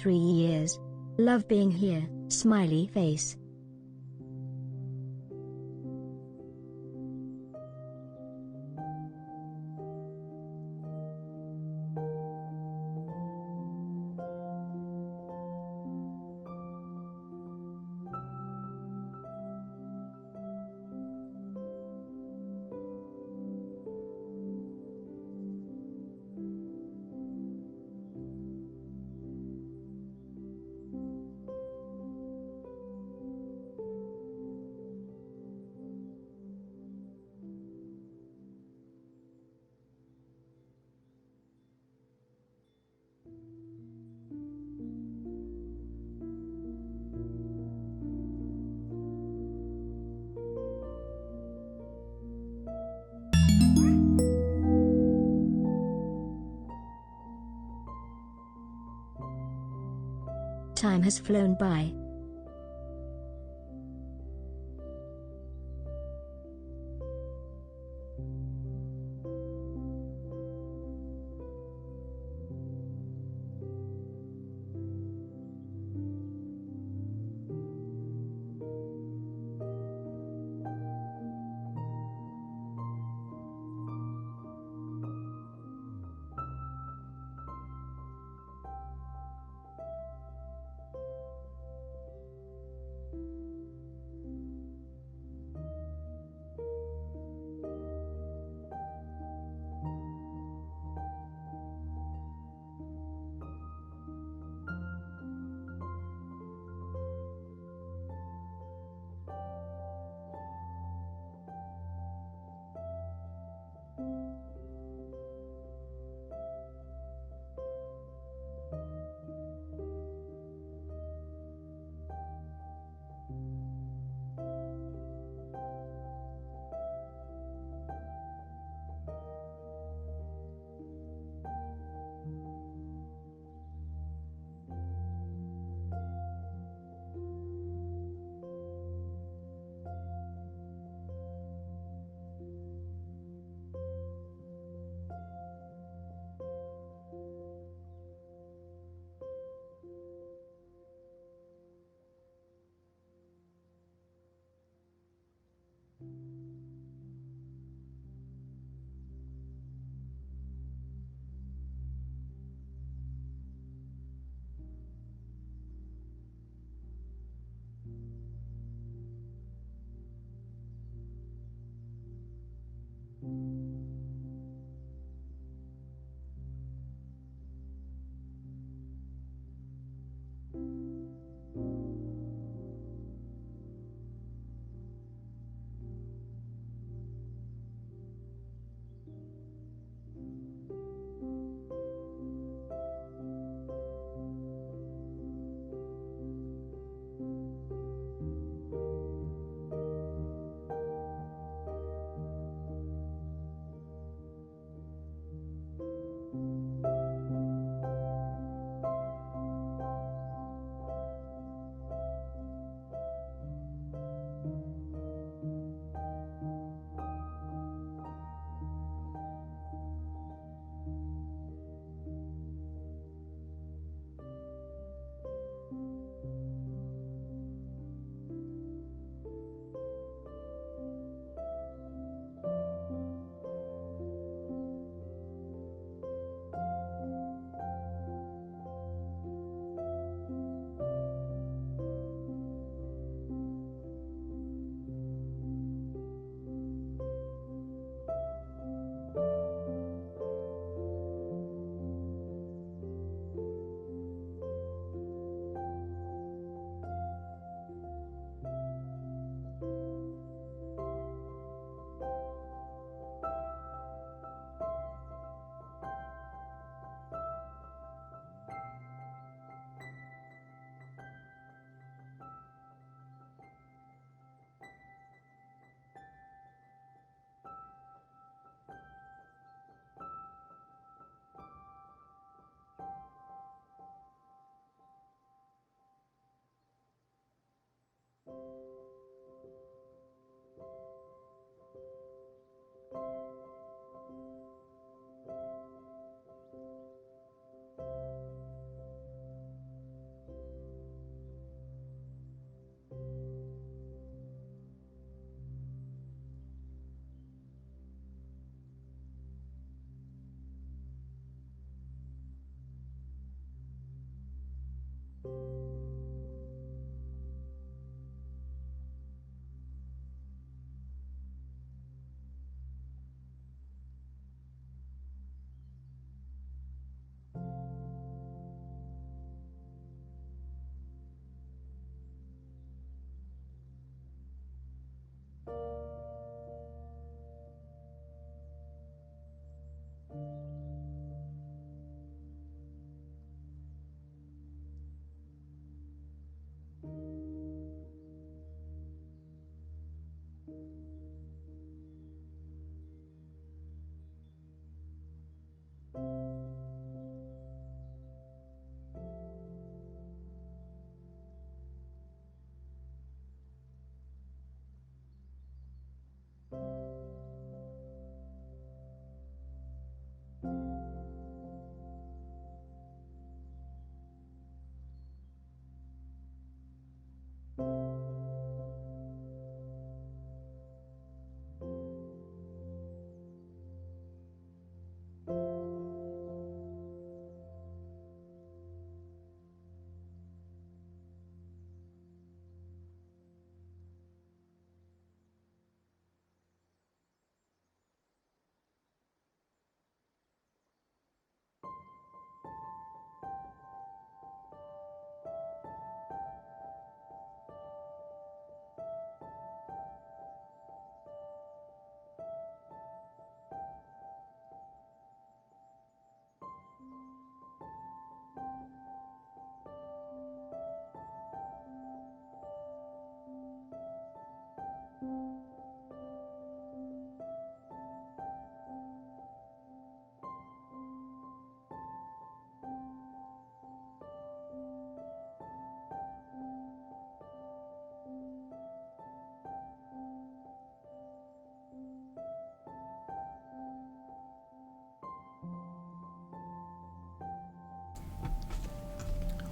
3 years. Love being here, smiley face. Time has flown by.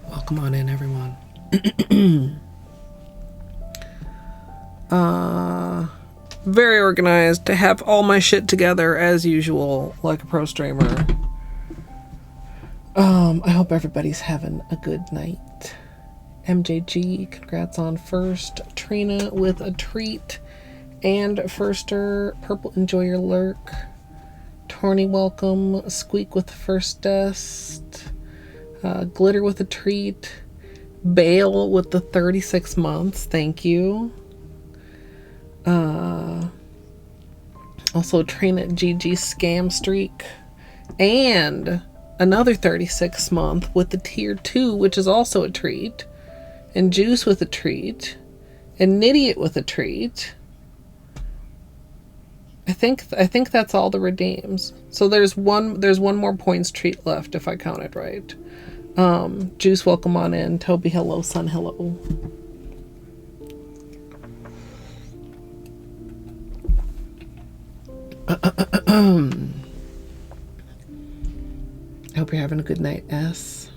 Welcome on in, everyone. Very organized to have all my shit together as usual, like a pro streamer. I hope everybody's having a good night. MJG, congrats on first. Trina with a treat. And Firster, Purple, enjoy your lurk. Torny, welcome. Squeak with the first dest. Glitter with a treat. Bale with the 36 months. Thank you. Also Trina GG scam streak. And another 36 month with the tier 2, which is also a treat. And Juice with a treat. And Nidiot with a treat. I think that's all the redeems. So there's one more points treat left if I counted right. Juice, welcome on in. Toby, hello. Sun, hello. I hope you're having a good night, S.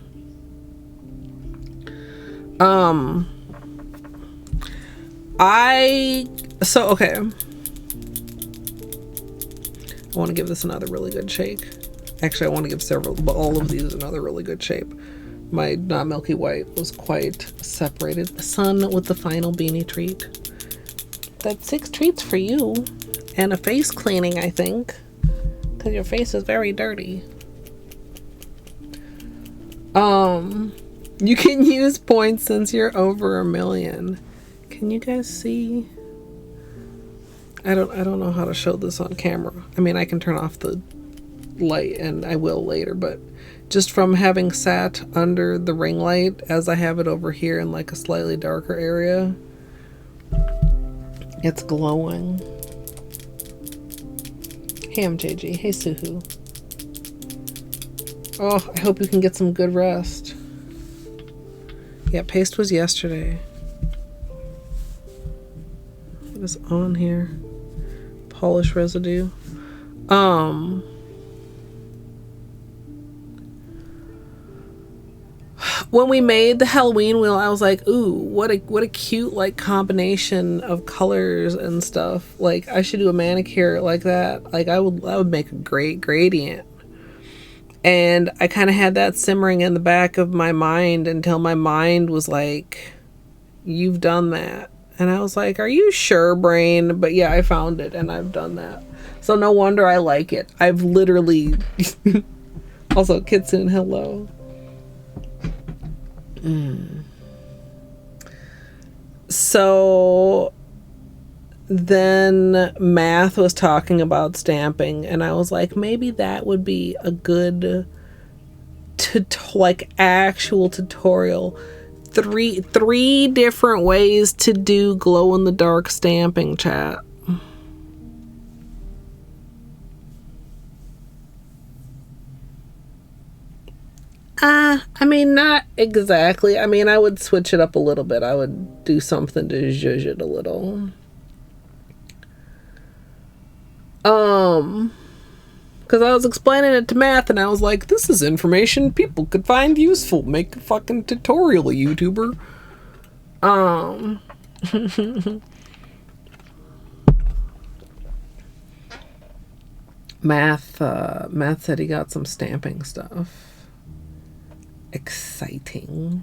Okay. I want to give this another really good shake. Actually, I want to give several, but all of these another really good shape. My not Milky White was quite separated. Sun with the final beanie treat. That's 6 treats for you. And a face cleaning, I think. Because your face is very dirty. You can use points since you're over 1 million. Can you guys see? I don't know how to show this on camera. I mean, I can turn off the light and I will later, but just from having sat under the ring light as I have it over here in like a slightly darker area, it's glowing. Hey MJG, hey Suhu. Oh, I hope you can get some good rest. Yeah, paste was yesterday. What is on here? Polish residue. When we made the Halloween wheel, I was like, ooh, what a cute like combination of colors and stuff. Like I should do a manicure like that. Like that would make a great gradient. And I kind of had that simmering in the back of my mind until my mind was like, you've done that. And I was like, are you sure, brain? But yeah, I found it and I've done that. So no wonder I like it. I've literally... Also, Kitsune, hello. So then Math was talking about stamping and I was like, maybe that would be a good actual tutorial. Three different ways to do glow in the dark stamping, chat. I mean, not exactly. I mean, I would switch it up a little bit. I would do something to zhuzh it a little. Because I was explaining it to Math, and I was like, this is information people could find useful. Make a fucking tutorial, YouTuber. Math said he got some stamping stuff. Exciting.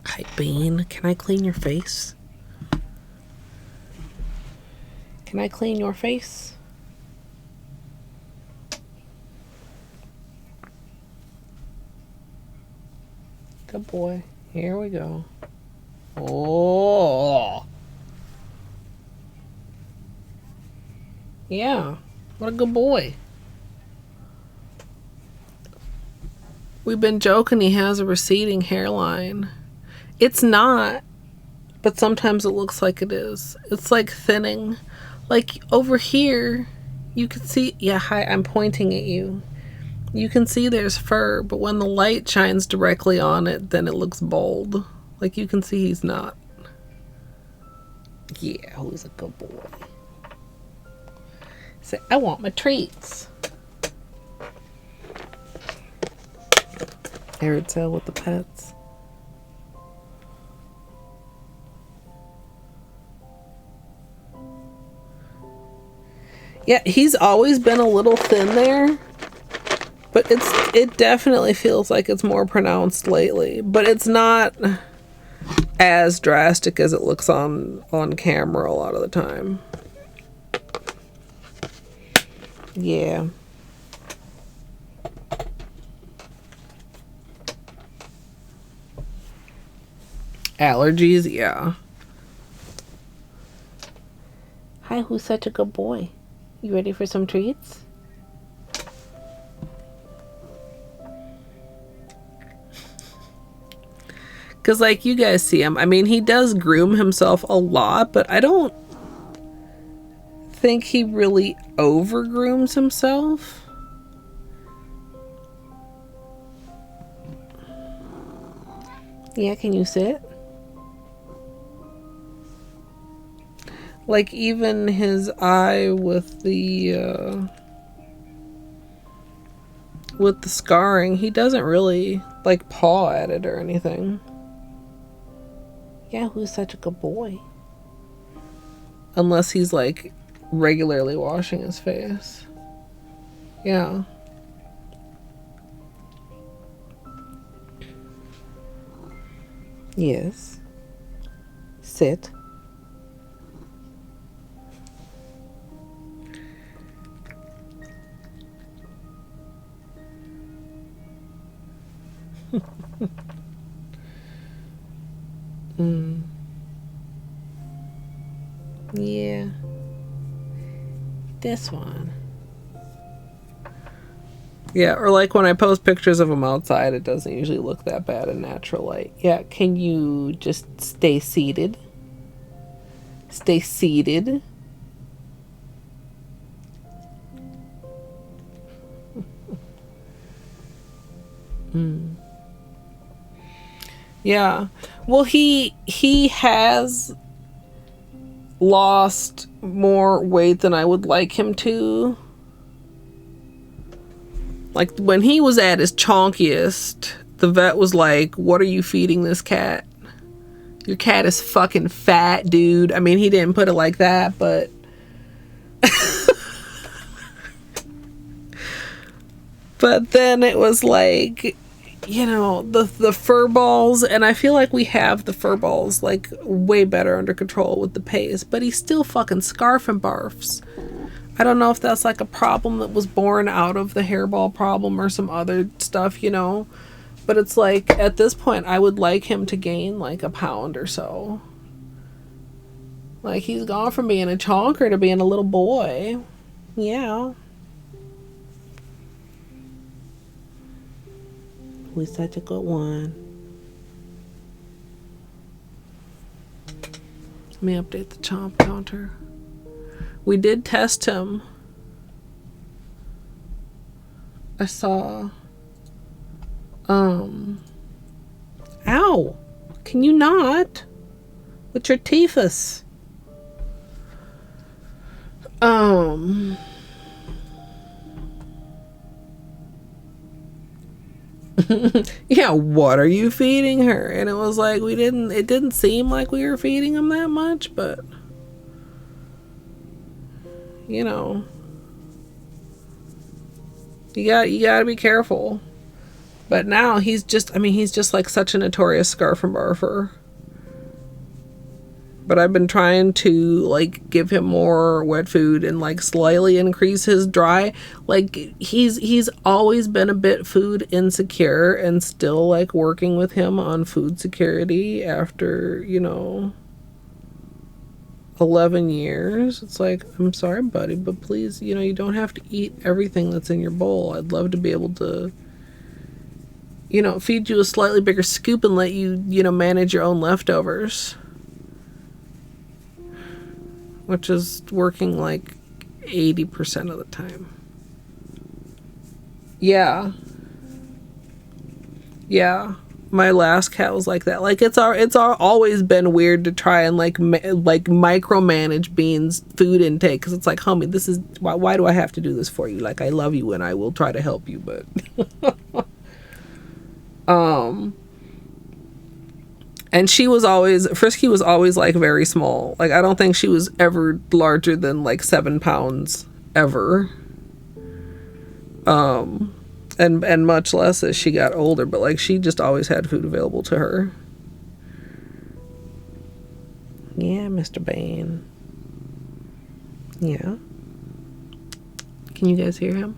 Hi, Bean. Can I clean your face? Can I clean your face? Good boy. Here we go. Oh. Yeah. What a good boy. We've been joking he has a receding hairline. It's not, but sometimes it looks like it is. It's like thinning. Like over here, you can see, yeah, hi, I'm pointing at you. You can see there's fur, but when the light shines directly on it, then it looks bald. Like you can see he's not. Yeah, who's a good boy? Say, I want my treats. Arid sale with the pets. Yeah, he's always been a little thin there, but it definitely feels like it's more pronounced lately. But it's not as drastic as it looks on camera a lot of the time. Yeah. Allergies, yeah. Hi, who's such a good boy? You ready for some treats? Because, like, you guys see him. I mean, he does groom himself a lot, but I don't think he really over-grooms himself. Yeah, can you sit? Like, even his eye with the scarring, he doesn't really, like, paw at it or anything. Yeah, who's such a good boy? Unless he's, like, regularly washing his face. Yeah. Yes. Sit. Yeah. This one. Yeah, or like when I post pictures of him outside, it doesn't usually look that bad in natural light. Yeah, can you just stay seated? Stay seated. Yeah. Well, he has lost more weight than I would like him to. Like, when he was at his chonkiest, the vet was like, what are you feeding this cat? Your cat is fucking fat, dude. I mean, he didn't put it like that, but... But then it was like, you know, the fur balls, and I feel like we have the fur balls, like, way better under control with the pace, but he's still fucking scarf and barfs. I don't know if that's like a problem that was born out of the hairball problem or some other stuff, you know, but it's like, at this point, I would like him to gain like a pound or so. Like, he's gone from being a chonker to being a little boy. Yeah. He's such a good one. Let me update the chomp counter. We did test him. I saw Ow! Can you not? With your teethus. Yeah, what are you feeding her? And it was like, it didn't seem like we were feeding him that much, but you know, you gotta be careful. But now he's just like such a notorious scarf and barfer. But I've been trying to like give him more wet food and like slightly increase his dry. Like he's always been a bit food insecure, and still like working with him on food security after, 11 years. It's like, I'm sorry, buddy, but please, you don't have to eat everything that's in your bowl. I'd love to be able to, feed you a slightly bigger scoop and let you, manage your own leftovers. Which is working like 80% of the time. Yeah. Yeah. My last cat was like that. Like it's always been weird to try and like micromanage Bean's food intake, because it's like, homie, this is why do I have to do this for you? Like, I love you and I will try to help you, but and Frisky was always like very small. Like, I don't think she was ever larger than like 7 pounds ever. And much less as she got older, but like she just always had food available to her. Yeah, Mr. Bane. Yeah. Can you guys hear him?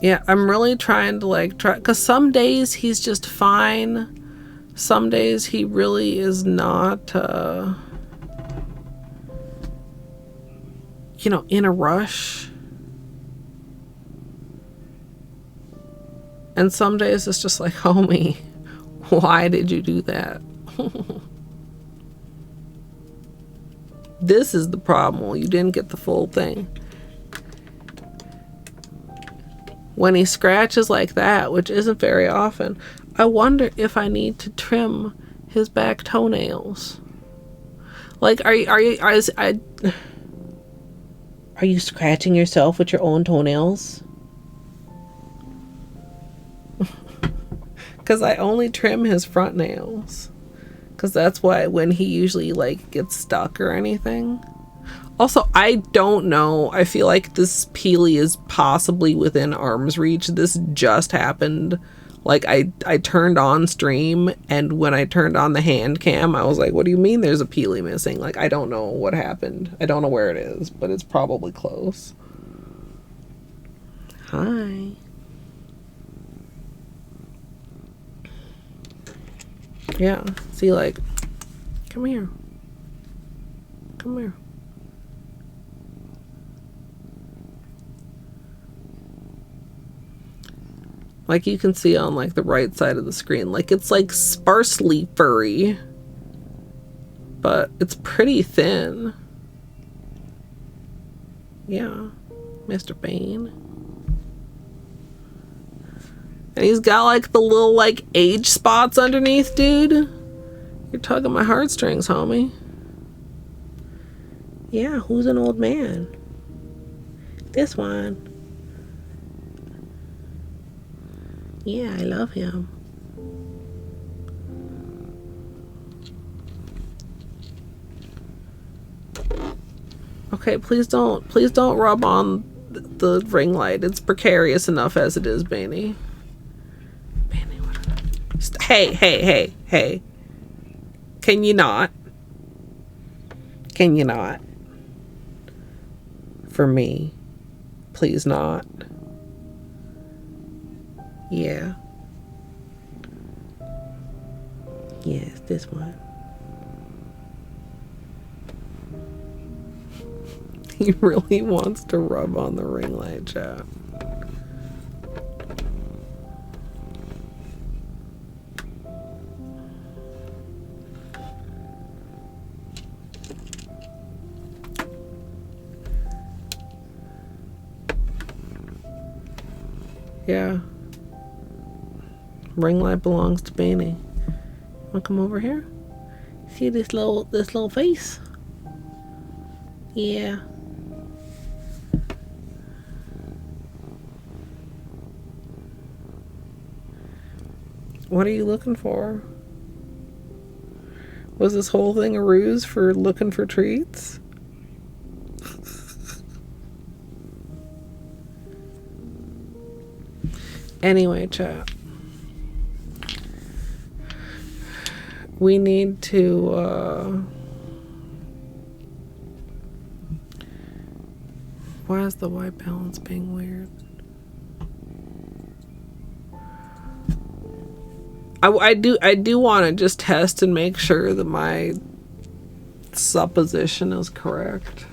Yeah, I'm really trying to because some days he's just fine. Some days he really is not, in a rush. And some days it's just like, homie, why did you do that? This is the problem. Well, you didn't get the full thing. When he scratches like that, which isn't very often, I wonder if I need to trim his back toenails. Like, are you scratching yourself with your own toenails? Because I only trim his front nails. Because that's why when he usually like gets stuck or anything. Also, I don't know. I feel like this Peely is possibly within arm's reach. This just happened. Like, I turned on stream, and when I turned on the hand cam, I was like, what do you mean there's a Peely missing? Like, I don't know what happened. I don't know where it is, but it's probably close. Hi. Yeah. See, like, come here. Come here. Like, you can see on like the right side of the screen, like it's like sparsely furry, but it's pretty thin. Yeah, Mr. Bane. And he's got like the little like age spots underneath, dude. You're tugging my heartstrings, homie. Yeah, who's an old man? This one. Yeah, I love him. Okay, please don't rub on the ring light. It's precarious enough as it is, Baney. Baney, what? Hey. Can you not? Can you not? For me, please not. Yeah. Yes, this one. He really wants to rub on the ring light, chat. Yeah. Ring light belongs to Beanie. Wanna come over here? See this little face? Yeah. What are you looking for? Was this whole thing a ruse for looking for treats? Anyway, chat. We need to, why is the white balance being weird? I do want to just test and make sure that my supposition is correct.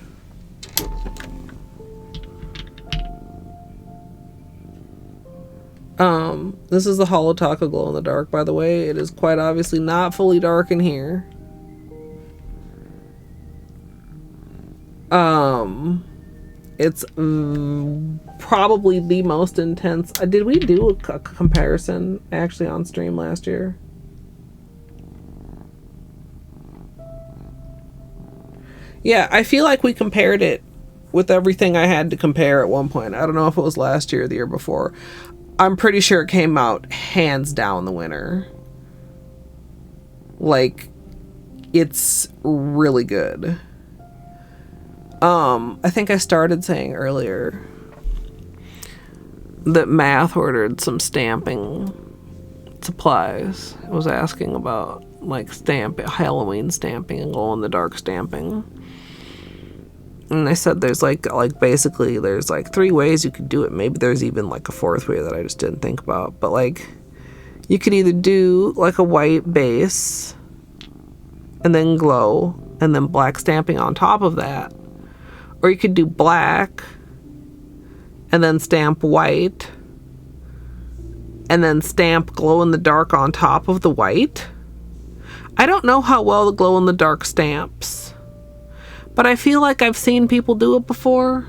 This is the Holo Taco glow in the dark, by the way. It is quite obviously not fully dark in here. It's probably the most intense. Did we do a comparison actually on stream last year? Yeah, I feel like we compared it with everything I had to compare at one point. I don't know if it was last year or the year before. I'm pretty sure it came out hands down the winner. Like, it's really good. I think I started saying earlier that Math ordered some stamping supplies. I was asking about like Halloween stamping and glow in the dark stamping. And I said there's like basically there's like 3 ways you could do it. Maybe there's even like a 4th way that I just didn't think about. But like you could either do like a white base and then glow and then black stamping on top of that. Or you could do black and then stamp white and then stamp glow in the dark on top of the white. I don't know how well the glow in the dark stamps, but I feel like I've seen people do it before.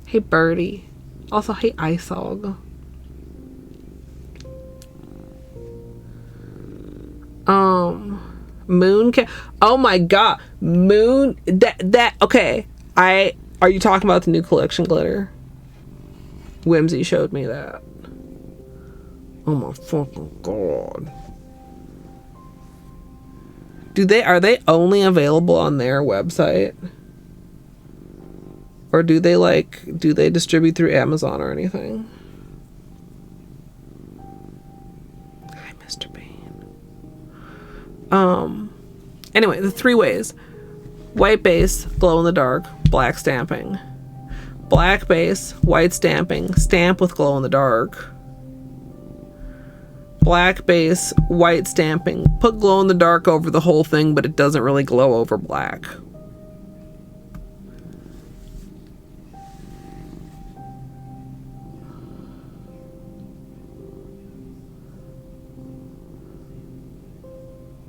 Hey Birdie. Also, hey Isog. Moon oh my god, Moon, that okay. Are you talking about the new collection glitter? Whimsy showed me that. Oh my fucking god. Are they only available on their website? Or do they distribute through Amazon or anything? Hi, Mr. Bean. Anyway, the 3 ways. White base, glow in the dark, black stamping. Black base, white stamping, stamp with glow in the dark. Black base, white stamping, put glow in the dark over the whole thing, but it doesn't really glow over black.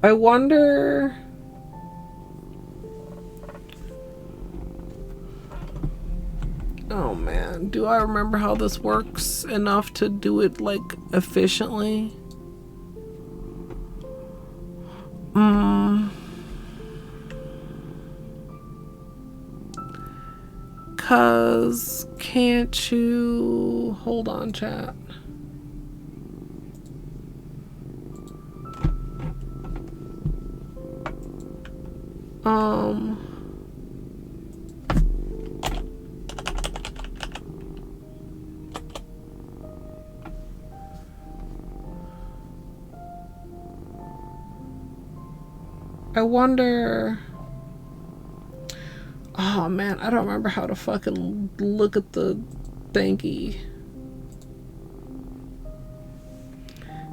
I wonder... Oh man, do I remember how this works enough to do it like efficiently? Cause can't you hold on, chat? I wonder... Oh man, I don't remember how to fucking look at the thanky.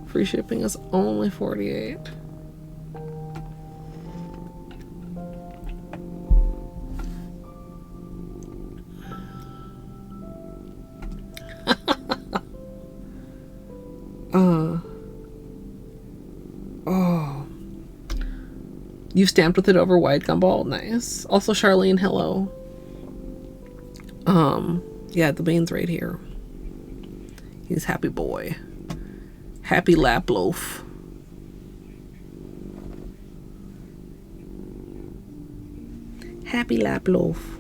Free shipping is only $48. Oh. You've stamped with it over white gumball. Nice. Also, Charlene, hello. Yeah, the bean's right here. He's happy boy. Happy lap loaf. Happy lap loaf.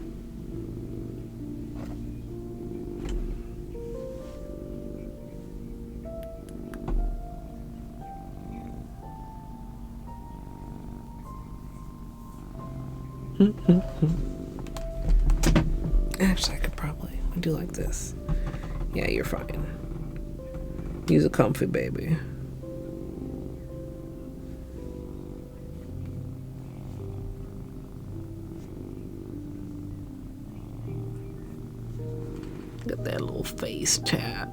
Actually, I could probably do like this. Yeah, you're fine. He's a comfy baby. Got that little face chat.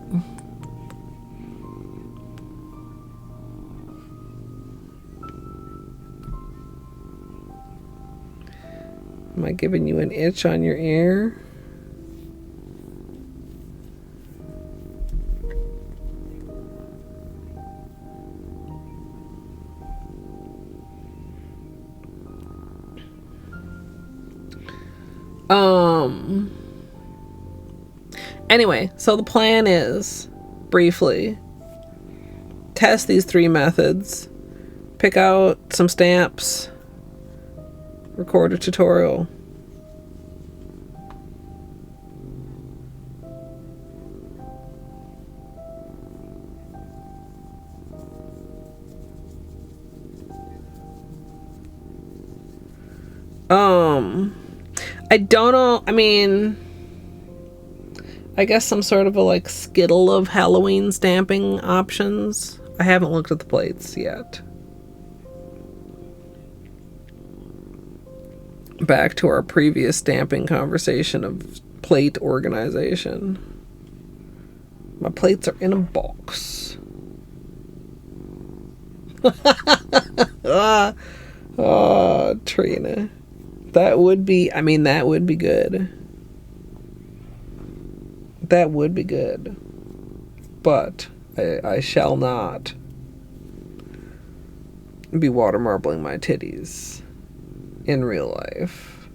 Am I giving you an itch on your ear? Anyway, so the plan is, briefly, test these 3 methods, pick out some stamps, record a tutorial. I don't know, I mean, I guess some sort of a like skittle of Halloween stamping options. I haven't looked at the plates yet. Back to our previous stamping conversation of plate organization. My plates are in a box. Oh, Trina. That would be, I mean, that would be good. That would be good. But I shall not be water marbling my titties in real life.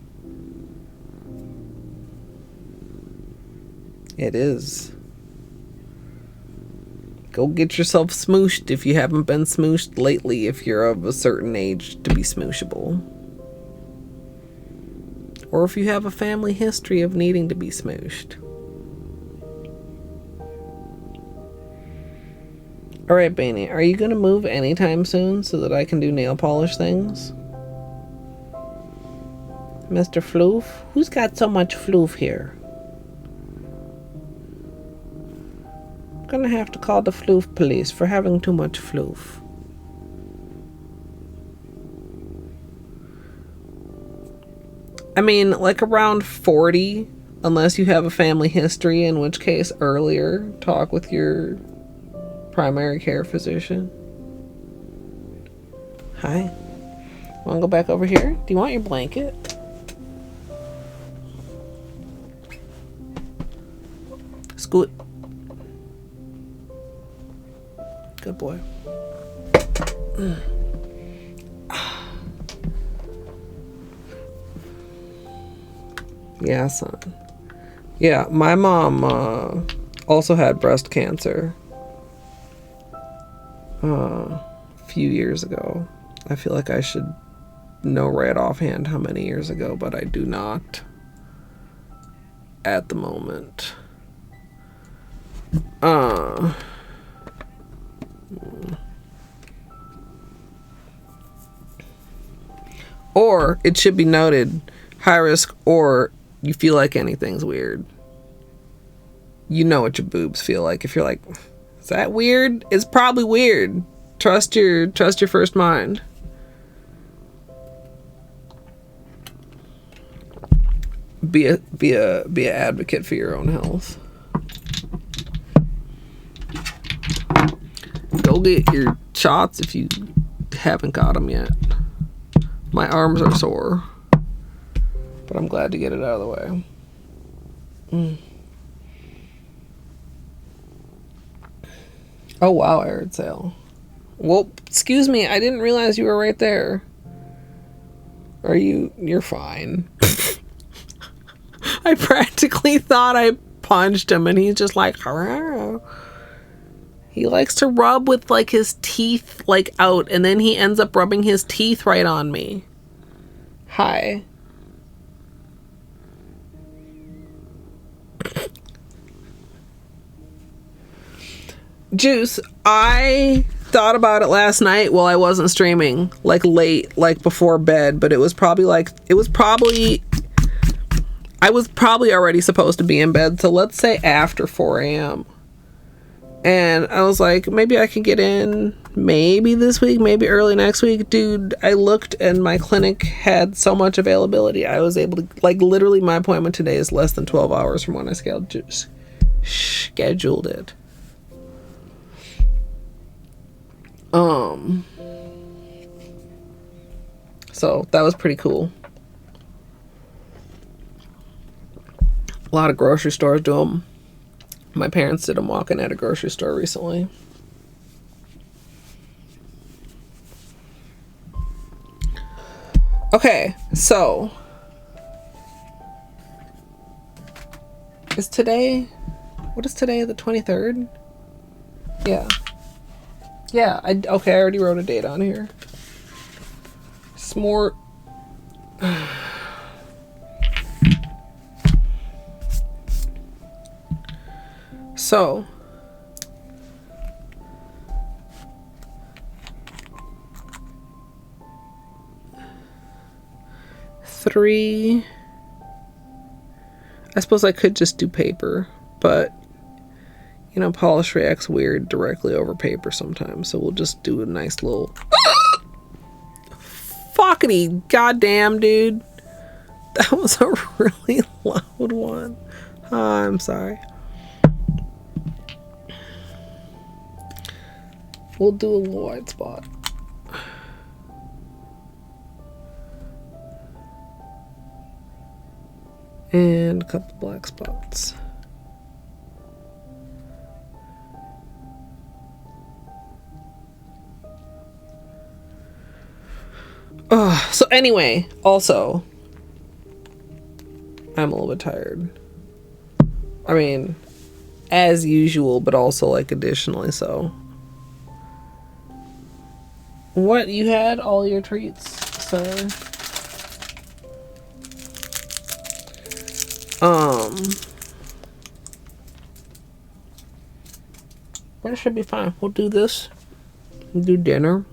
It is. Go get yourself smooshed if you haven't been smooshed lately, if you're of a certain age to be smooshable. Or if you have a family history of needing to be smooshed. Alright, Bainey, are you going to move anytime soon so that I can do nail polish things? Mr. Floof? Who's got so much floof here? I'm gonna have to call the floof police for having too much floof. I mean, like around 40, unless you have a family history, in which case earlier, talk with your primary care physician. Hi. Want to go back over here? Do you want your blanket? Scoot. Good boy. Yeah, son. Yeah, my mom also had breast cancer a few years ago. I feel like I should know right offhand how many years ago, but I do not at the moment. Or it should be noted, high risk, or you feel like anything's weird. You know what your boobs feel like. If you're like, is that weird? It's probably weird. Trust your first mind. Be a advocate for your own health. Go get your shots if you haven't got them yet. My arms are sore, but I'm glad to get it out of the way. Oh wow, Arid Sale. Well, excuse me, I didn't realize you were right there. You're fine. I practically thought I punched him and he's just like, "Arr." He likes to rub with like his teeth like out, and then he ends up rubbing his teeth right on me. Hi. Juice, I thought about it last night while I wasn't streaming, like late, like before bed, but I was probably already supposed to be in bed, so let's say after 4 a.m. And I was like, maybe I can get in maybe this week, maybe early next week. Dude, I looked and my clinic had so much availability. I was able to, like, literally my appointment today is less than 12 hours from when I scheduled it. So that was pretty cool. A lot of grocery stores do them. My parents did them walking at a grocery store recently. Okay, so is today, what is today, the 23rd? Yeah. Yeah, okay, I already wrote a date on here. S'more. So, three. I suppose I could just do paper, but you know, polish reacts weird directly over paper sometimes, so we'll just do a nice little fuckity goddamn, dude. That was a really loud one. I'm sorry. We'll do a little white spot. And a couple black spots. So anyway, also, I'm a little bit tired. I mean, as usual, but also like additionally so. What, you had all your treats, sir? But it should be fine. We'll do this. We'll do dinner.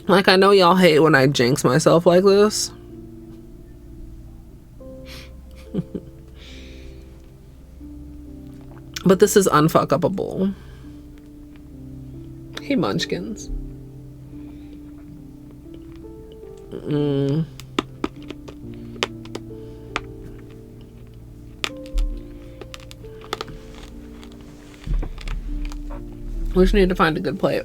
Like, I know y'all hate when I jinx myself like this. But this is unfuckable. Hey, munchkins. We just need to find a good plate.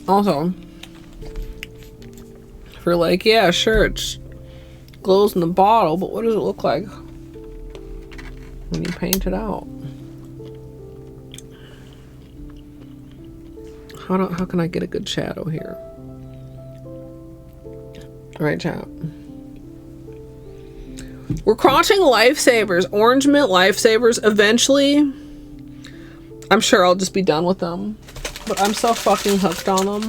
Also, if you're like, yeah, sure, it glows in the bottle, but what does it look like when you paint it out? How can I get a good shadow here? All right, chat. We're crotching lifesavers, orange mint lifesavers. Eventually, I'm sure I'll just be done with them. But I'm so fucking hooked on them.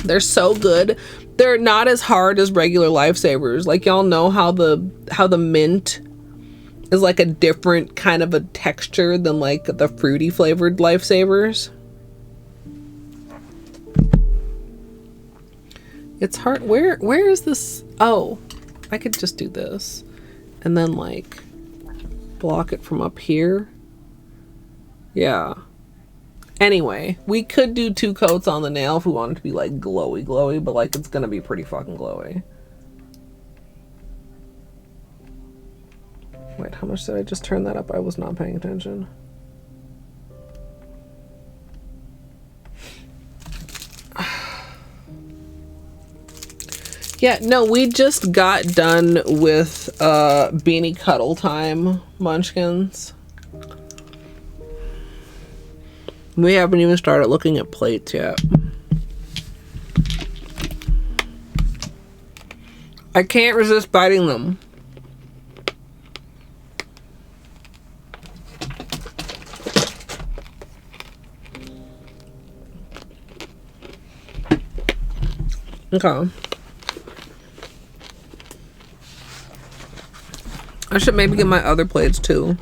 They're so good. They're not as hard as regular lifesavers. Like, y'all know how the mint is like a different kind of a texture than like the fruity flavored lifesavers. It's hard. Where is this? Oh, I could just do this and then like block it from up here. Yeah. Anyway, we could do 2 coats on the nail if we wanted to be like glowy, but like it's gonna be pretty fucking glowy. Wait, how much did I just turn that up? I was not paying attention. Yeah, no, we just got done with Beanie Cuddle Time munchkins. We haven't even started looking at plates yet. I can't resist biting them. Okay. I should maybe get my other plates too.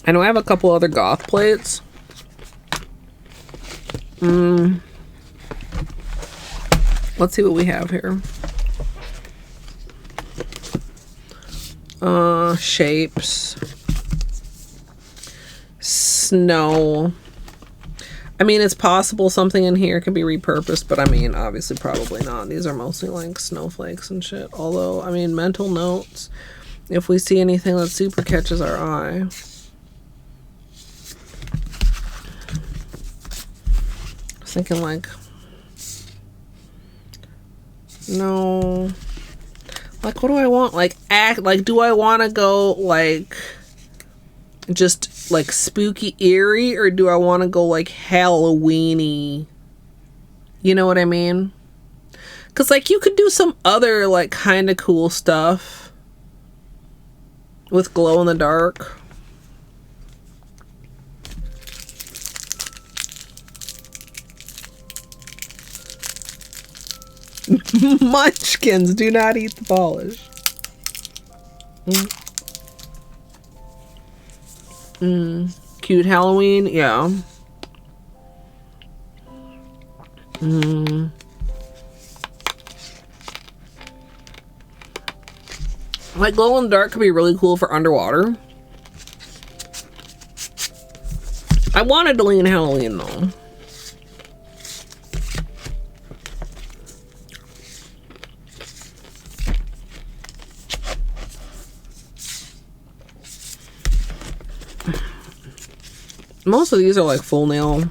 I know I have a couple other goth plates. Let's see what we have here. Shapes. Snow. I mean, it's possible something in here can be repurposed, but I mean, obviously probably not. These are mostly like snowflakes and shit. Although, I mean, mental notes. If we see anything that super catches our eye. I was thinking like, no, like what do I want? Like do I want to go like just like spooky eerie, or do I want to go like Halloweeny? You know what I mean? Because like you could do some other like kind of cool stuff with glow in the dark. Munchkins, do not eat the polish. Cute Halloween, yeah. Like glow in the dark could be really cool for underwater. I wanted to lean Halloween though. Most of these are like full nail.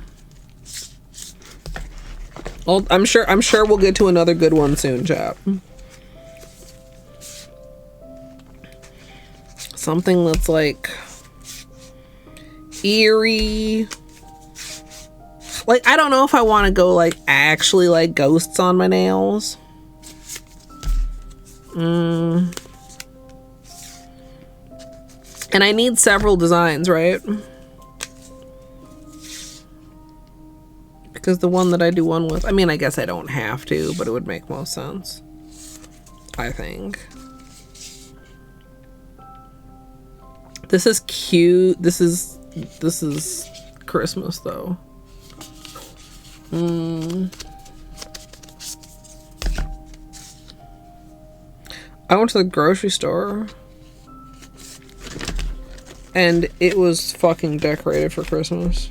Well, I'm sure we'll get to another good one soon, chap. Something that's like eerie. Like, I don't know if I want to go like actually like ghosts on my nails. And I need several designs, right? Because the one that I do one with, I mean, I guess I don't have to, but it would make most sense, I think. This is cute. This is Christmas though. I went to the grocery store and it was fucking decorated for Christmas.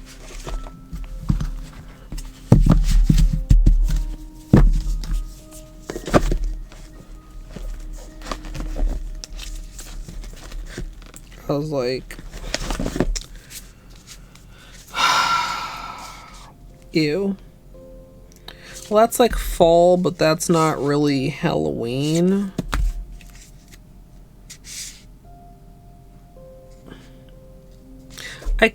I was like, ew. Well, that's like fall, but that's not really Halloween.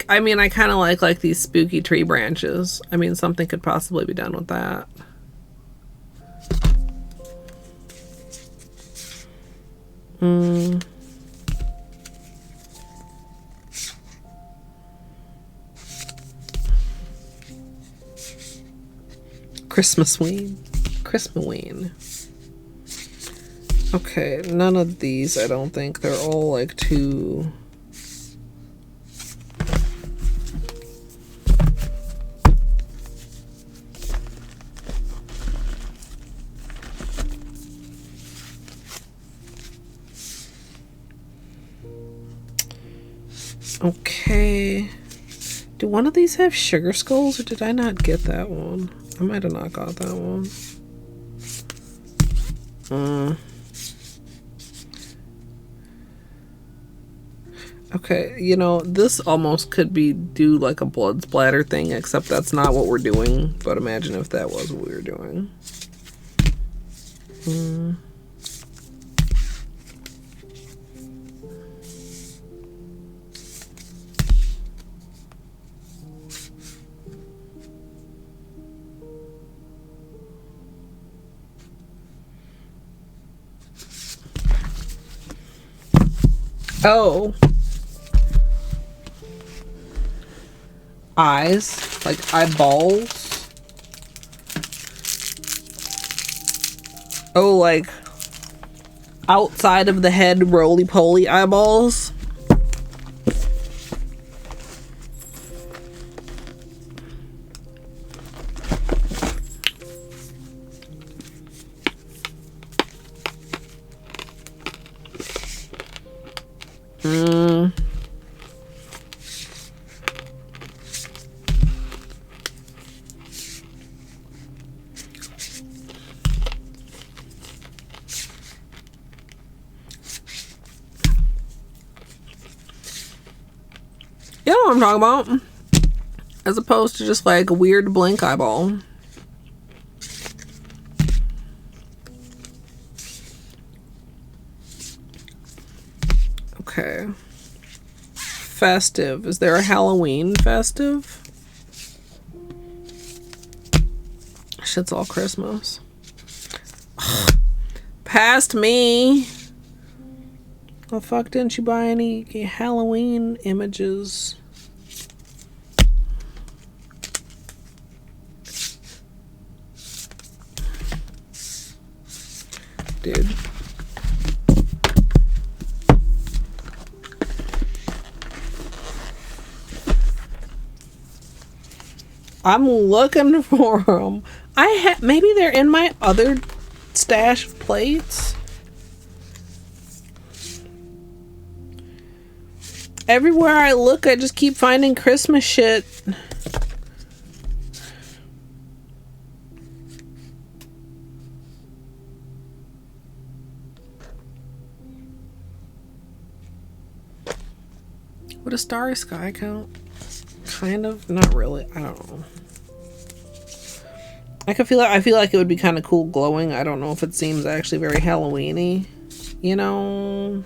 I mean, I kind of like these spooky tree branches. I mean, something could possibly be done with that. Christmasween. Okay, none of these, I don't think. They're all like too... Okay. Do one of these have sugar skulls, or did I not get that one? I might have not got that one. Okay, you know, this almost could do like a blood splatter thing, except that's not what we're doing. But imagine if that was what we were doing. Oh. Eyes, like eyeballs. Oh, like outside of the head, roly-poly eyeballs. You know what I'm talking about? As opposed to just like a weird blink eyeball. Okay. Festive. Is there a Halloween festive? Shit's all Christmas. Past me. The fuck didn't you buy any Halloween images? Dude. I'm looking for them. Maybe they're in my other stash of plates. Everywhere I look, I just keep finding Christmas shit. Would a starry sky count? Kind of, not really. I don't know. I feel like it would be kind of cool glowing. I don't know if it seems actually very Halloween-y, you know.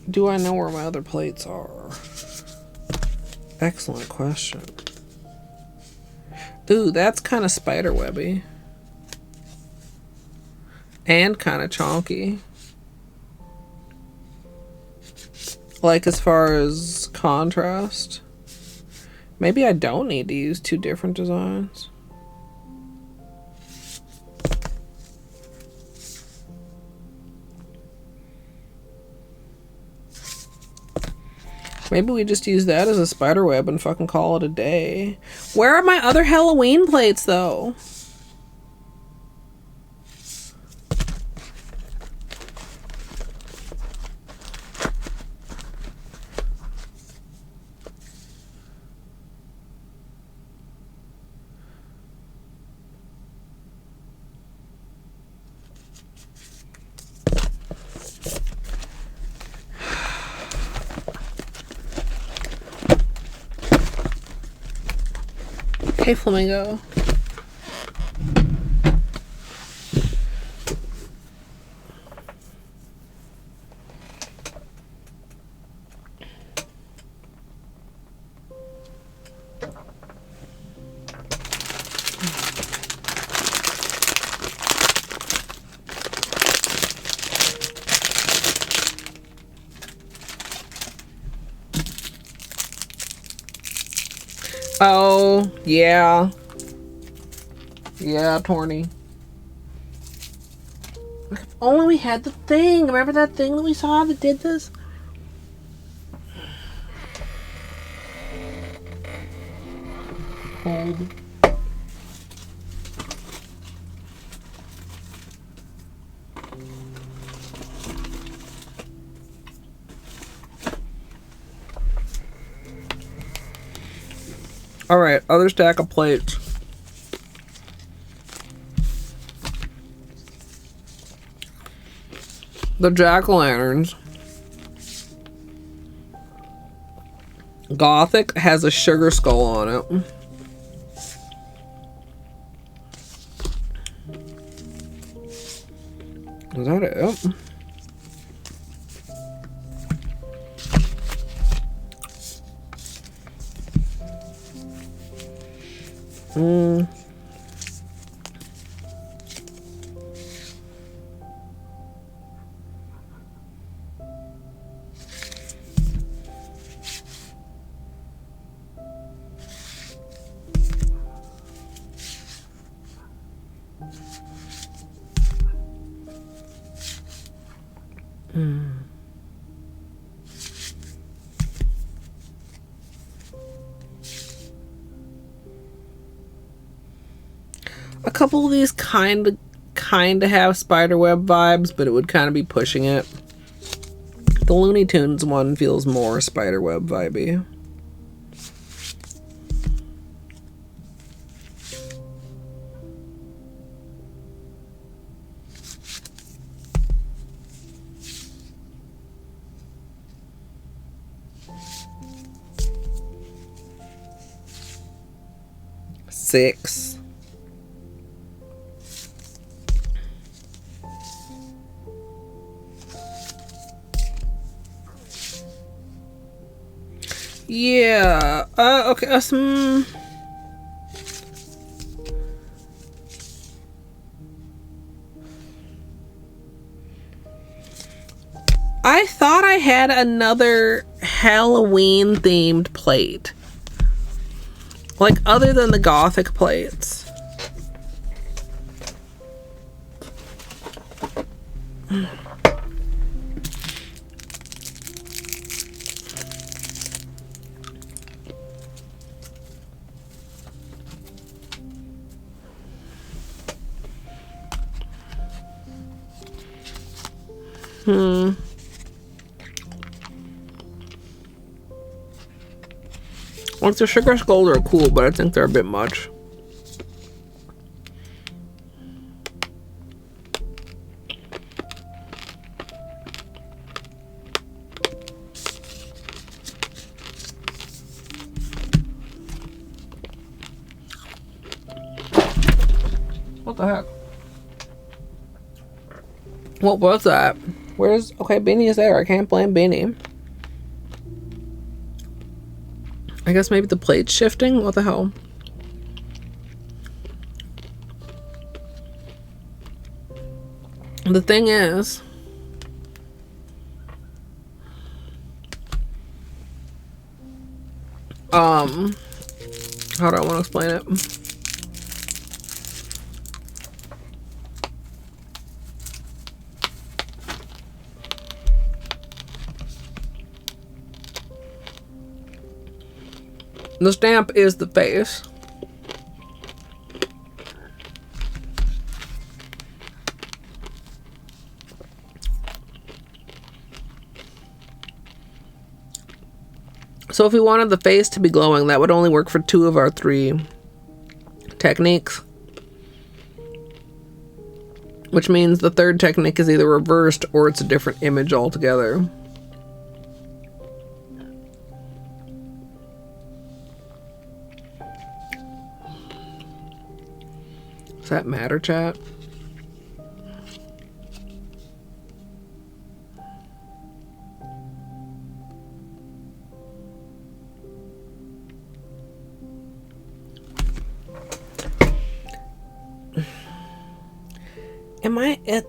Do I know where my other plates are? Excellent question. Ooh, that's kind of spiderwebby. And kind of chonky. Like as far as contrast. Maybe I don't need to use two different designs. Maybe we just use that as a spider web and fucking call it a day. Where are my other Halloween plates, though? Hey, Flamingo. Oh, yeah. Yeah, Torny. If only we had the thing. Remember that thing that we saw that did this? Hold. Alright, other stack of plates. The jack-o'-lanterns. Gothic has a sugar skull on it. Is that it? A couple of these kind of have spiderweb vibes, but it would kind of be pushing it. The Looney Tunes one feels more spiderweb vibey. Six. Yeah. Okay. I thought I had another Halloween themed plate. Like, other than the Gothic plates. Like, the sugar skulls are cool, but I think they're a bit much. What the heck? What was that? Where's... Okay, Beanie is there. I can't blame Beanie. I guess maybe the plate's shifting? What the hell? The thing is... how do I want to explain it? The stamp is the face. So if we wanted the face to be glowing, that would only work for 2 of our 3 techniques. Which means the 3rd technique is either reversed or it's a different image altogether. Does that matter, chat?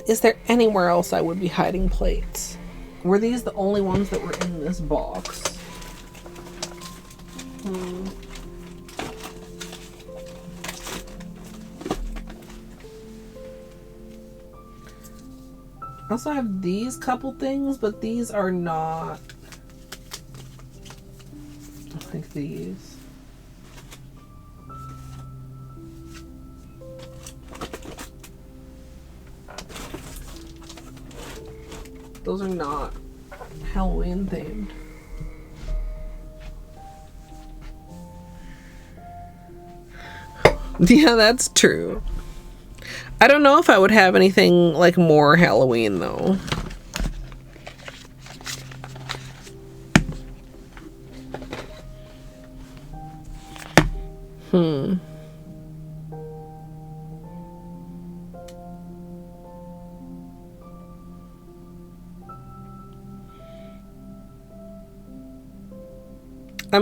Is there anywhere else I would be hiding plates? Were these the only ones that were in this box? I also have these couple things, but these are not like these. Those are not Halloween themed. Yeah, that's true. I don't know if I would have anything like more Halloween though. I'm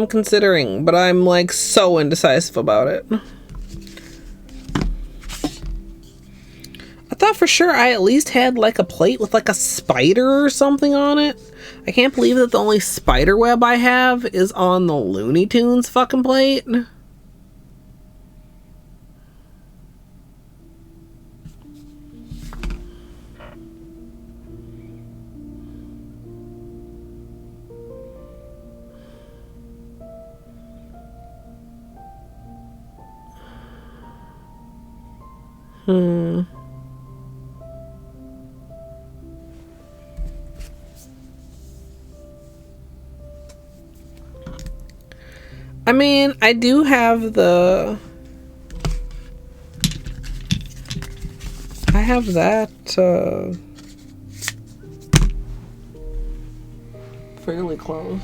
considering, but I'm like so indecisive about it. I thought for sure I at least had like a plate with like a spider or something on it. I can't believe that the only spider web I have is on the Looney Tunes fucking plate. I mean, I do have the... I have that, fairly close.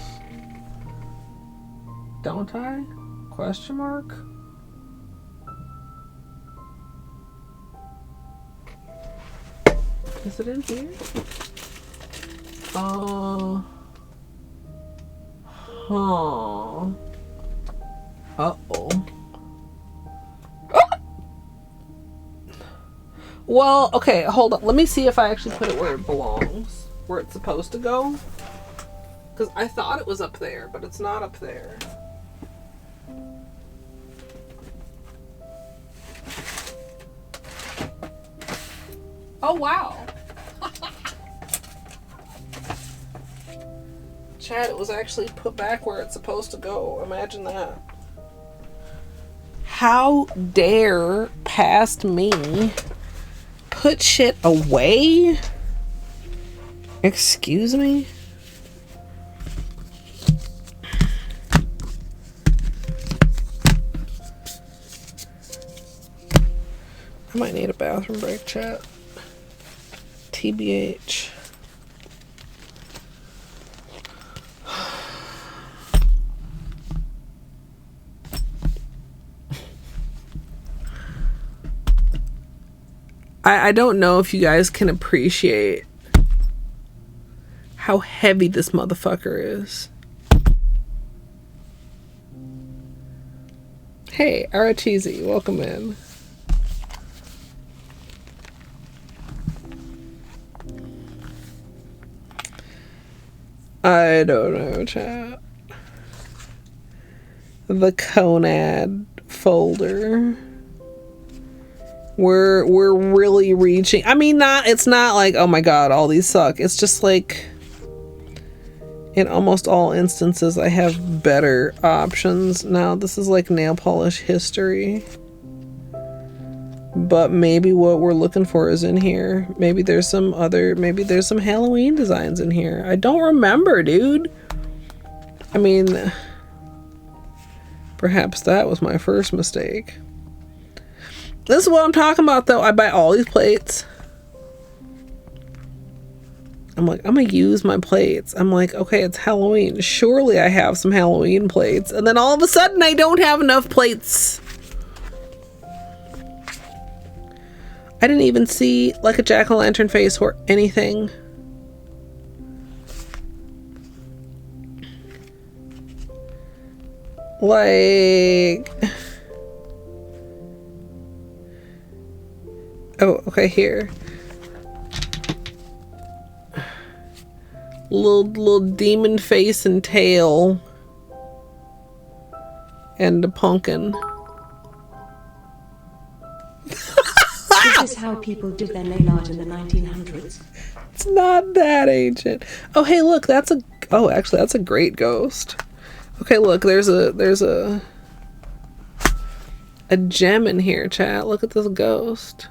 Don't I? Question mark? Is it in here? Huh. Uh-oh. Well, okay, hold on. Let me see if I actually put it where it belongs. Where it's supposed to go. Because I thought it was up there, but it's not up there. Oh, wow. Chad, it was actually put back where it's supposed to go. Imagine that. How dare past me put shit away? Excuse me? I might need a bathroom break, chat. TBH. I don't know if you guys can appreciate how heavy this motherfucker is. Hey, Arachizi, welcome in. I don't know, chat. The Conad folder. We're really reaching. I mean, it's not like, oh my god, all these suck. It's just like, in almost all instances, I have better options. Now, this is like nail polish history. But maybe what we're looking for is in here. Maybe there's some Halloween designs in here. I don't remember, dude. I mean, perhaps that was my first mistake. This is what I'm talking about, though. I buy all these plates. I'm like, I'm gonna use my plates. I'm like, okay, it's Halloween. Surely I have some Halloween plates. And then all of a sudden, I don't have enough plates. I didn't even see, like, a jack-o'-lantern face or anything. Like... Oh, okay, here. Little demon face and tail. And a pumpkin. This is how people did their nail art in the 1900s. It's not that ancient. Oh, hey, look, oh, actually, that's a great ghost. Okay, look, there's a gem in here, chat. Look at this ghost.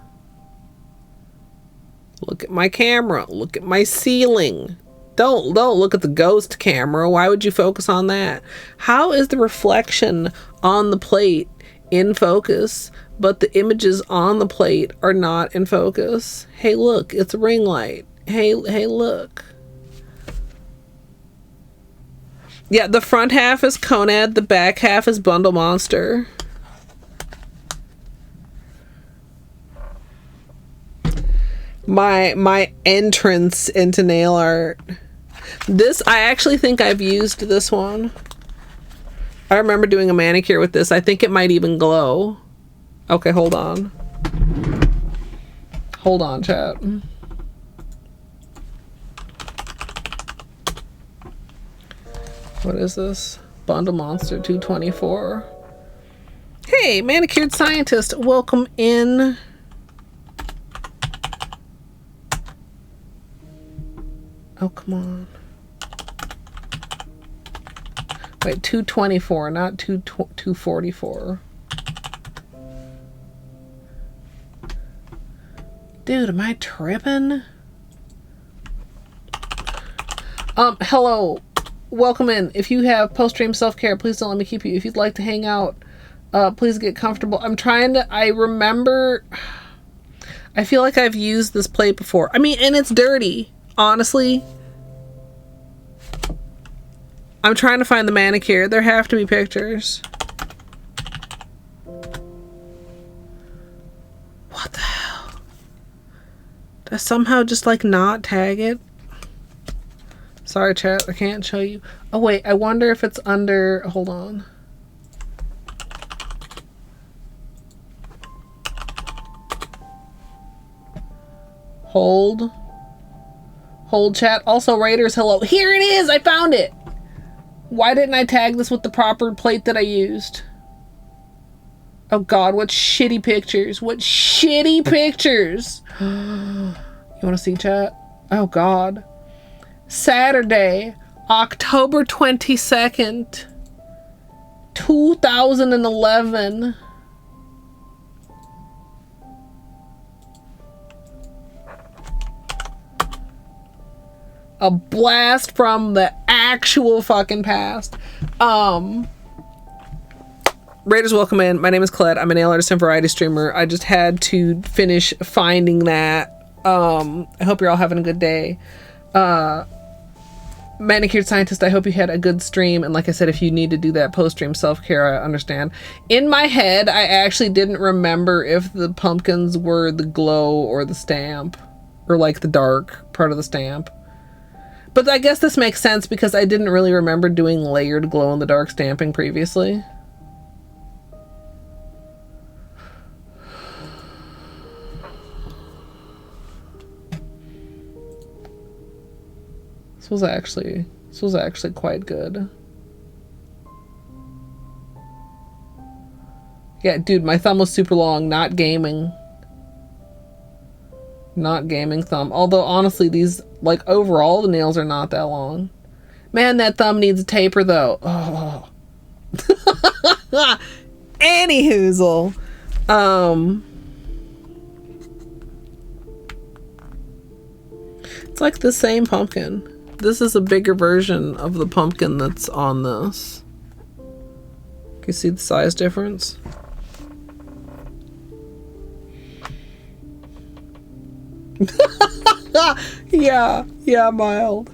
Look at my camera. Look at my ceiling. Don't look at the ghost camera. Why would you focus on that? How is the reflection on the plate in focus, but the images on the plate are not in focus? Hey, look, it's a ring light. Hey, look. Yeah, the front half is Conad, the back half is Bundle Monster. my entrance into nail art. This, I actually think I've used this one. I remember doing a manicure with this. I think it might even glow. Okay, hold on. Hold on, chat. What is this? Bundle Monster 224. Hey, manicured scientist, welcome in. Oh, come on. Wait, 224, not 244. Dude, am I tripping? Hello. Welcome in. If you have post-stream self-care, please don't let me keep you. If you'd like to hang out, please get comfortable. I remember, I feel like I've used this plate before. I mean, and it's dirty, honestly. I'm trying to find the manicure. There have to be pictures. What the hell? Did I somehow just like not tag it? Sorry, chat, I can't show you. Oh wait, I wonder if it's under, hold on. Hold chat. Also, Raiders, hello. Here it is, I found it. Why didn't I tag this with the proper plate that I used? Oh God, what shitty pictures. What shitty pictures. You wanna see, chat? Oh God. Saturday, October 22nd, 2011. A blast from the actual fucking past. Raiders, welcome in. My name is Colette. I'm a nail artist and variety streamer. I just had to finish finding that. I hope you're all having a good day. Manicured scientist, I hope you had a good stream, and like I said, if you need to do that post-stream self-care, I understand. In my head, I actually didn't remember if the pumpkins were the glow or the stamp, or like the dark part of the stamp. But I guess this makes sense because I didn't really remember doing layered glow-in-the-dark stamping previously. This was actually quite good. Yeah, dude, my thumb was super long, not gaming. Not gaming thumb. Although, honestly, these, like, overall, the nails are not that long. Man, that thumb needs a taper, though. Oh. Anyhoozle. It's like the same pumpkin. This is a bigger version of the pumpkin that's on this. Can you see the size difference? Yeah, mild.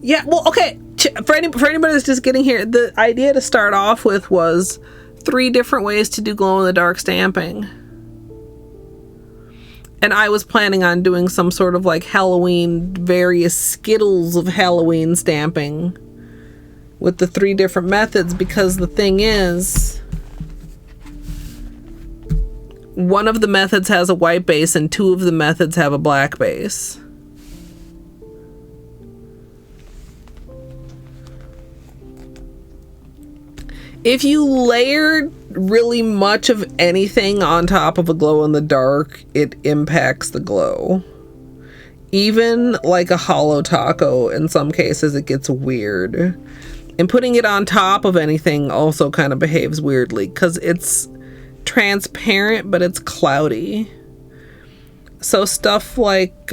Yeah, well, okay. For anybody that's just getting here, the idea to start off with was 3 different ways to do glow-in-the-dark stamping. And I was planning on doing some sort of like Halloween, various Skittles of Halloween stamping with the 3 different methods, because the thing is, one of the methods has a white base and 2 of the methods have a black base. If you layered really much of anything on top of a glow-in-the-dark, it impacts the glow. Even like a Holo taco, in some cases it gets weird. And putting it on top of anything also kind of behaves weirdly, because it's transparent but it's cloudy. So stuff like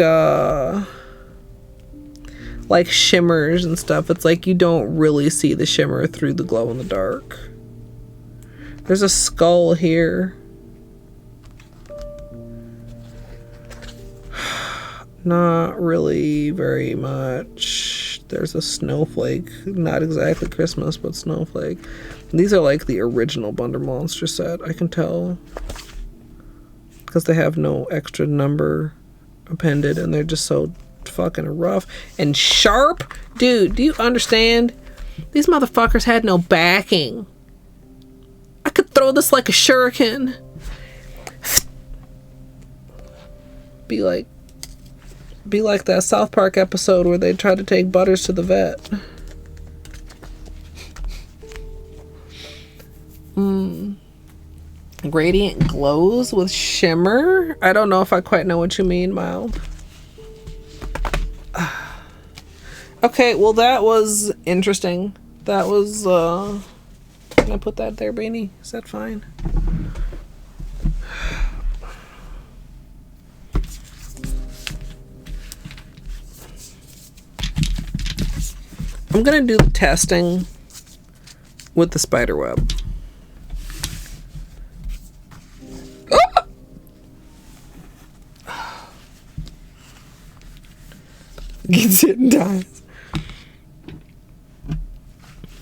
shimmers and stuff, it's like you don't really see the shimmer through the glow in the dark. There's a skull here. Not really very much. There's a snowflake. Not exactly Christmas, but snowflake. These are like the original Bundle Monster set, I can tell. because they have no extra number appended and they're just so fucking rough and sharp. Dude, do you understand? These motherfuckers had no backing. I could throw this like a shuriken. Be like that South Park episode where they tried to take Butters to the vet. Gradient glows with shimmer? I don't know if I quite know what you mean, Mild. Okay, well that was interesting. That was, can I put that there, Beanie? Is that fine? I'm gonna do the testing with the spider web. Gets it and dies.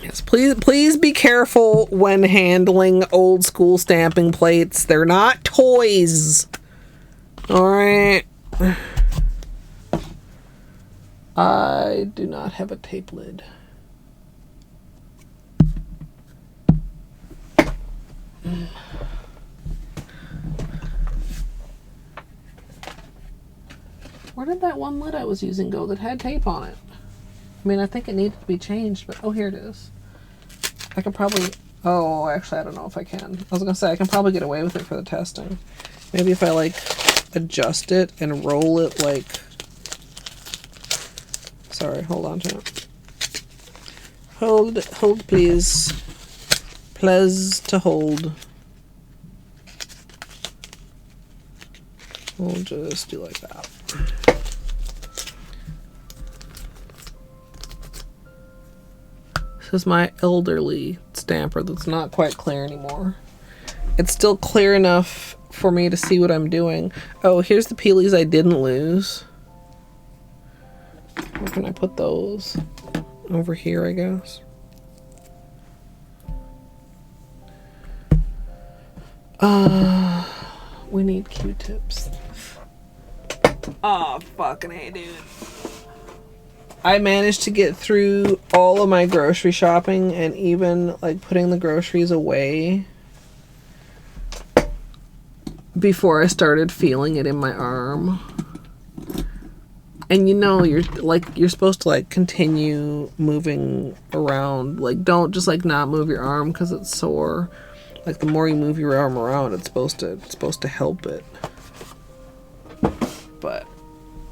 Yes, please be careful when handling old school stamping plates. They're not toys. All right. I do not have a tape lid. Where did that one lid I was using go that had tape on it? I mean, I think it needed to be changed, but oh, here it is. I could probably, oh, actually, I don't know if I can. I was gonna say, I can probably get away with it for the testing. Maybe if I, like, adjust it and roll it, like, sorry, hold on to it. Hold, please. Please to hold. We'll just do like that. This is my elderly stamper that's not quite clear anymore. It's still clear enough for me to see what I'm doing. Oh, here's the peelies I didn't lose. Where can I put those? Over here, I guess. We need Q-tips. Oh, fucking hey, dude. I managed to get through all of my grocery shopping and even like putting the groceries away before I started feeling it in my arm. And you know, you're supposed to like continue moving around. Like, don't just like not move your arm because it's sore. Like, the more you move your arm around, it's supposed to help it. But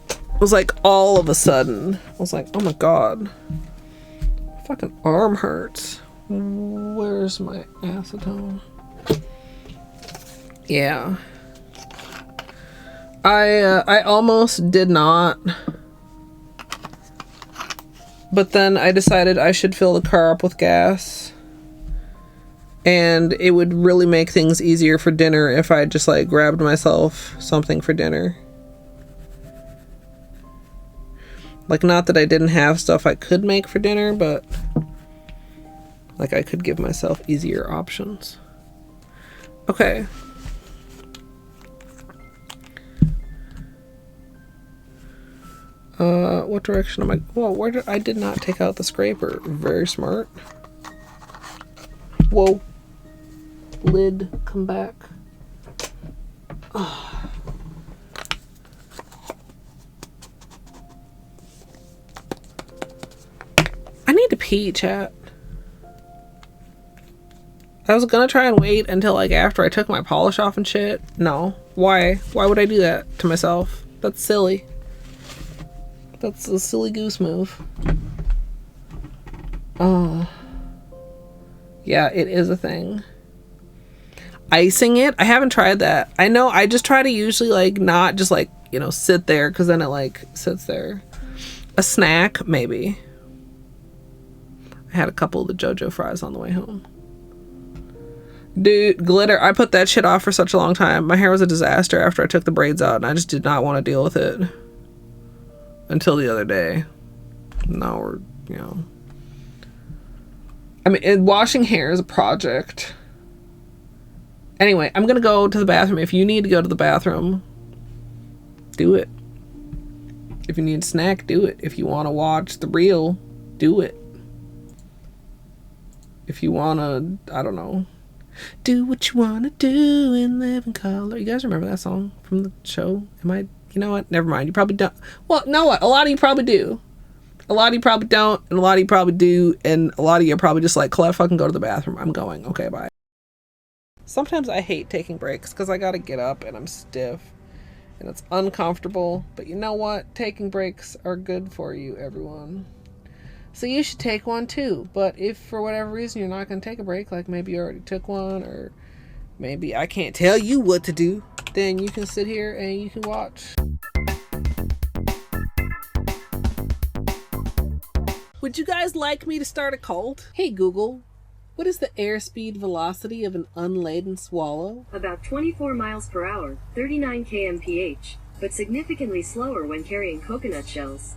it was like all of a sudden, I was like, oh my god, my fucking arm hurts. Where's my acetone? Yeah. I almost did not. But then I decided I should fill the car up with gas. And it would really make things easier for dinner if I just like grabbed myself something for dinner. Like, not that I didn't have stuff I could make for dinner, but like I could give myself easier options. Okay. What direction am I? Whoa, where did I did not take out the scraper. Very smart. Whoa. Lid, come back. Oh. I need to pee, chat. I was gonna try and wait until like after I took my polish off and shit. No. Why? Why would I do that to myself? That's silly. That's a silly goose move. Oh. Yeah, it is a thing. Icing it? I haven't tried that. I know, I just try to usually like not just like, you know, sit there because then it like sits there. A snack, maybe. I had a couple of the JoJo fries on the way home. Dude, glitter. I put that shit off for such a long time. My hair was a disaster after I took the braids out and I just did not want to deal with it. Until the other day. Now we're, you know. I mean, washing hair is a project. Anyway, I'm gonna go to the bathroom. If you need to go to the bathroom, do it. If you need a snack, do it. If you want to watch the reel, do it. If you want to, I don't know, do what you want to do and live in color. You guys remember that song from the show? You know what? Never mind. You probably don't. Well, know what? A lot of you probably do. A lot of you probably don't, and a lot of you probably do, and a lot of you are probably just like, Colette, fucking go to the bathroom. I'm going. Okay, bye. Sometimes I hate taking breaks because I gotta get up and I'm stiff and it's uncomfortable. But you know what? Taking breaks are good for you, everyone. So you should take one too. But if for whatever reason you're not gonna take a break, like maybe you already took one, or maybe I can't tell you what to do, then you can sit here and you can watch. Would you guys like me to start a cult? Hey Google, what is the airspeed velocity of an unladen swallow? About 24 miles per hour, 39 kmph, but significantly slower when carrying coconut shells.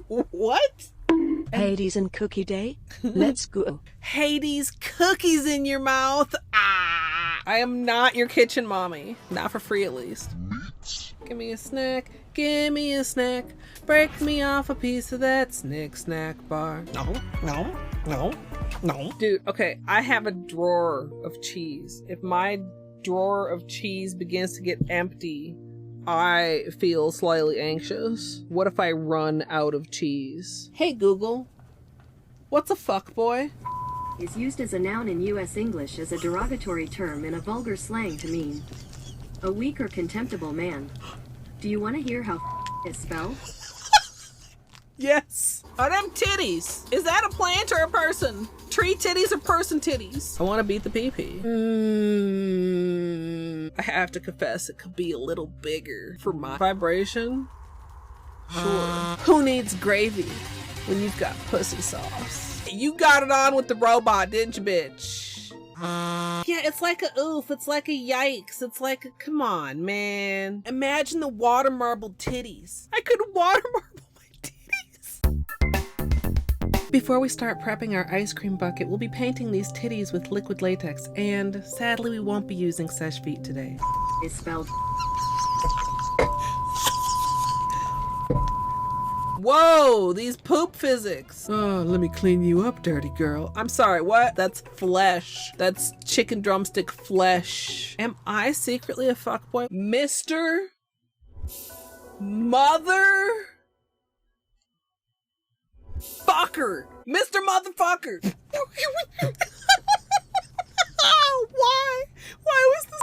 What? Hades and Cookie Day? Let's go. Hades cookies in your mouth. Ah! I am not your kitchen mommy. Not for free, at least. Give me a snack. Give me a snack. Break me off a piece of that snack bar. No. Dude, okay, I have a drawer of cheese. If my drawer of cheese begins to get empty, I feel slightly anxious. What if I run out of cheese? Hey Google, what's a fuckboy? Is used as a noun in U.S. English as a derogatory term in a vulgar slang to mean a weak or contemptible man. Do you want to hear how is spelled? Yes. Are them titties? Is that a plant or a person? Tree titties or person titties? I want to beat the pee-pee. I have to confess, it could be a little bigger for my vibration. Sure. Who needs gravy when you've got pussy sauce? You got it on with the robot, didn't you, bitch? Yeah, it's like a oof, it's like a yikes, it's like a, come on, man. Imagine the water marble titties. I could water marble my titties. Before we start prepping our ice cream bucket, we'll be painting these titties with liquid latex, and sadly we won't be using sesh feet today. Is spelled. Whoa, these poop physics. Oh, let me clean you up, dirty girl. I'm sorry, what? That's flesh. That's chicken drumstick flesh. Am I secretly a fuckboy? Mr. Mother Fucker. Mr. Motherfucker. Why? Why was this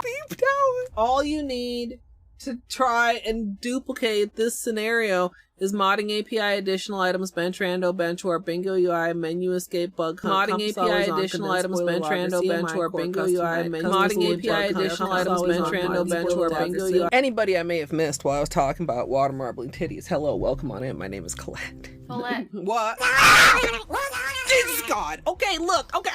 beeped out? All you need to try and duplicate this scenario is modding API additional items, bench rando, bench warp, bingo UI, menu escape, bug hunt. Modding API additional items, bench rando, bench warp, bingo UI, menu modding API additional items, bench rando, bench warp, bingo UI. Anybody I may have missed while I was talking about water marbling titties, hello, welcome on in. My name is Colette. Colette. What? Jesus God. Okay, look. Okay.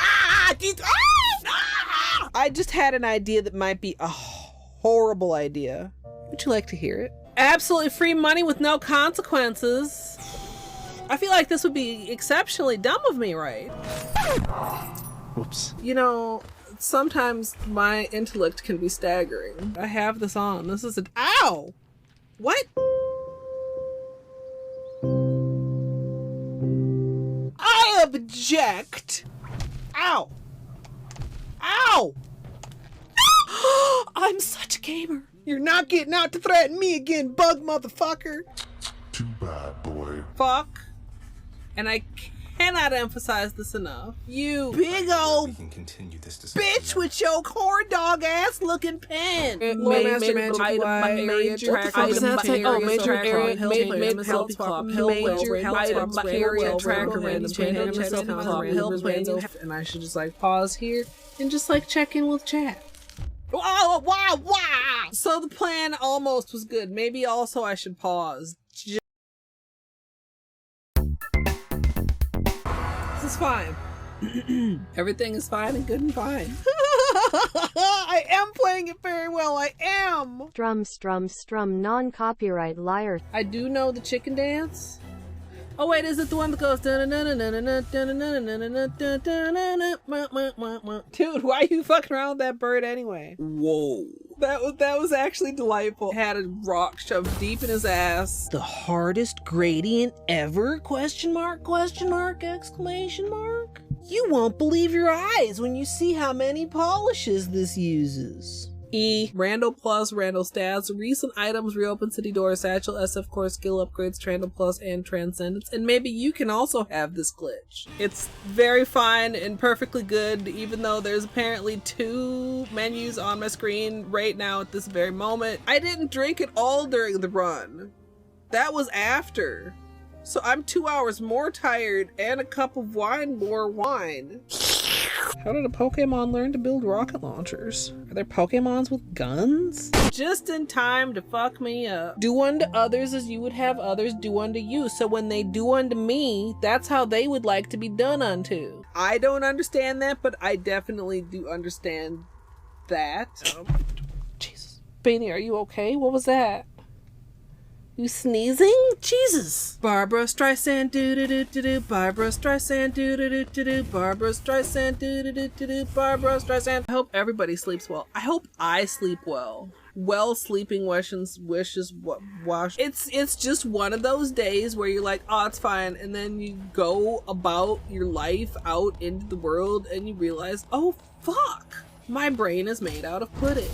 I just had an idea that might be a horrible idea. Would you like to hear it? Absolutely free money with no consequences. I feel like this would be exceptionally dumb of me, right? Whoops. You know, sometimes my intellect can be staggering. I have this on. This is ow! What? I object! Ow! Ow! I'm such a gamer. You're not getting out to threaten me again, bug motherfucker. Too bad, boy. Fuck. And I cannot emphasize this enough. You big old We can continue this discussion bitch with your corn dog ass looking pen. Major and I should just like pause here and just like check in with chat. Wow. So the plan almost was good. Maybe also I should pause. This is fine. Everything is fine and good and fine. I am playing it very well. I am. Strum, non-copyright liar. I do know the chicken dance. Oh wait, is it the one that goes? Dude, why are you fucking around with that bird anyway? Whoa. That was actually delightful. Had a rock shoved deep in his ass. The hardest gradient ever? Question mark, exclamation mark. You won't believe your eyes when you see how many polishes this uses. E. Randall Plus, Randall Stats, recent items, reopen city doors, satchel, SF core, skill upgrades, Trandall Plus, and Transcendence. And maybe you can also have this glitch. It's very fine and perfectly good, even though there's apparently 2 menus on my screen right now at this very moment. I didn't drink it all during the run. That was after. So I'm 2 hours more tired and a cup of wine more wine. How did a Pokemon learn to build rocket launchers? Are there Pokemons with guns? Just in time to fuck me up. Do unto others as you would have others do unto you. So when they do unto me, that's how they would like to be done unto. I don't understand that, but I definitely do understand that. Jesus. Beanie, are you okay? What was that? You sneezing? Jesus. Barbara Streisand do-do-do-do-do. Barbara Streisand do-do-do-do-do. Barbara Streisand do-do-do-do-do. Barbara Streisand. I hope everybody sleeps well. I hope I sleep well. Well, sleeping wishes wash. It's just one of those days where you're like, oh, it's fine. And then you go about your life out into the world and you realize, oh, fuck. My brain is made out of pudding.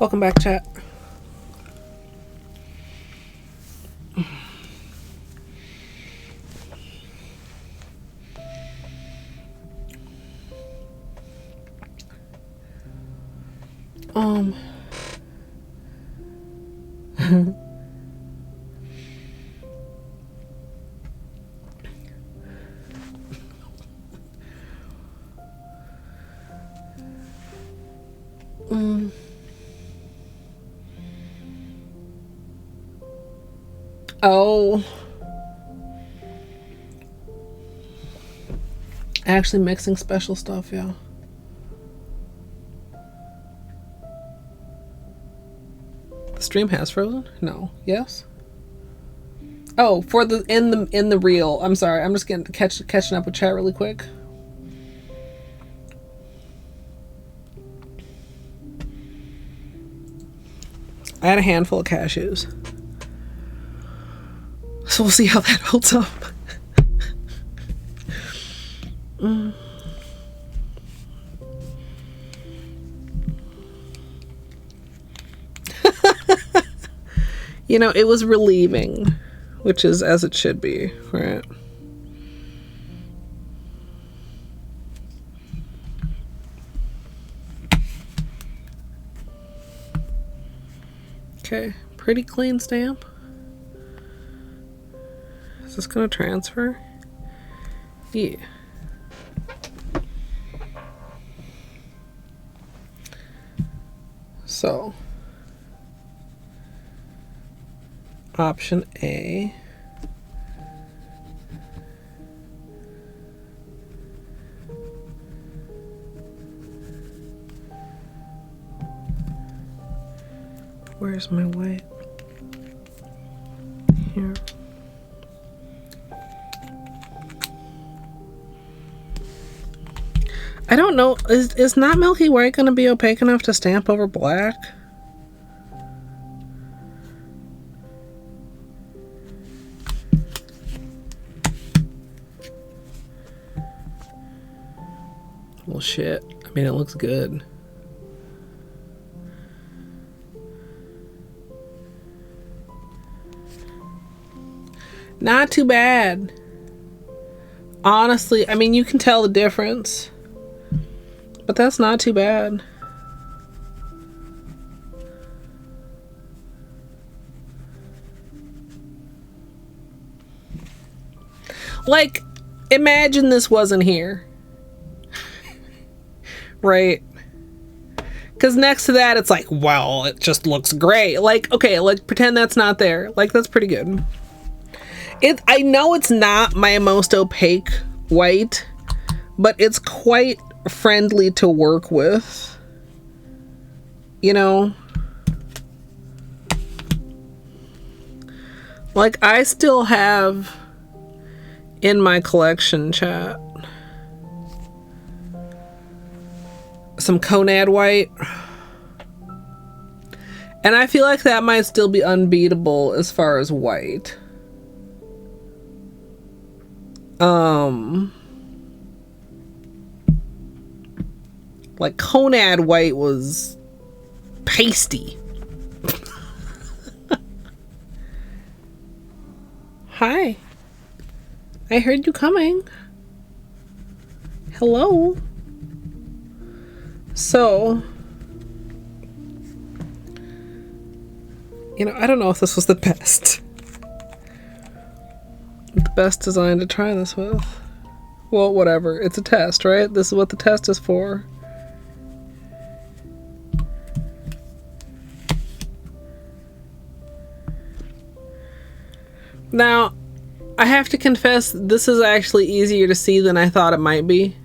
Welcome back, chat. Oh. Actually mixing special stuff, yeah. The stream has frozen? No. Yes? Oh, for the in the reel. I'm sorry. I'm just getting catching up with chat really quick. I had a handful of cashews. So we'll see how that holds up. You know, it was relieving, which is as it should be, right? Okay, pretty clean stamp. Is this gonna transfer? Yeah. So, option A. Where's my white? Here. I don't know. Is not Milky White going to be opaque enough to stamp over black? Well, shit. I mean, it looks good. Not too bad. Honestly, I mean, you can tell the difference. But that's not too bad. Like, imagine this wasn't here. Right? Because next to that, it's like, well, it just looks great. Like, okay, like, pretend that's not there. Like, that's pretty good. I know it's not my most opaque white, but it's quite friendly to work with. You know? Like, I still have in my collection, chat, some Conad white. And I feel like that might still be unbeatable as far as white. Like Conad white was pasty. Hi. I heard you coming. Hello. So, you know, I don't know if this was the best design to try this with. Well, whatever. It's a test, right? This is what the test is for. Now, I have to confess, this is actually easier to see than I thought it might be.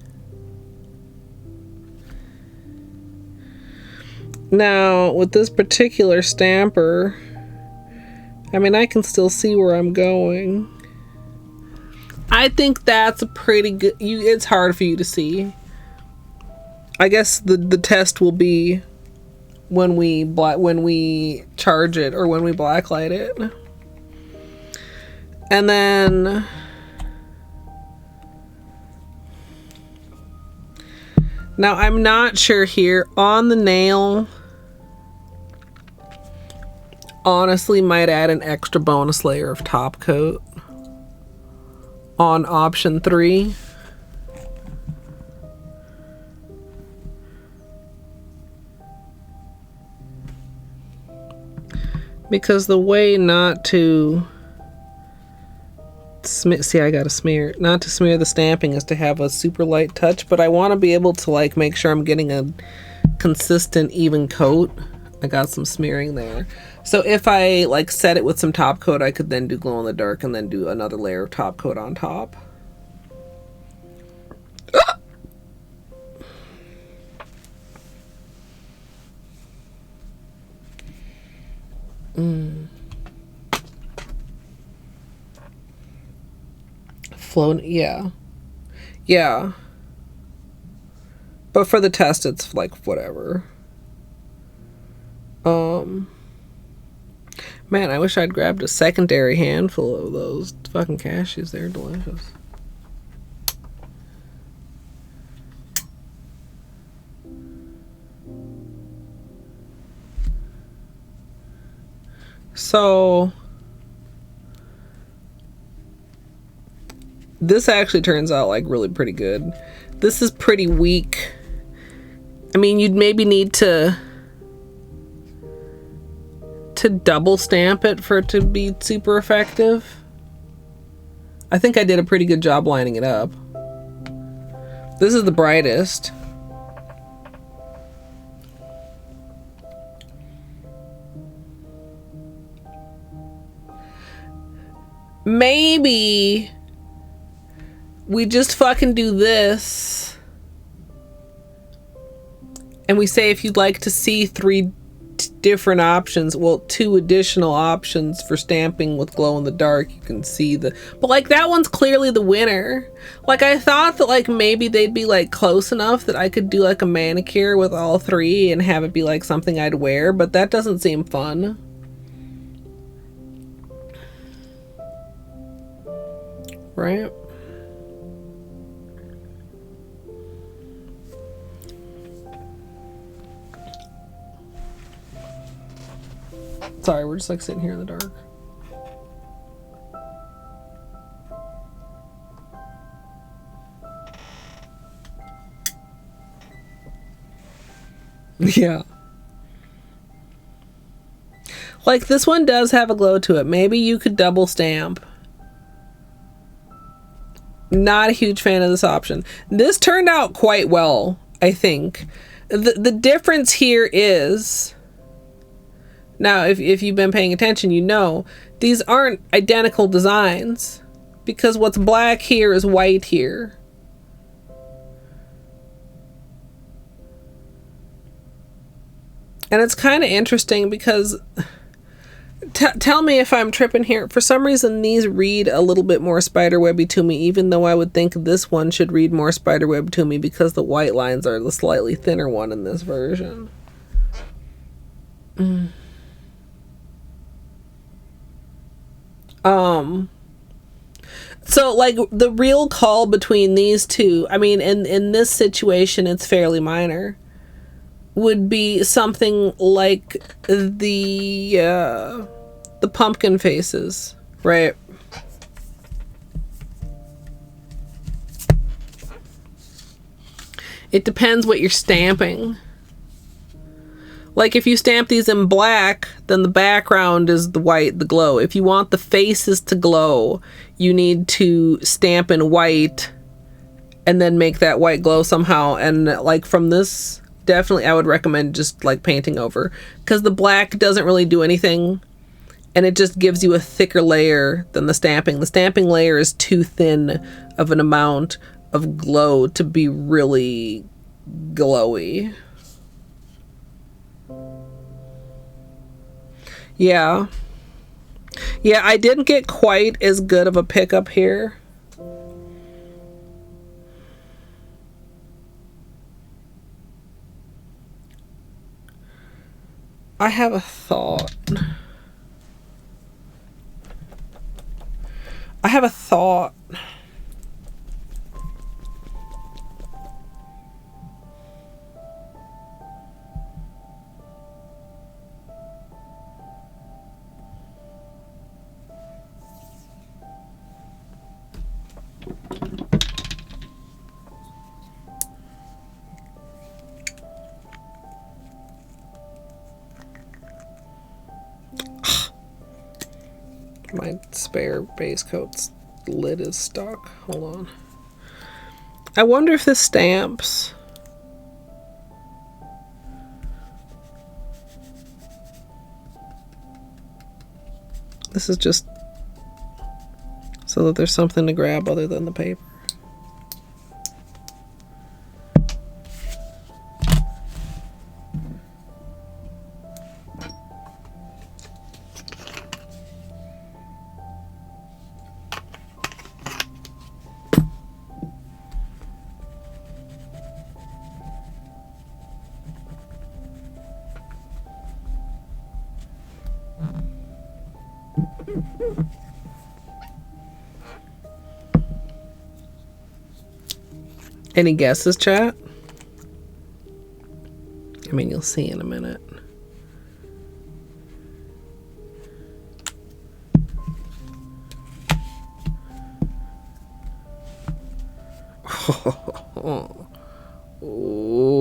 Now, with this particular stamper, I mean, I can still see where I'm going. I think that's a pretty good... it's hard for you to see. I guess the test will be when we charge it or when we blacklight it. And then... now, I'm not sure here. On the nail... honestly might add an extra bonus layer of top coat on option 3. Because the way not to see, I gotta smear, not to smear the stamping is to have a super light touch, but I want to be able to like make sure I'm getting a consistent even coat. I got some smearing there. So if I like set it with some top coat, I could then do glow in the dark and then do another layer of top coat on top. Flown, yeah. Yeah. But for the test, it's like whatever. Man, I wish I'd grabbed a secondary handful of those fucking cashews. They're delicious. So this actually turns out like really pretty good. This is pretty weak. I mean, you'd maybe need to double stamp it for it to be super effective. I think I did a pretty good job lining it up. This is the brightest. Maybe we just fucking do this and we say if you'd like to see 3 different options, well, 2 additional options for stamping with glow in the dark, you can see the, but like that one's clearly the winner. Like I thought that like maybe they'd be like close enough that I could do like a manicure with all 3 and have it be like something I'd wear, but that doesn't seem fun. Right? Sorry, we're just like sitting here in the dark. Yeah. Like this one does have a glow to it. Maybe you could double stamp. Not a huge fan of this option. This turned out quite well, I think. The difference here is, now if you've been paying attention, you know, these aren't identical designs, because what's black here is white here. And it's kind of interesting because, tell me if I'm tripping here. For some reason, these read a little bit more spiderwebby to me, even though I would think this one should read more spiderweb to me because the white lines are the slightly thinner one in this version. So like the real call between these two, I mean, in this situation, it's fairly minor, would be something like the pumpkin faces, right? It depends what you're stamping. Like if you stamp these in black, then the background is the white, the glow. If you want the faces to glow, you need to stamp in white and then make that white glow somehow. And like from this, definitely I would recommend just like painting over, because the black doesn't really do anything and it just gives you a thicker layer than the stamping. The stamping layer is too thin of an amount of glow to be really glowy. Yeah, I didn't get quite as good of a pickup here. I have a thought. My spare base coat's lid is stuck. Hold on. I wonder if this stamps. This is just so that there's something to grab other than the paper. Any guesses, chat? I mean, you'll see in a minute. Ooh.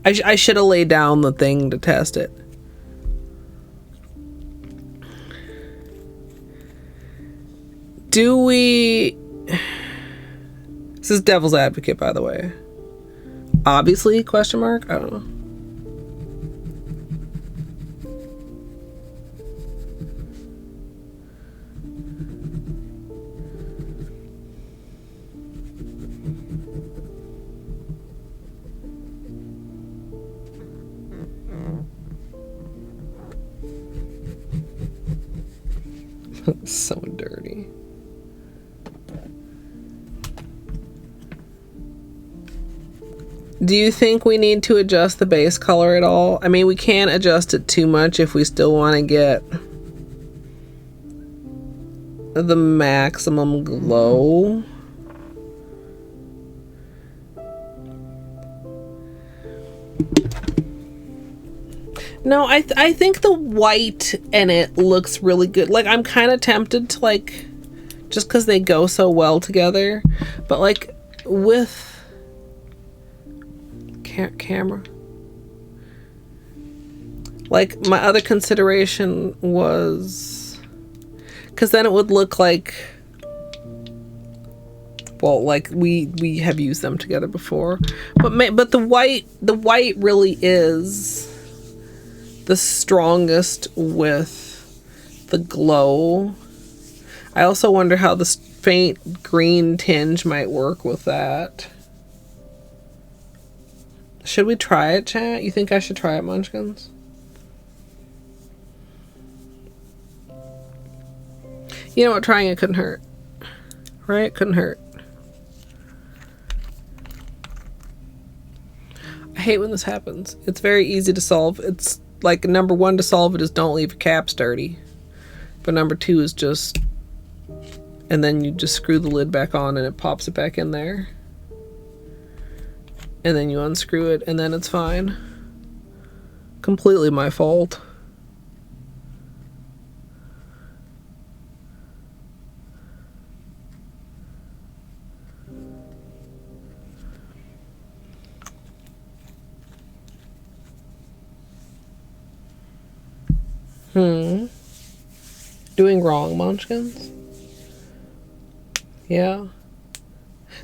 I should have laid down the thing to test it. Do we... This is devil's advocate, by the way. Obviously, question mark? I don't know. So dirty. Do you think we need to adjust the base color at all? I mean, we can't adjust it too much if we still want to get the maximum glow. No, I think the white in it looks really good. Like, I'm kind of tempted to, like, just because they go so well together. But, like, with camera. Like, my other consideration was... because then it would look like... well, like, we have used them together before. But the white really is... the strongest with the glow. I also wonder how this faint green tinge might work with that. Should we try it, chat? You think I should try it, Munchkins? You know what? Trying it couldn't hurt. Right? Couldn't hurt. I hate when this happens. It's very easy to solve. It's like, number one to solve it is don't leave your caps dirty. But number two is just... and then you just screw the lid back on and it pops it back in there. And then you unscrew it and then it's fine. Completely my fault. Doing wrong, Munchkins? Yeah.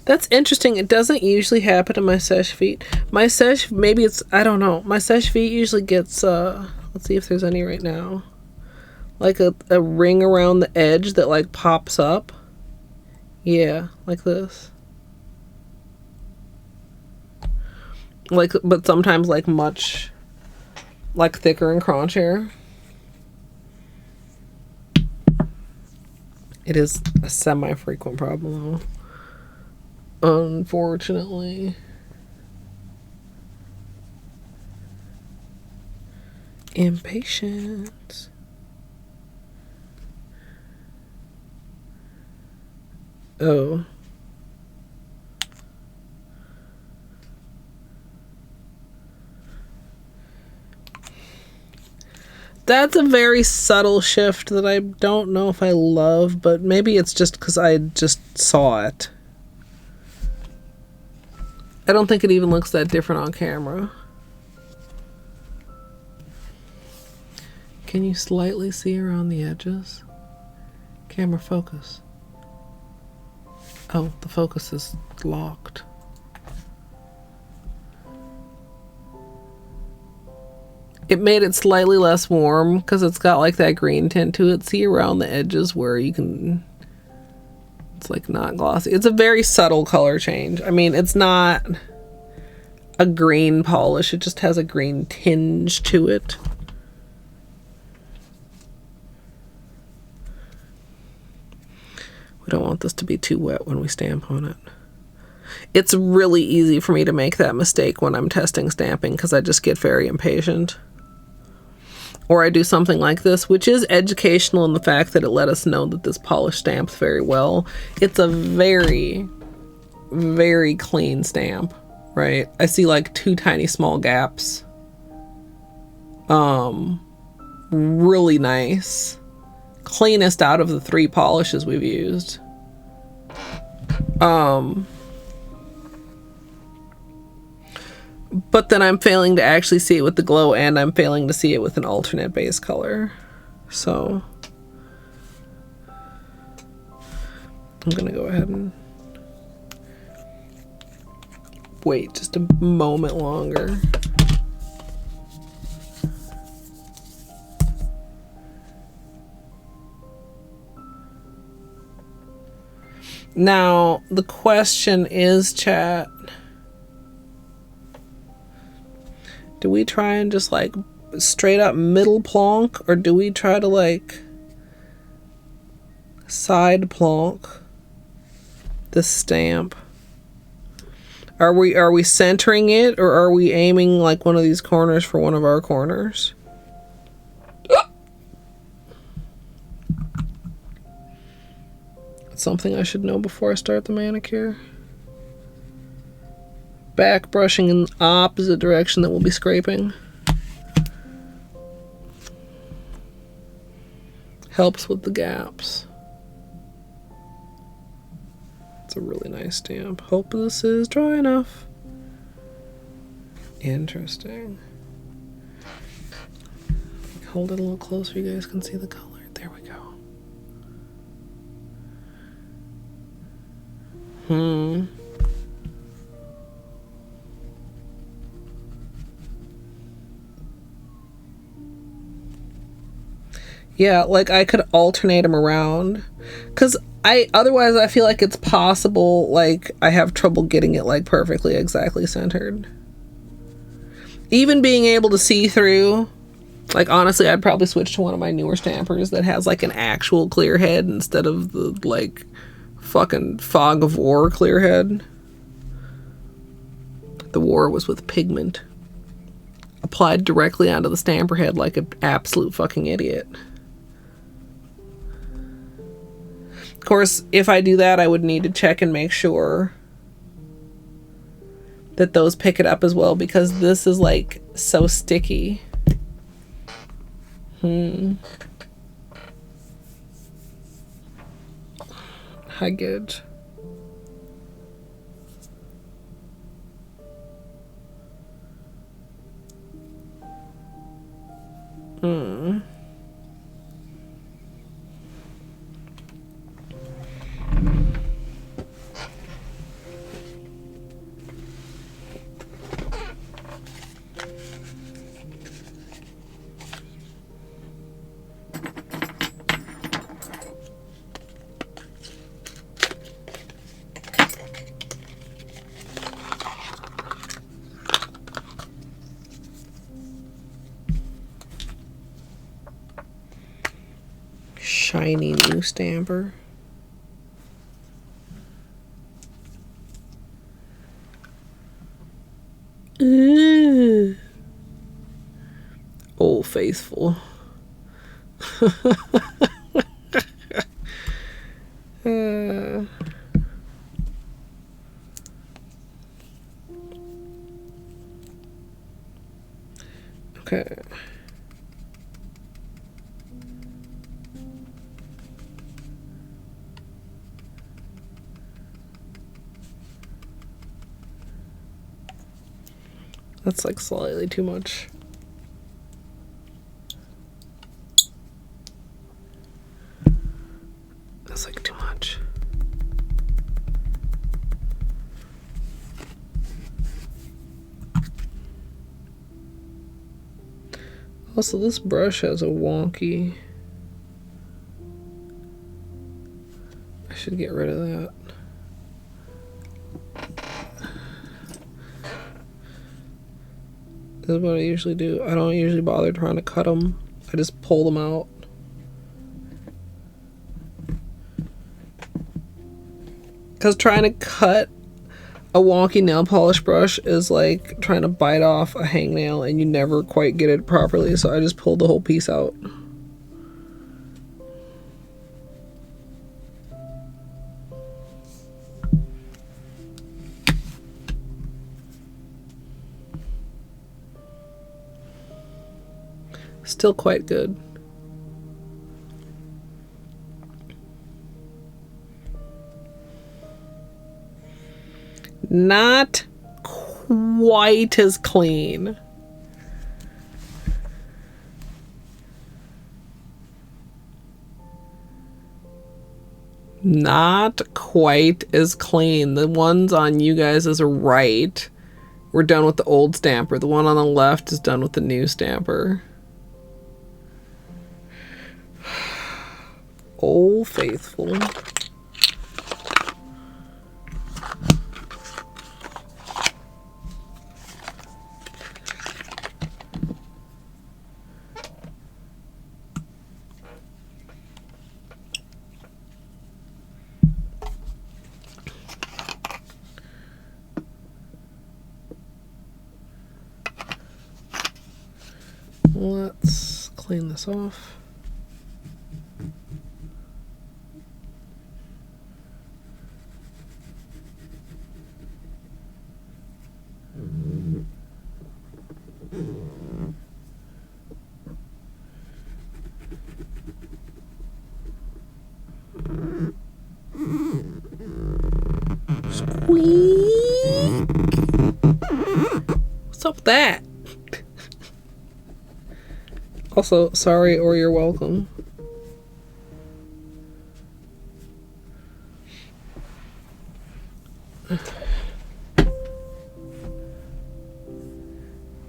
That's interesting. It doesn't usually happen to my sesh feet. My sesh, maybe it's, I don't know. My sesh feet usually gets, let's see if there's any right now. Like a ring around the edge that like pops up. Yeah, like this. Like, but sometimes like much, like thicker and crunchier. It is a semi-frequent problem, though. Unfortunately. Impatient. Oh. That's a very subtle shift that I don't know if I love, but maybe it's just because I just saw it. I don't think it even looks that different on camera. Can you slightly see around the edges? Camera focus. Oh, the focus is locked. It made it slightly less warm because it's got like that green tint to it. See around the edges where you can... it's like not glossy. It's a very subtle color change. I mean, it's not a green polish. It just has a green tinge to it. We don't want this to be too wet when we stamp on it. It's really easy for me to make that mistake when I'm testing stamping because I just get very impatient. Or I do something like this, which is educational in the fact that it let us know that this polish stamps very well. It's a very, very clean stamp, right? I see like 2 tiny small gaps. Really nice. Cleanest out of the 3 polishes we've used. But then I'm failing to actually see it with the glow, and I'm failing to see it with an alternate base color. So I'm gonna go ahead and wait just a moment longer. Now, the question is, chat, do we try and just like straight up middle plonk, or do we try to like side plonk the stamp? Are we centering it, or are we aiming like one of these corners for one of our corners? It's something I should know before I start the manicure. Back brushing in the opposite direction that we'll be scraping. Helps with the gaps. It's a really nice stamp. Hope this is dry enough. Interesting. Hold it a little closer, you guys can see the color. There we go. Yeah, like I could alternate them around, because otherwise I feel like it's possible, like I have trouble getting it like perfectly exactly centered. Even being able to see through, like honestly I'd probably switch to one of my newer stampers that has like an actual clear head instead of the like fucking fog of war clear head. The war was with pigment applied directly onto the stamper head like an absolute fucking idiot. Of course, if I do that, I would need to check and make sure that those pick it up as well, because this is like so sticky. Hi, good. Shiny new stamper. Ooh. Old Faithful. Okay. That's like slightly too much. That's like too much. Also, this brush has a wonky. I should get rid of that. This is what I usually do. I don't usually bother trying to cut them. I just pull them out. Because trying to cut a wonky nail polish brush is like trying to bite off a hangnail and you never quite get it properly, so I just pulled the whole piece out. Still quite good. Not quite as clean. Not quite as clean. The ones on you guys is right. We're done with the old stamper. The one on the left is done with the new stamper. Old Faithful. Let's clean this off. that? Also, sorry or you're welcome.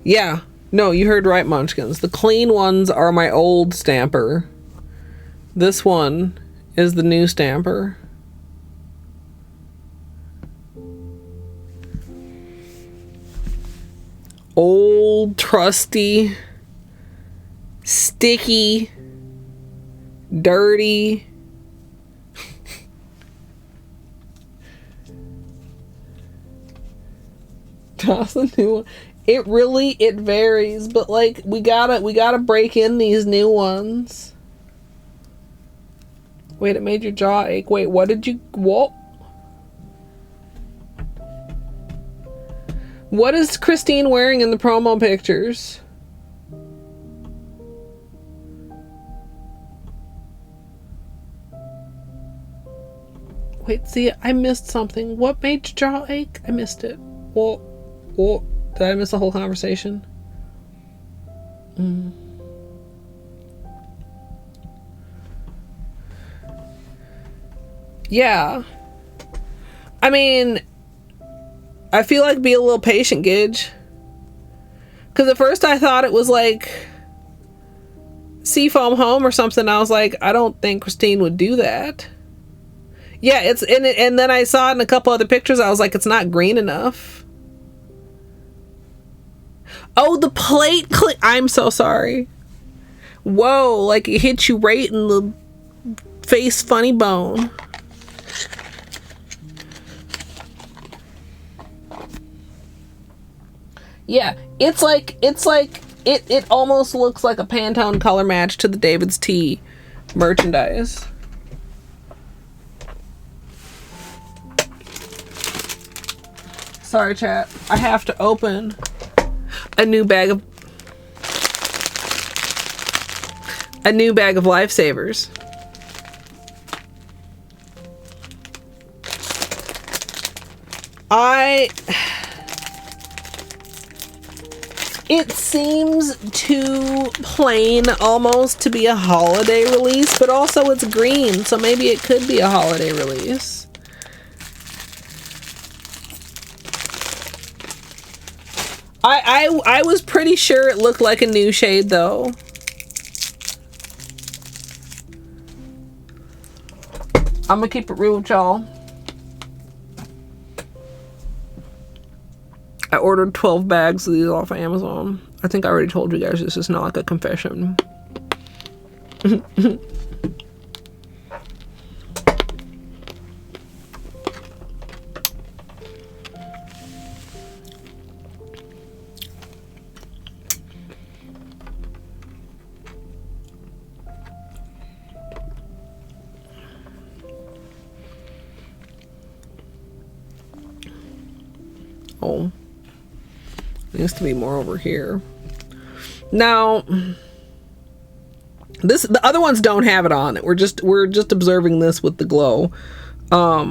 Yeah. No, you heard right, Munchkins. The clean ones are my old stamper. This one is the new stamper. Old, trusty, sticky, dirty. Toss a new one. It varies, but like we gotta break in these new ones. Wait, it made your jaw ache. Wait, what? What is Christine wearing in the promo pictures? Wait, see, I missed something. What made your jaw ache? I missed it. Whoa. Did I miss the whole conversation? Yeah. I mean, I feel like be a little patient, Gidge. Because at first I thought it was like Seafoam Home or something. I was like, I don't think Christine would do that. Yeah, it's in it, and then I saw it in a couple other pictures. I was like, it's not green enough. Oh, the plate I'm so sorry. Whoa, like it hit you right in the face funny bone. Yeah, it almost looks like a Pantone color match to the David's Tea merchandise. Sorry, chat. I have to open a new bag of Lifesavers. It seems too plain almost to be a holiday release, but also it's green, so maybe it could be a holiday release. I was pretty sure it looked like a new shade though. I'm gonna keep it real with y'all. I ordered 12 bags of these off of Amazon. I think I already told you guys this is not like a confession. Oh, needs to be more over here. Now, the other ones don't have it on it. We're just observing this with the glow. I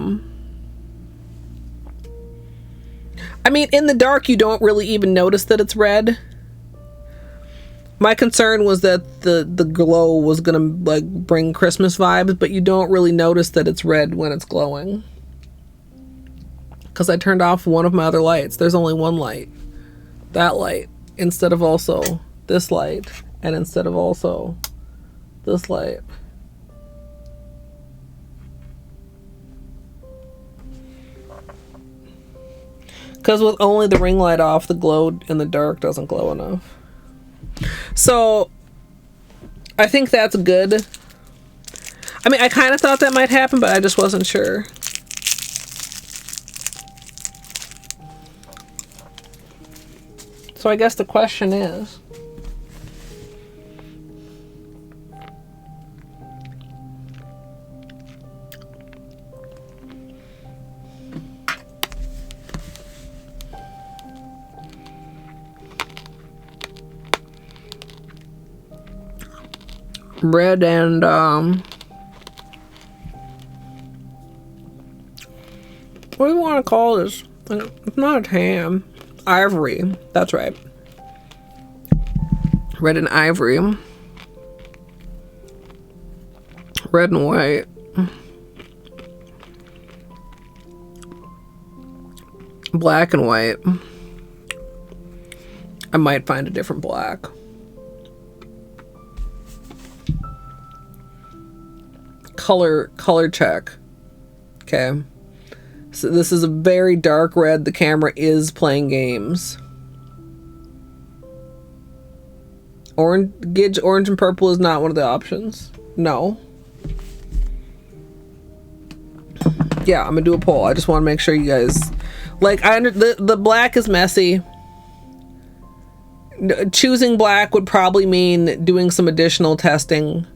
mean, in the dark, you don't really even notice that it's red. My concern was that the glow was gonna like bring Christmas vibes, but you don't really notice that it's red when it's glowing. Because I turned off one of my other lights. There's only one light. That light. Instead of also this light. And instead of also this light. Because with only the ring light off, the glow in the dark doesn't glow enough. So, I think that's good. I mean, I kind of thought that might happen, but I just wasn't sure. So I guess the question is, red and what do you want to call this? It's not a tan. Ivory. That's right. Red and ivory. Red and white. Black and white. I might find a different black. Color check. Okay. So this is a very dark red. The camera is playing games. Orange and purple is not one of the options. No. Yeah, I'm gonna do a poll. I just want to make sure you guys like. The black is messy. Choosing black would probably mean doing some additional testing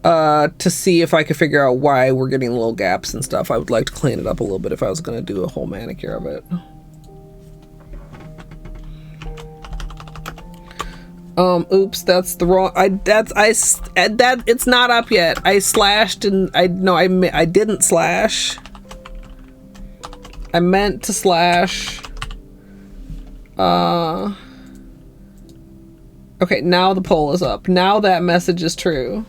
to see if I could figure out why we're getting little gaps and stuff. I would like to clean it up a little bit if I was gonna do a whole manicure of it. Oops, that's the wrong. It's not up yet. I slashed and I didn't slash. I meant to slash. Okay, now the poll is up. Now that message is true.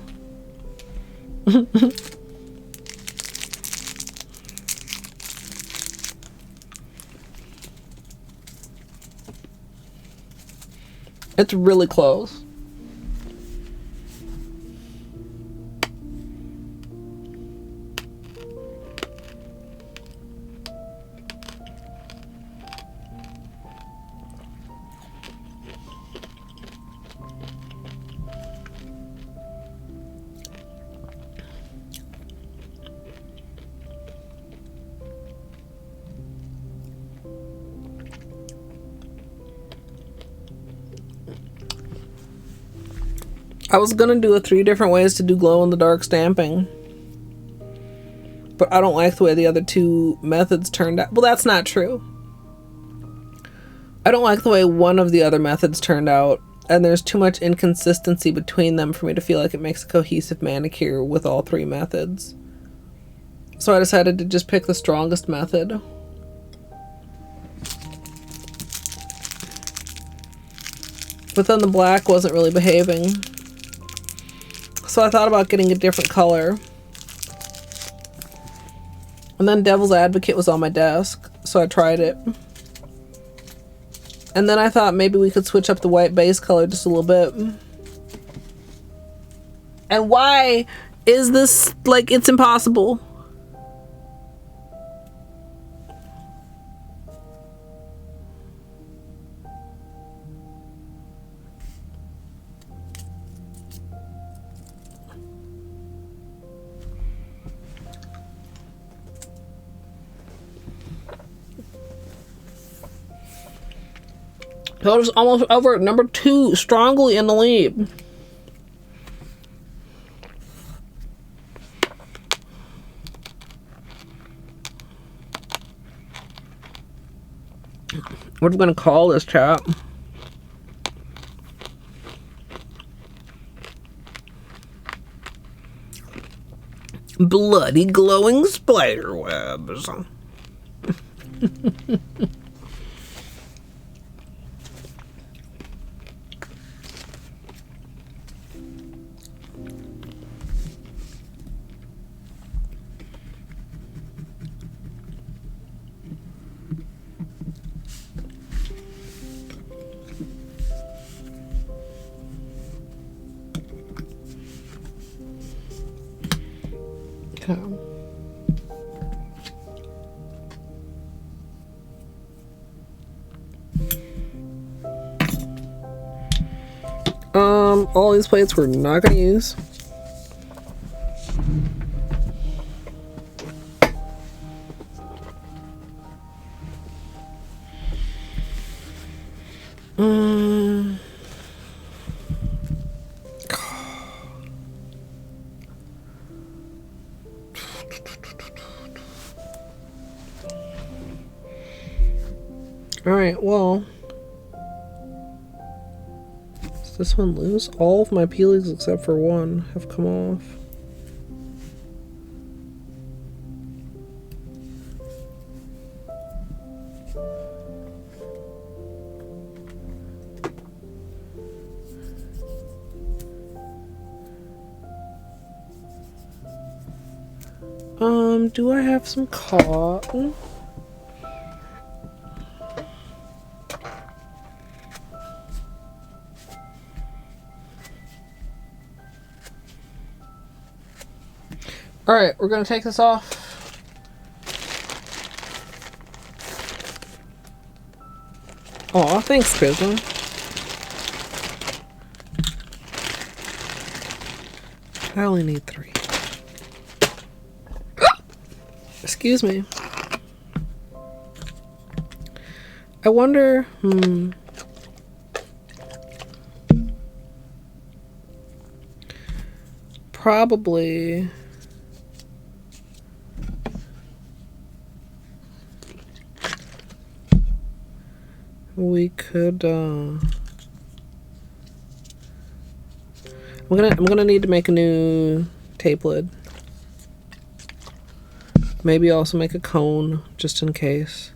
It's really close. I was gonna do 3 different ways to do glow in the dark stamping, but I don't like the way the other 2 methods turned out. Well, that's not true. I don't like the way one of the other methods turned out, and there's too much inconsistency between them for me to feel like it makes a cohesive manicure with all 3 methods. So I decided to just pick the strongest method. But then the black wasn't really behaving. So I thought about getting a different color. And then Devil's Advocate was on my desk, so I tried it. And then I thought maybe we could switch up the white base color just a little bit. And why is this, like, it's impossible? Photo's almost over. Number 2, strongly in the lead. What are we gonna call this, chat? Bloody glowing spider webs. Okay. All these plates we're not gonna use. Alright, well, does this one loose? All of my peelies except for one have come off. Do I have some cotton? Alright, we're gonna take this off. Aw, thanks, Prism. I only need 3. Excuse me. I wonder, probably we could, I'm gonna need to make a new tape lid. Maybe also make a cone, just in case.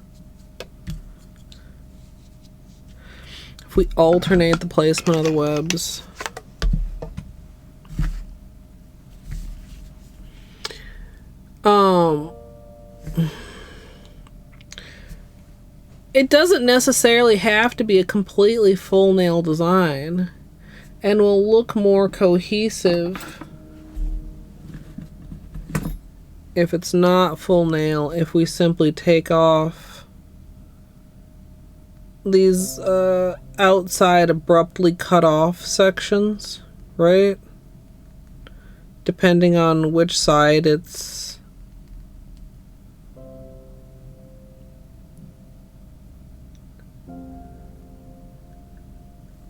If we alternate the placement of the webs. It doesn't necessarily have to be a completely full nail design, and will look more cohesive if it's not full nail, if we simply take off these outside abruptly cut off sections, right? Depending on which side it's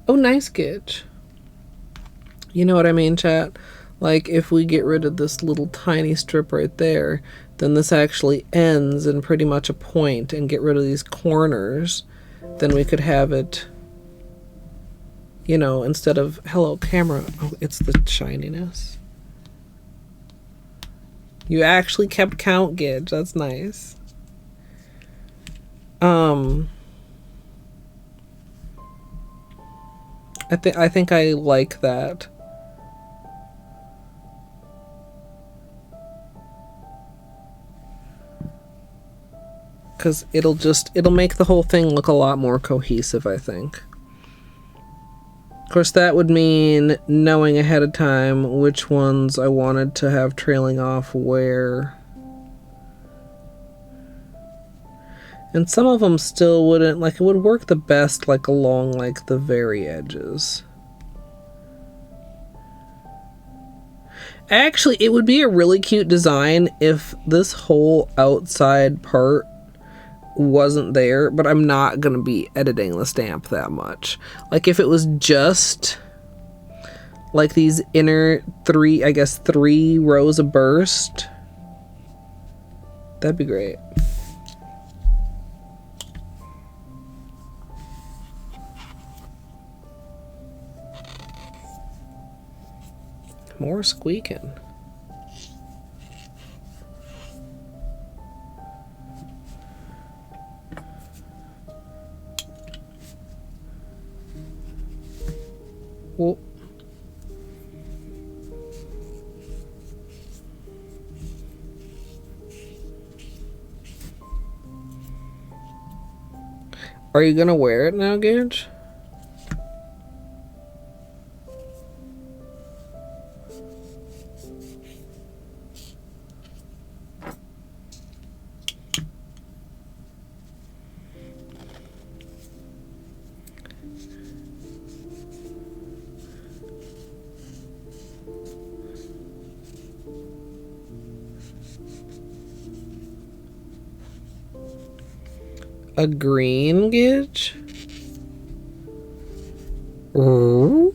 oh, nice Gitch. You know what I mean, chat? Like, if we get rid of this little tiny strip right there, then this actually ends in pretty much a point, and get rid of these corners, then we could have it, you know, instead of, hello camera, oh, it's the shininess. You actually kept count, Gidge, that's nice. I think I like that. Because it'll make the whole thing look a lot more cohesive, I think. Of course, that would mean knowing ahead of time which ones I wanted to have trailing off where. And some of them still wouldn't, like, it would work the best, like, along, like, the very edges. Actually, it would be a really cute design if this whole outside part wasn't there, but I'm not gonna be editing the stamp that much. Like, if it was just, like, these inner 3 rows of burst, that'd be great. More squeaking. Well, are you gonna wear it now, Gage? A green Gidge? Ooh.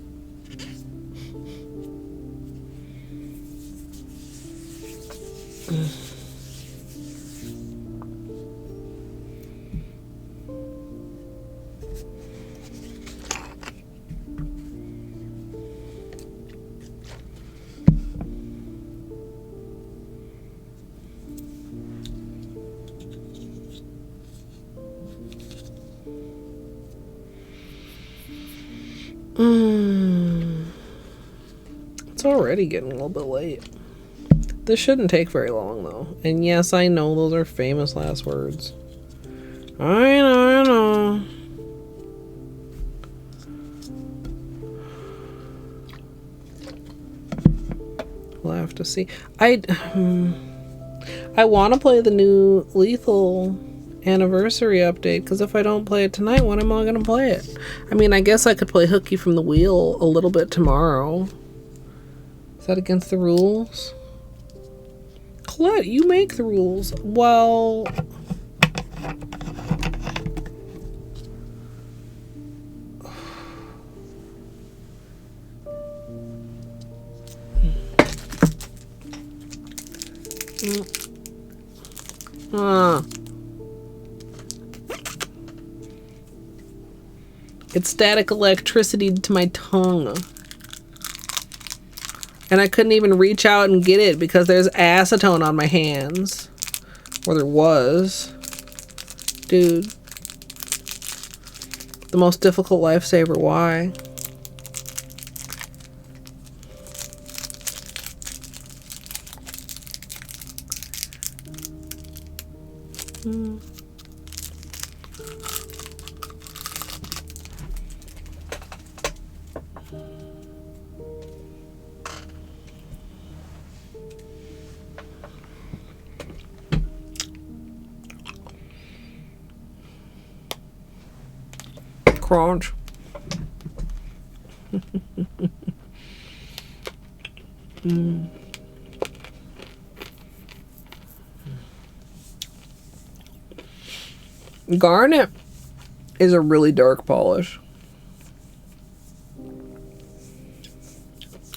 It's already getting a little bit late. This shouldn't take very long, though. And yes, I know those are famous last words. I know. We'll have to see. I want to play the new Lethal anniversary update, because if I don't play it tonight, when am I going to play it? I mean, I guess I could play Hooky from the Wheel a little bit tomorrow. Is that against the rules? Colette, you make the rules. Well... It's static electricity to my tongue. And I couldn't even reach out and get it because there's acetone on my hands. Or there was. Dude. The most difficult lifesaver. Why? Crunch. Garnet is a really dark polish.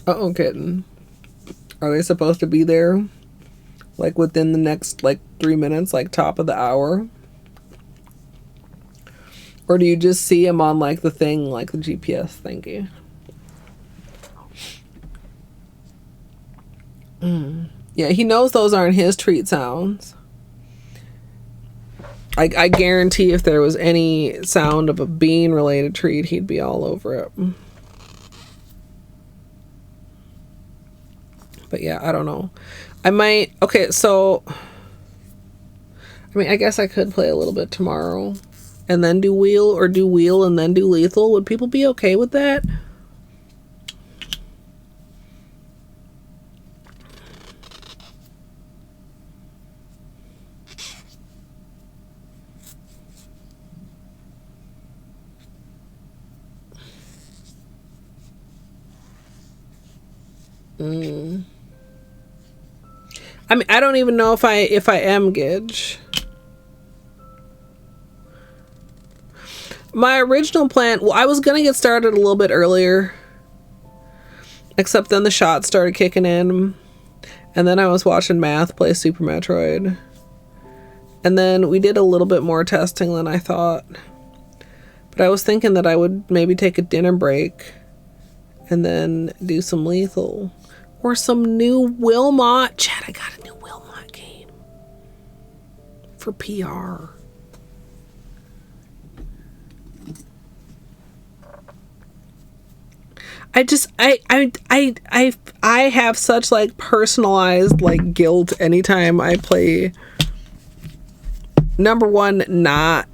Uh-oh, kitten. Are they supposed to be there? Like within the next, 3 minutes, top of the hour? Or do you just see him on, the thing, the GPS thingy? Yeah, he knows those aren't his treat sounds. I guarantee if there was any sound of a bean-related treat, he'd be all over it. But yeah, I don't know. I might... Okay, so... I mean, I guess I could play a little bit tomorrow. And then do Wheel, or do Wheel and then do Lethal. Would people be okay with that? I mean, I don't even know if I am Gidge. My original plan, well, I was gonna get started a little bit earlier, except then the shots started kicking in, and then I was watching Math play Super Metroid, and then we did a little bit more testing than I thought. But I was thinking that I would maybe take a dinner break and then do some Lethal or some new Wilmot. Chat, I got a new Wilmot game for PR. I have such personalized guilt anytime I play, number one, not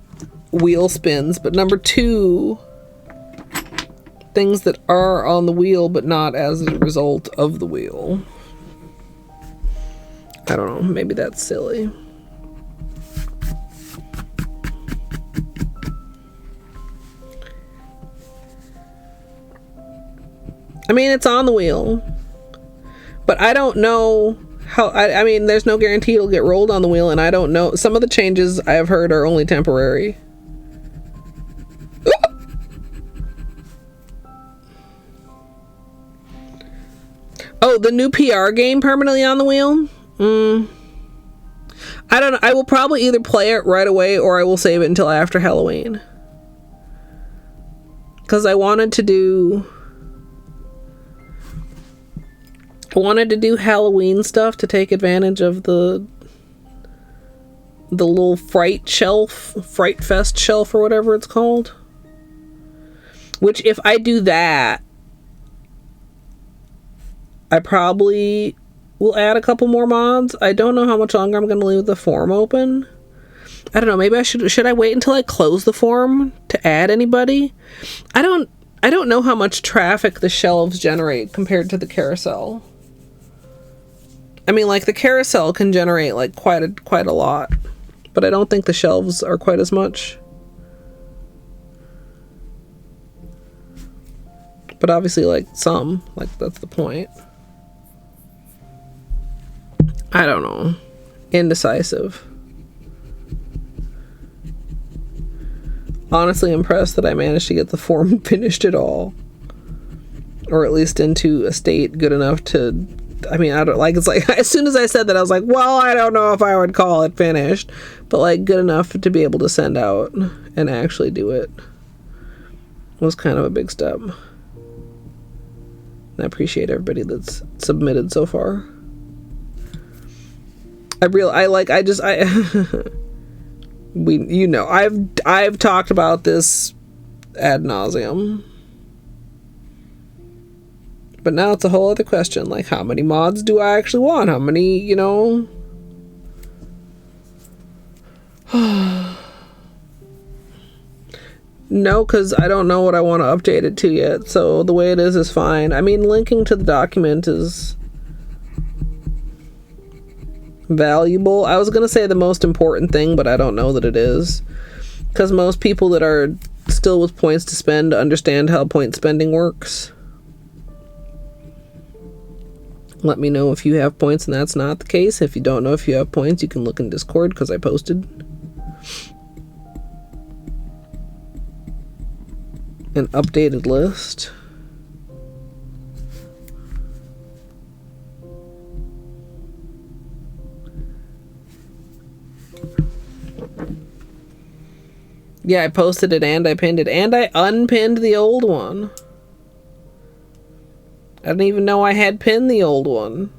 wheel spins, but number two, things that are on the wheel but not as a result of the wheel. I don't know, maybe that's silly. I mean, it's on the wheel, but I don't know how, I mean, there's no guarantee it'll get rolled on the wheel, and I don't know. Some of the changes I have heard are only temporary. Oh, the new PR game permanently on the wheel? I don't know. I will probably either play it right away or I will save it until after Halloween. Because I wanted to do Halloween stuff to take advantage of the little Fright Fest shelf or whatever it's called. Which, if I do that, I probably we'll add a couple more mods. I don't know how much longer I'm going to leave the form open. I don't know, maybe I should I wait until I close the form to add anybody? I don't know how much traffic the shelves generate compared to the carousel. I mean, like, the carousel can generate like quite a lot, but I don't think the shelves are quite as much. But obviously, like, some, like, that's the point. I don't know. Indecisive. Honestly impressed that I managed to get the form finished at all. Or at least into a state good enough to... I mean, I don't... Like, it's like, as soon as I said that, I was like, well, I don't know if I would call it finished. But, like, good enough to be able to send out and actually do it was kind of a big step. And I appreciate everybody that's submitted so far. You know, I've talked about this ad nauseum. But now it's a whole other question. Like, how many mods do I actually want? How many, you know? No, because I don't know what I want to update it to yet. So the way it is fine. I mean, linking to the document is valuable. I was going to say the most important thing, but I don't know that it is. Because most people that are still with points to spend understand how point spending works. Let me know if you have points and that's not the case. If you don't know if you have points, you can look in Discord because I posted an updated list. Yeah, I posted it and I pinned it and I unpinned the old one. I didn't even know I had pinned the old one.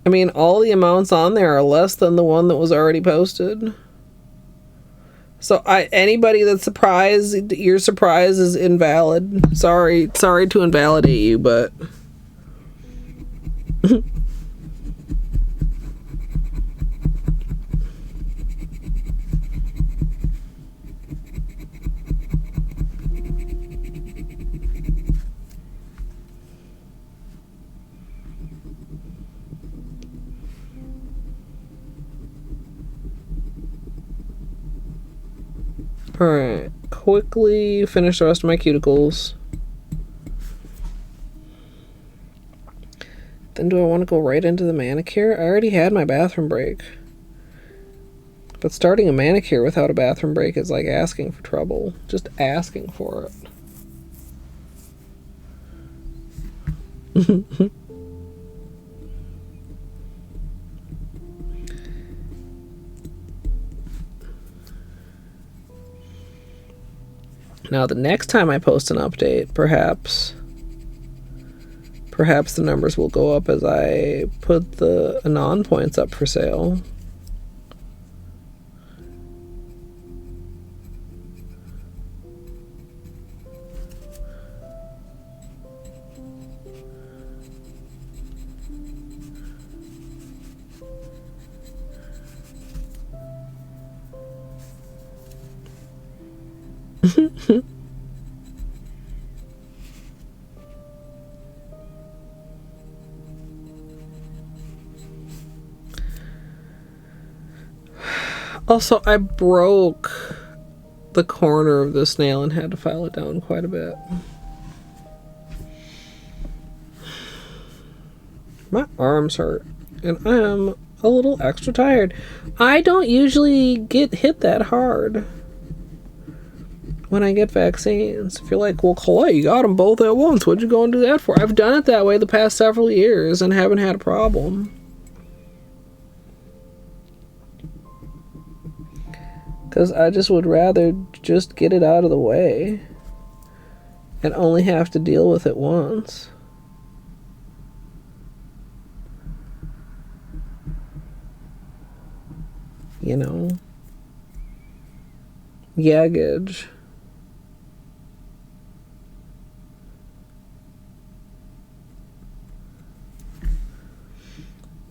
I mean, all the amounts on there are less than the one that was already posted. So anybody that's surprised, your surprise is invalid. Sorry to invalidate you, but alright, quickly finish the rest of my cuticles. Then do I want to go right into the manicure? I already had my bathroom break. But starting a manicure without a bathroom break is like asking for trouble. Just asking for it. Now, the next time I post an update, perhaps the numbers will go up as I put the Anon points up for sale. Also, I broke the corner of this nail and had to file it down quite a bit. My arms hurt, and I am a little extra tired. I don't usually get hit that hard when I get vaccines. If you're like, well, Colette, you got them both at once. What'd you go and do that for? I've done it that way the past several years and haven't had a problem. Because I just would rather just get it out of the way and only have to deal with it once. You know? Yaggage.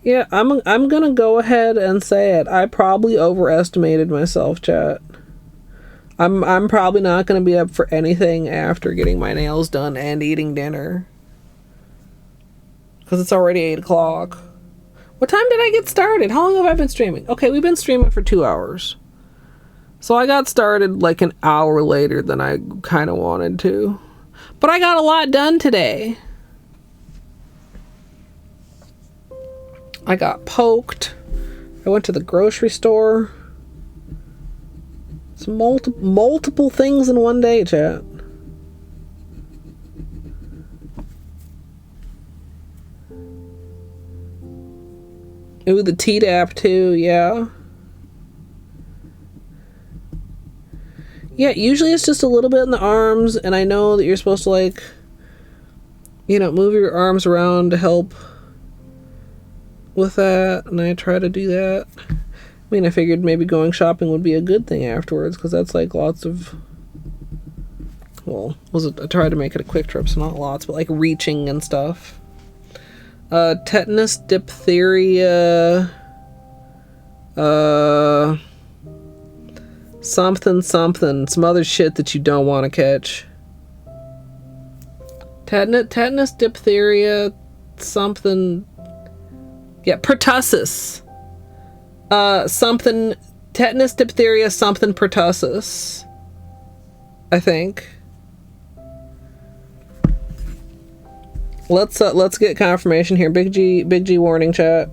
Yeah, I'm gonna go ahead and say it. I probably overestimated myself, chat. I'm probably not gonna be up for anything after getting my nails done and eating dinner. Because it's already 8 o'clock. What time did I get started? How long have I been streaming? Okay, we've been streaming for 2 hours. So I got started like an hour later than I kind of wanted to. But I got a lot done today. I got poked. I went to the grocery store. It's multiple things in one day, chat. Ooh, the Tdap too, yeah. Yeah, usually it's just a little bit in the arms, and I know that you're supposed to, like, you know, move your arms around to help with that, and I try to do that. I mean, I figured maybe going shopping would be a good thing afterwards, because that's like lots of, well, I tried to make it a quick trip, so not lots, but like reaching and stuff. Tetanus, diphtheria, something, some other shit that you don't want to catch. Tetanus, diphtheria, something. Yeah, pertussis. Something, tetanus, diphtheria, something pertussis. I think. Let's get confirmation here. Big G warning, chat.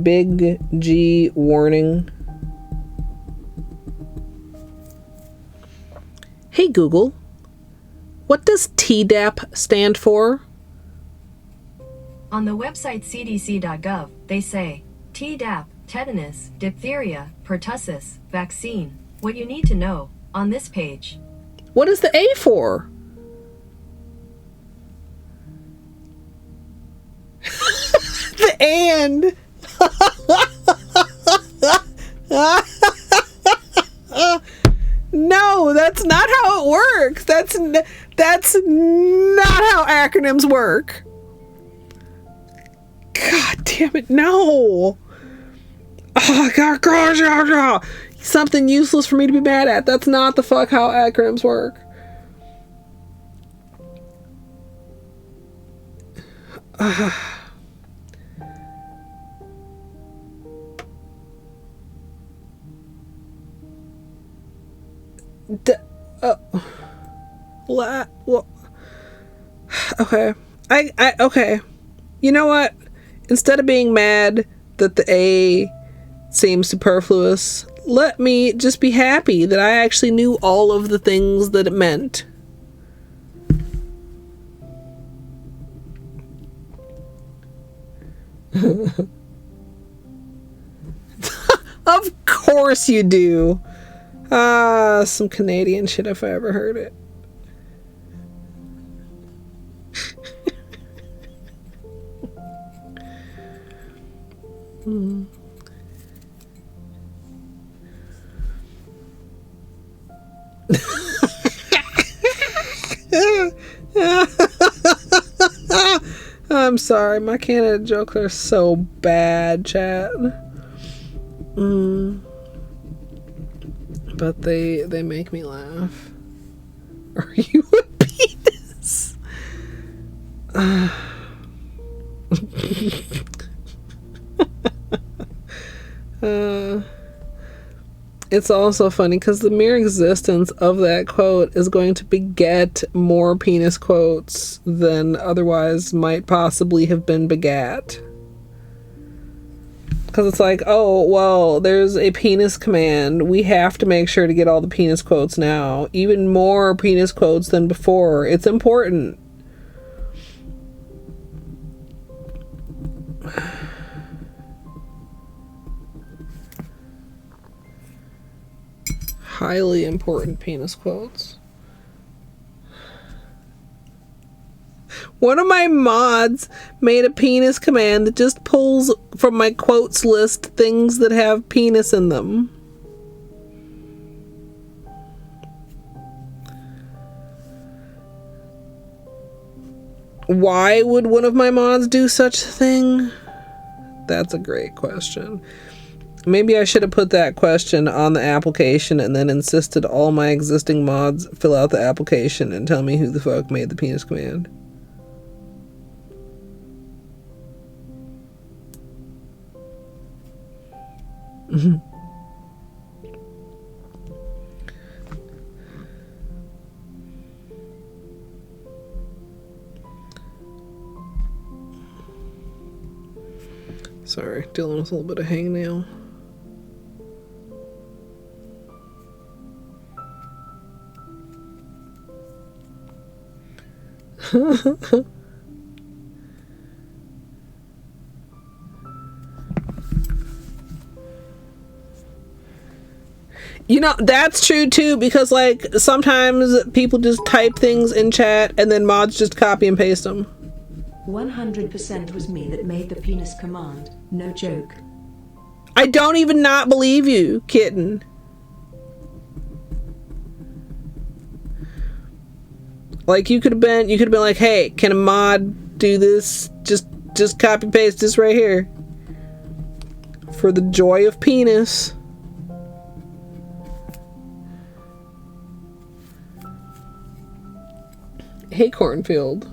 Big G warning. Hey Google, what does Tdap stand for? On the website cdc.gov, they say, Tdap, tetanus, diphtheria, pertussis, vaccine. What you need to know, on this page. What is the A for? The and. No, that's not how it works. That's not how acronyms work. God damn it, no. Oh, God. Something useless for me to be mad at. That's not the fuck how acronyms work. What? Okay. Okay. You know what? Instead of being mad that the A seems superfluous, let me just be happy that I actually knew all of the things that it meant. Of course you do. Some Canadian shit if I ever heard it. I'm sorry, my Canada jokes are so bad, chat. But they make me laugh. Are you a penis? It's also funny because the mere existence of that quote is going to beget more penis quotes than otherwise might possibly have been begat. Because it's like, oh, well, there's a penis command. We have to make sure to get all the penis quotes now. Even more penis quotes than before. It's important. Highly important penis quotes. One of my mods made a penis command that just pulls from my quotes list things that have penis in them. Why would one of my mods do such a thing? That's a great question. Maybe I should have put that question on the application and then insisted all my existing mods fill out the application and tell me who the fuck made the penis command. Sorry, dealing with a little bit of hangnail. You know, that's true too, because like sometimes people just type things in chat and then mods just copy and paste them. 100% was me that made the penis command. No joke. I don't even not believe you, kitten. Like you could have been like, hey, can a mod do this? Just copy paste this right here. For the joy of penis. Hey, cornfield.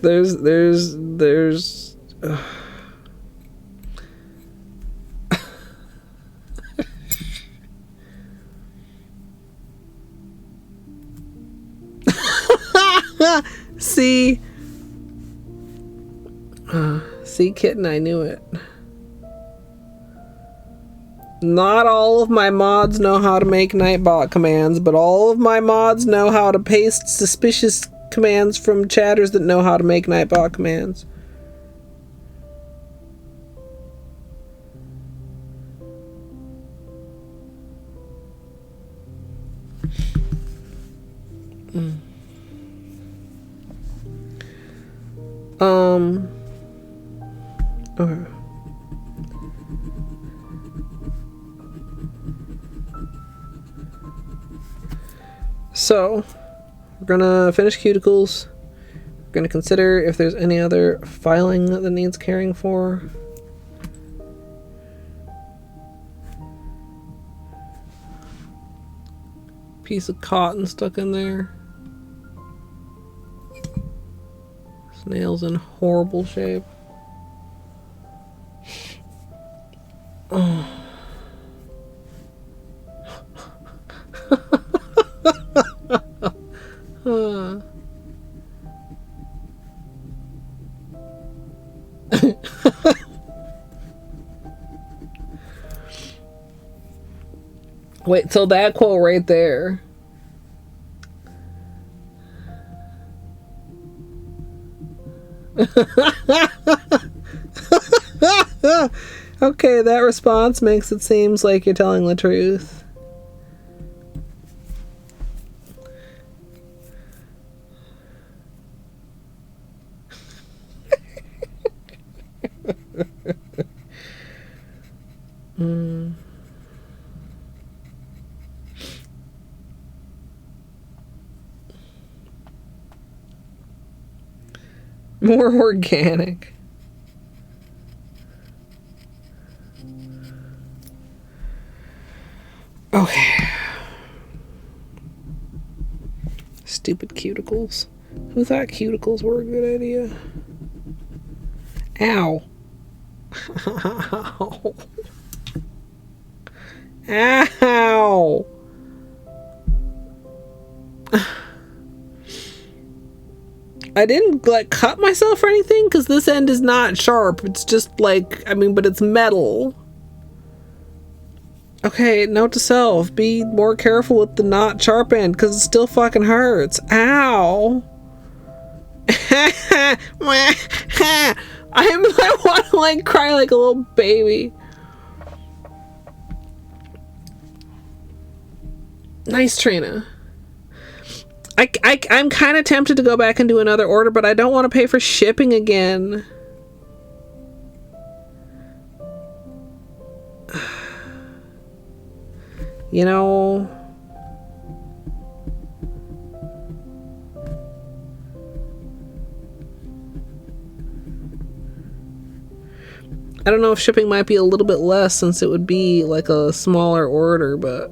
There's see kitten, I knew it. Not all of my mods know how to make Nightbot commands, but all of my mods know how to paste suspicious commands from chatters that know how to make Nightbot commands. Okay. So, we're gonna finish cuticles. We're gonna consider if there's any other filing that needs caring for. Piece of cotton stuck in there. Snail's in horrible shape. Oh. Wait, so that quote right there. Okay, that response makes it seems like you're telling the truth. More organic. Okay. Stupid cuticles. Who thought cuticles were a good idea? Ow. Ow. Ow. I didn't like cut myself or anything because this end is not sharp. It's just like, I mean, but it's metal. Okay, note to self, be more careful with the not sharp end because it still fucking hurts. Ow. I want to like cry like a little baby. Nice, Trina. I'm kind of tempted to go back and do another order, but I don't want to pay for shipping again. You know, I don't know if shipping might be a little bit less since it would be like a smaller order, but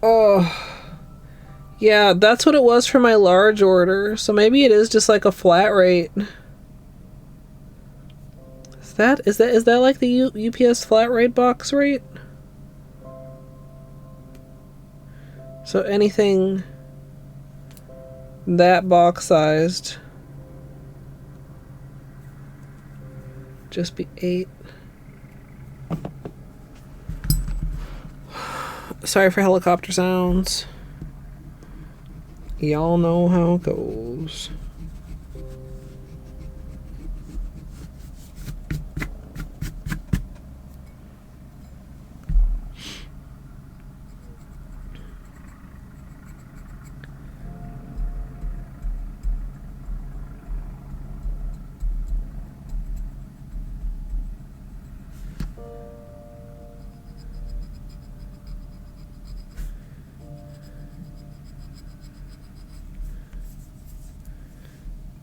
oh, yeah, that's what it was for my large order. So maybe it is just like a flat rate. Is that like the UPS flat rate box rate? So anything that box sized just be 8. Sorry for helicopter sounds. Y'all know how it goes.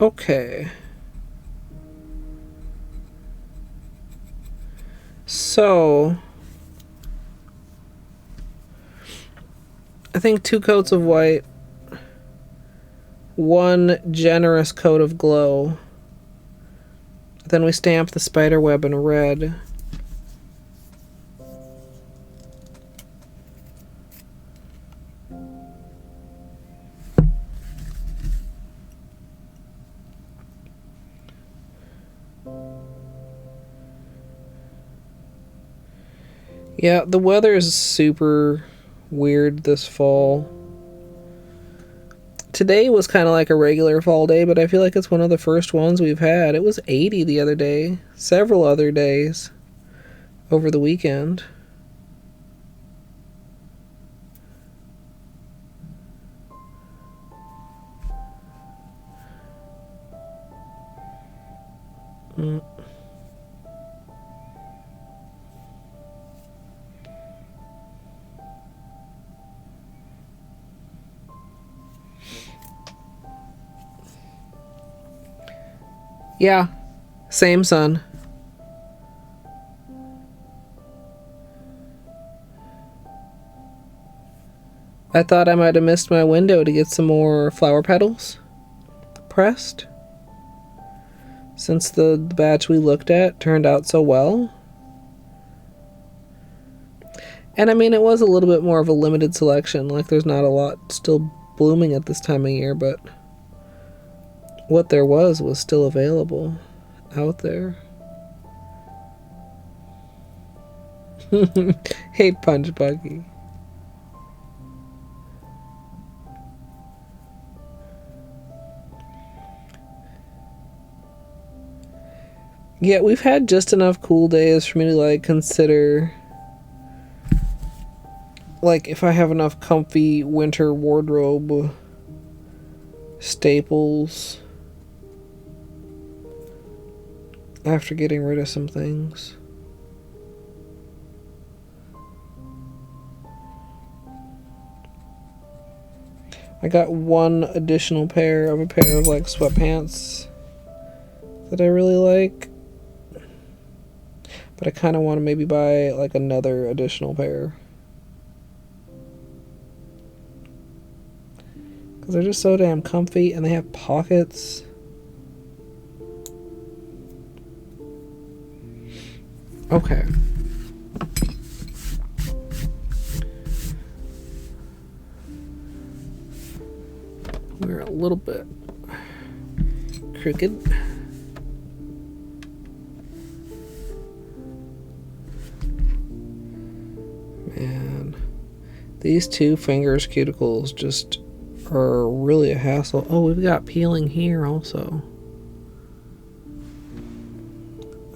Okay. So I think 2 coats of white, 1 generous coat of glow. Then we stamp the spider web in red. Yeah, the weather is super weird this fall. Today was kind of like a regular fall day, but I feel like it's one of the first ones we've had. It was 80 the other day, several other days over the weekend. Yeah, same sun. I thought I might have missed my window to get some more flower petals pressed, since the batch we looked at turned out so well. And I mean, it was a little bit more of a limited selection. Like, there's not a lot still blooming at this time of year, but what there was still available out there. Hate Punch Buggy. Yeah, we've had just enough cool days for me to like consider, like, if I have enough comfy winter wardrobe staples after getting rid of some things. I got one additional pair of like sweatpants that I really like, but I kind of want to maybe buy like another additional pair because they're just so damn comfy and they have pockets. Okay. We're a little bit crooked. Man. These two fingers cuticles just are really a hassle. Oh, we've got peeling here also.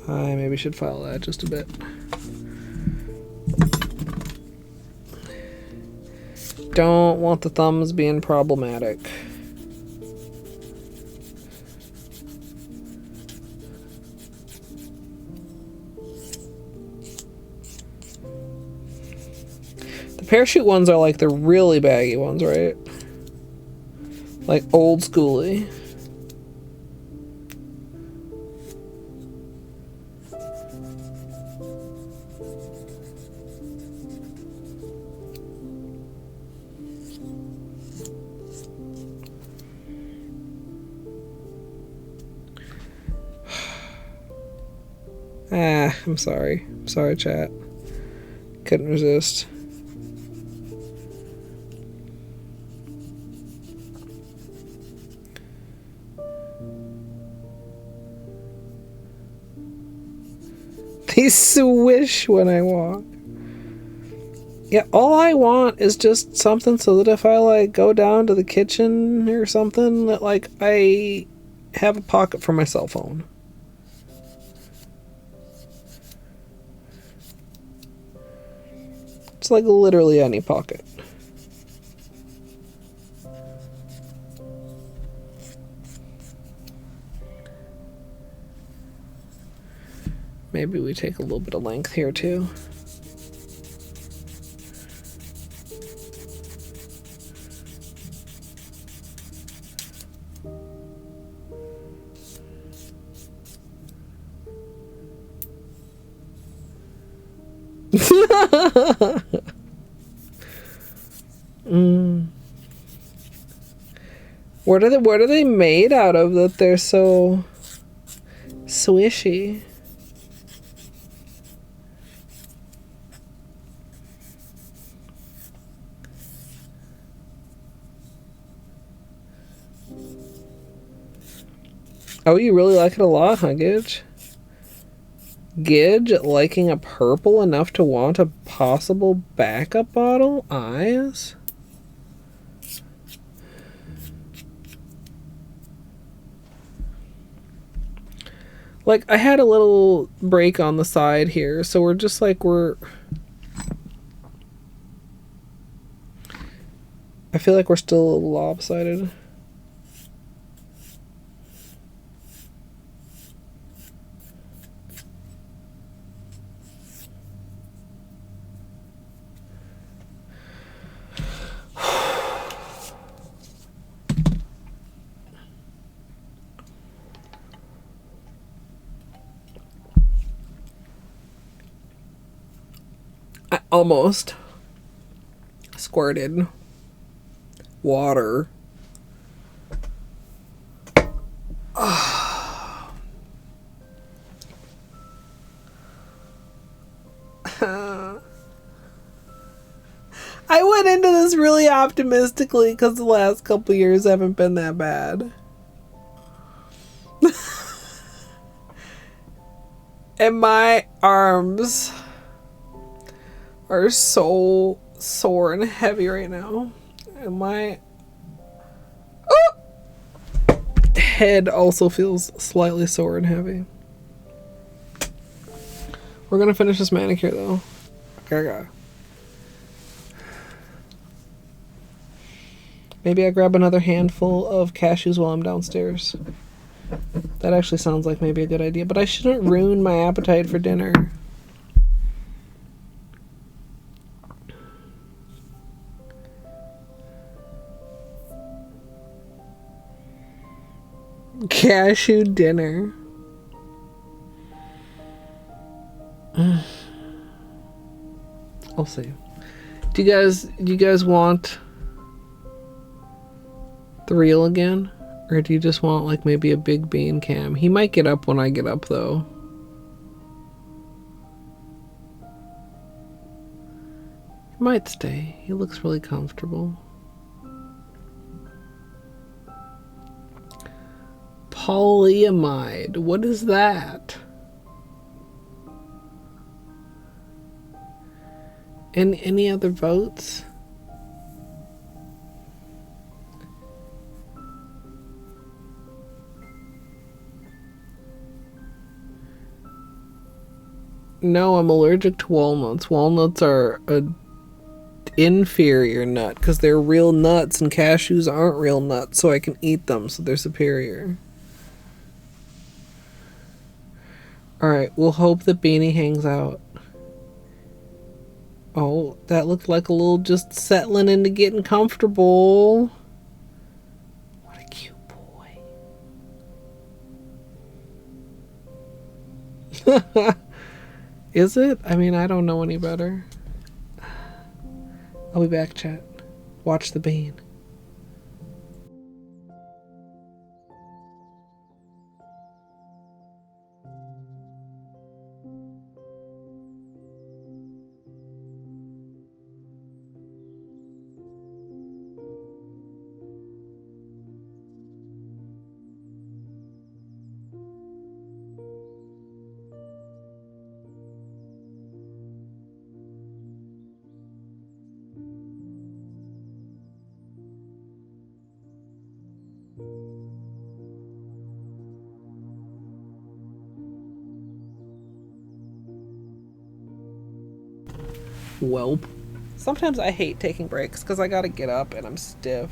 I maybe should file that just a bit. Don't want the thumbs being problematic. The parachute ones are like the really baggy ones, right? Like old schooly. I'm sorry. I'm sorry, chat. Couldn't resist. They swish when I walk. Yeah, all I want is just something so that if I like go down to the kitchen or something, that like I have a pocket for my cell phone. It's like literally any pocket. Maybe we take a little bit of length here too. What are they made out of that they're so swishy? Oh, you really like it a lot, huh, Gidge? Gidge liking a purple enough to want a possible backup bottle? Eyes? Like, I had a little break on the side here, so we're just like, I feel like we're still a little lopsided. I almost squirted water. I went into this really optimistically because the last couple years haven't been that bad. And my arms are so sore and heavy right now. And my head also feels slightly sore and heavy. We're gonna finish this manicure though. Okay. Maybe I grab another handful of cashews while I'm downstairs. That actually sounds like maybe a good idea, but I shouldn't ruin my appetite for dinner. Cashew dinner. I'll see. Do you guys want the reel again? Or do you just want like maybe a big bean cam? He might get up when I get up though. He might stay. He looks really comfortable. Polyamide. What is that? And any other votes? No, I'm allergic to walnuts. Walnuts are a inferior nut because they're real nuts and cashews aren't real nuts, so I can eat them, so they're superior. Alright, we'll hope that Beanie hangs out. Oh, that looked like a little just settling into getting comfortable. What a cute boy. Is it? I mean, I don't know any better. I'll be back, chat. Watch the bean. Welp. Sometimes I hate taking breaks because I gotta get up and I'm stiff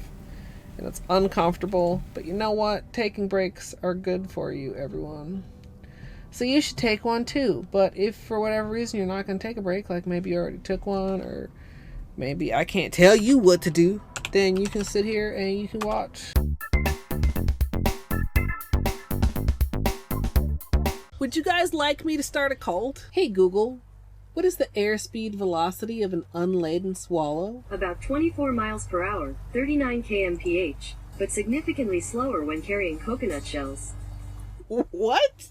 and it's uncomfortable, but you know what? Taking breaks are good for you, everyone. So you should take one too, but if for whatever reason you're not gonna take a break, like maybe you already took one or maybe I can't tell you what to do, then you can sit here and you can watch. Would you guys like me to start a cult? Hey Google, what is the airspeed velocity of an unladen swallow? About 24 miles per hour, 39 kmph, but significantly slower when carrying coconut shells. What?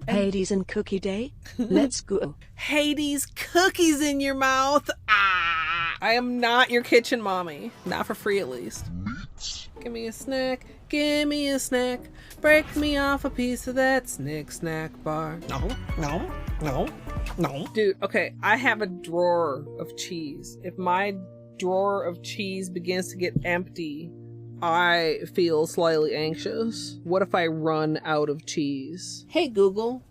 Hades and Cookie Day? Let's go. Hades, cookies in your mouth. Ah! I am not your kitchen mommy. Not for free, at least. Give me a snack. Give me a snack. Break me off a piece of that snack bar. No. Dude, okay, I have a drawer of cheese. If my drawer of cheese begins to get empty, I feel slightly anxious. What if I run out of cheese? Hey Google,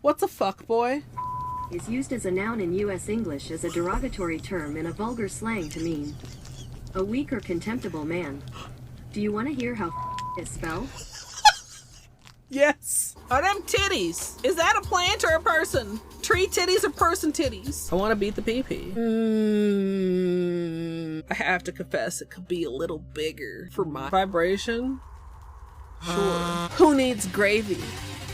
what's a fuckboy? Is used as a noun in U.S. English as a derogatory term in a vulgar slang to mean a weak or contemptible man. Do you want to hear how is spelled? Yes. Are them titties? Is that a plant or a person? Tree titties or person titties? I want to beat the pee-pee. I have to confess, it could be a little bigger for my vibration. Sure. Who needs gravy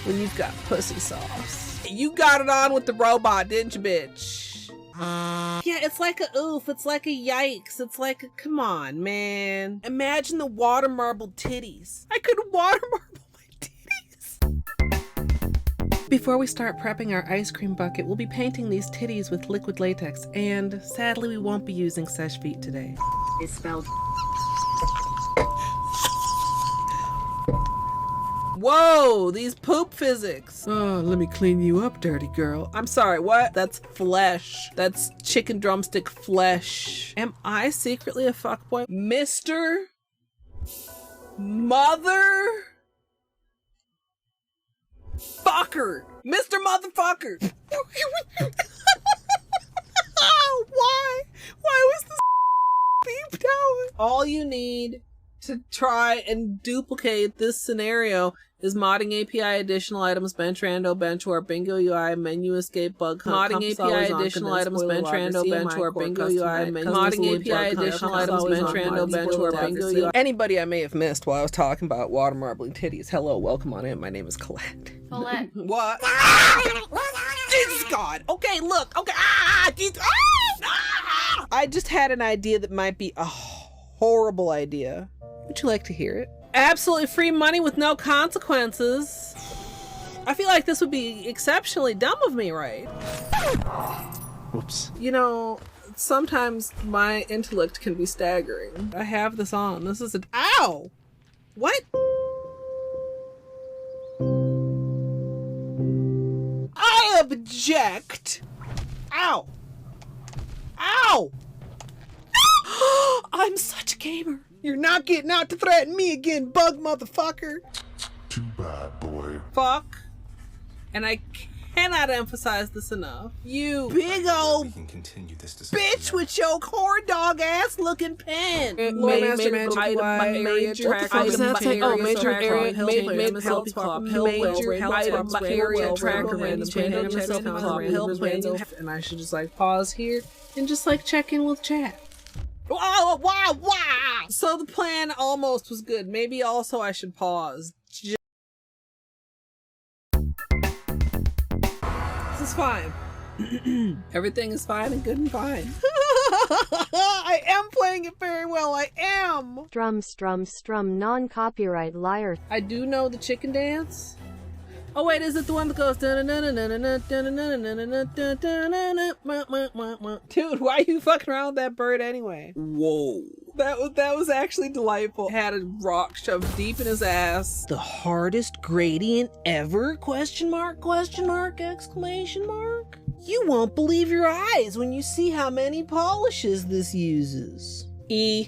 when you've got pussy sauce? You got it on with the robot, didn't you, bitch? Yeah, it's like a oof, it's like a yikes, it's like a come on, man. Imagine the water marble titties. I could water marble my titties. Before we start prepping our ice cream bucket, we'll be painting these titties with liquid latex, and sadly we won't be using sesh feet today. Is spelled. Whoa, these poop physics. Oh, let me clean you up, dirty girl. I'm sorry, what? That's flesh. That's chicken drumstick flesh. Am I secretly a fuckboy? Mr. Mother Fucker. Mr. Motherfucker. Why? Why was this beeped out? All you need to try and duplicate this scenario is modding API additional items bench rando bench or bingo UI menu escape bug modding API additional items bench rando bench or bingo UI menu modding API additional items bench rando bench or bingo UI. Anybody I may have missed while I was talking about water marbling titties, hello, welcome on in. My name is Colette. Colette. What? Jesus God. Okay, look. Okay. I just had an idea that might be a horrible idea. Would you like to hear it? Absolutely free money with no consequences. I feel like this would be exceptionally dumb of me, right? Whoops. You know, sometimes my intellect can be staggering. I have this on. This is a... Ow! What? I object! Ow! Ow! I'm such a gamer. You're not getting out to threaten me again, bug motherfucker. Too bad, boy. Fuck. And I cannot emphasize this enough. You big old We can continue this discussion. bitch with your corn dog ass looking pen. Major and I should just like pause here and just like check in with chat. Wow, wow, wow. So the plan almost was good. Maybe also I should pause. This is fine. Everything is fine and good and fine. I am playing it very well. I am. Strum, non-copyright liar. I do know the chicken dance. Oh wait, is it the one that goes? Dude, why are you fucking around with that bird anyway? Whoa. That was actually delightful. Had a rock shoved deep in his ass. The hardest gradient ever? Question mark, exclamation mark. You won't believe your eyes when you see how many polishes this uses.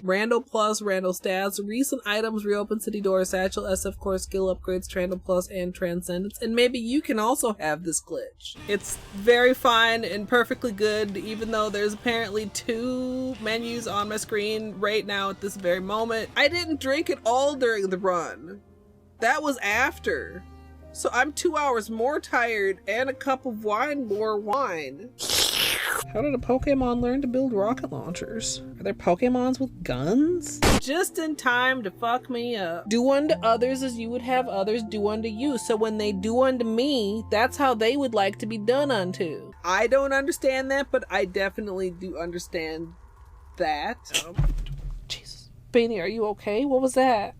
Randall Plus, Randall Stats, recent items, reopen city doors, satchel, SF core, skill upgrades, Trandall Plus, and Transcendence. And maybe you can also have this glitch. It's very fine and perfectly good, even though there's apparently 2 menus on my screen right now at this very moment. I didn't drink it all during the run. That was after. So I'm 2 hours more tired and a cup of wine more wine. How did a Pokemon learn to build rocket launchers? Are there Pokemons with guns? Just in time to fuck me up. Do unto others as you would have others do unto you. So when they do unto me, that's how they would like to be done unto. I don't understand that, but I definitely do understand that. Jesus. Beanie, are you okay? What was that?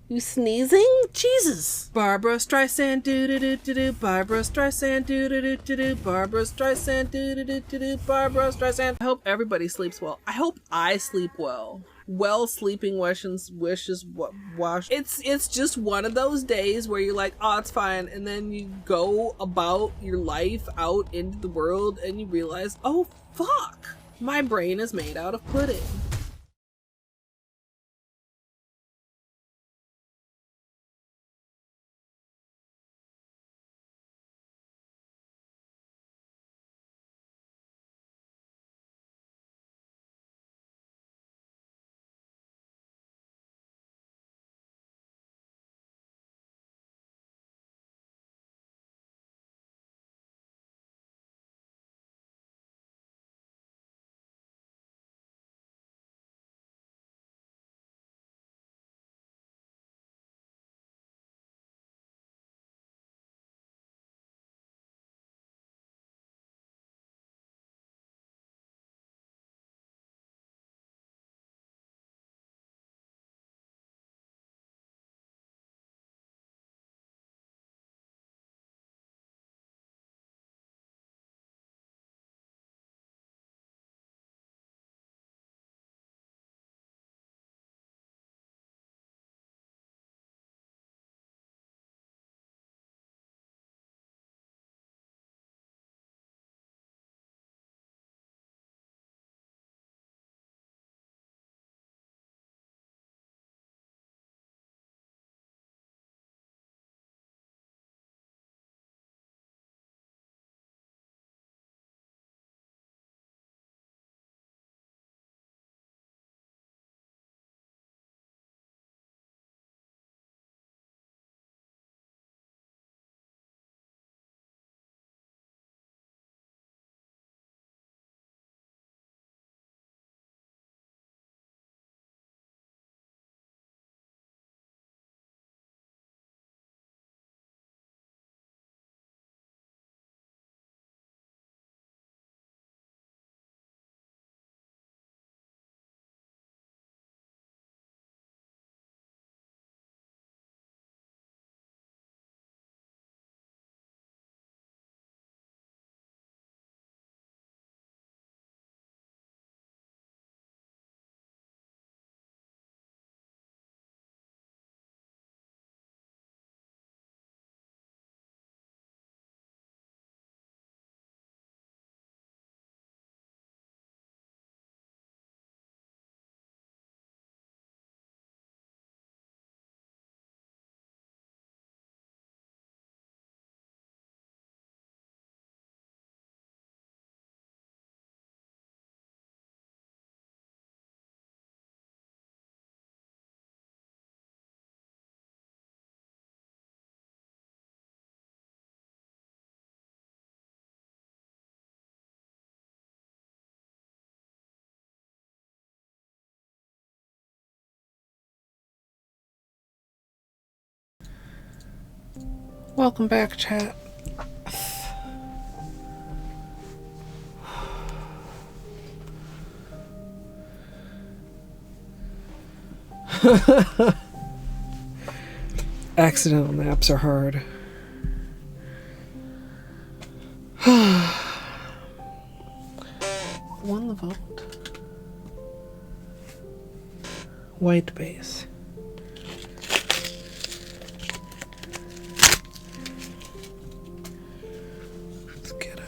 You sneezing? Jesus. Barbara Streisand do-do-do-do-do. Barbara Streisand do-do-do-do-do. Barbara Streisand do-do-do-do-do. Barbara Streisand. I hope everybody sleeps well. I hope I sleep well. Well sleeping wishes wash. It's just one of those days where you're like, oh, it's fine. And then you go about your life out into the world and you realize, oh, fuck. My brain is made out of pudding. Welcome back, chat. Accidental naps are hard. Won the vote. White base. Let's get a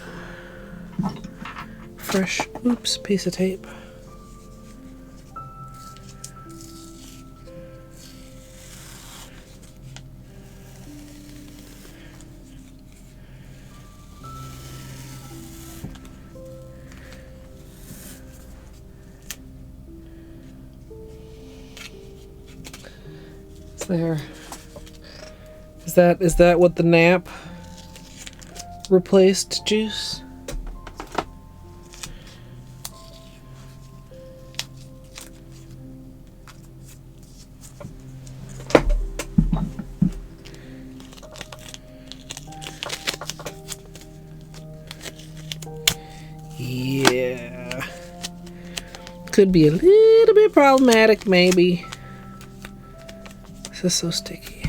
fresh, oops, piece of tape. There. Is that what the nap replaced, Juice? Yeah. Could be a little bit problematic, maybe. This is so sticky.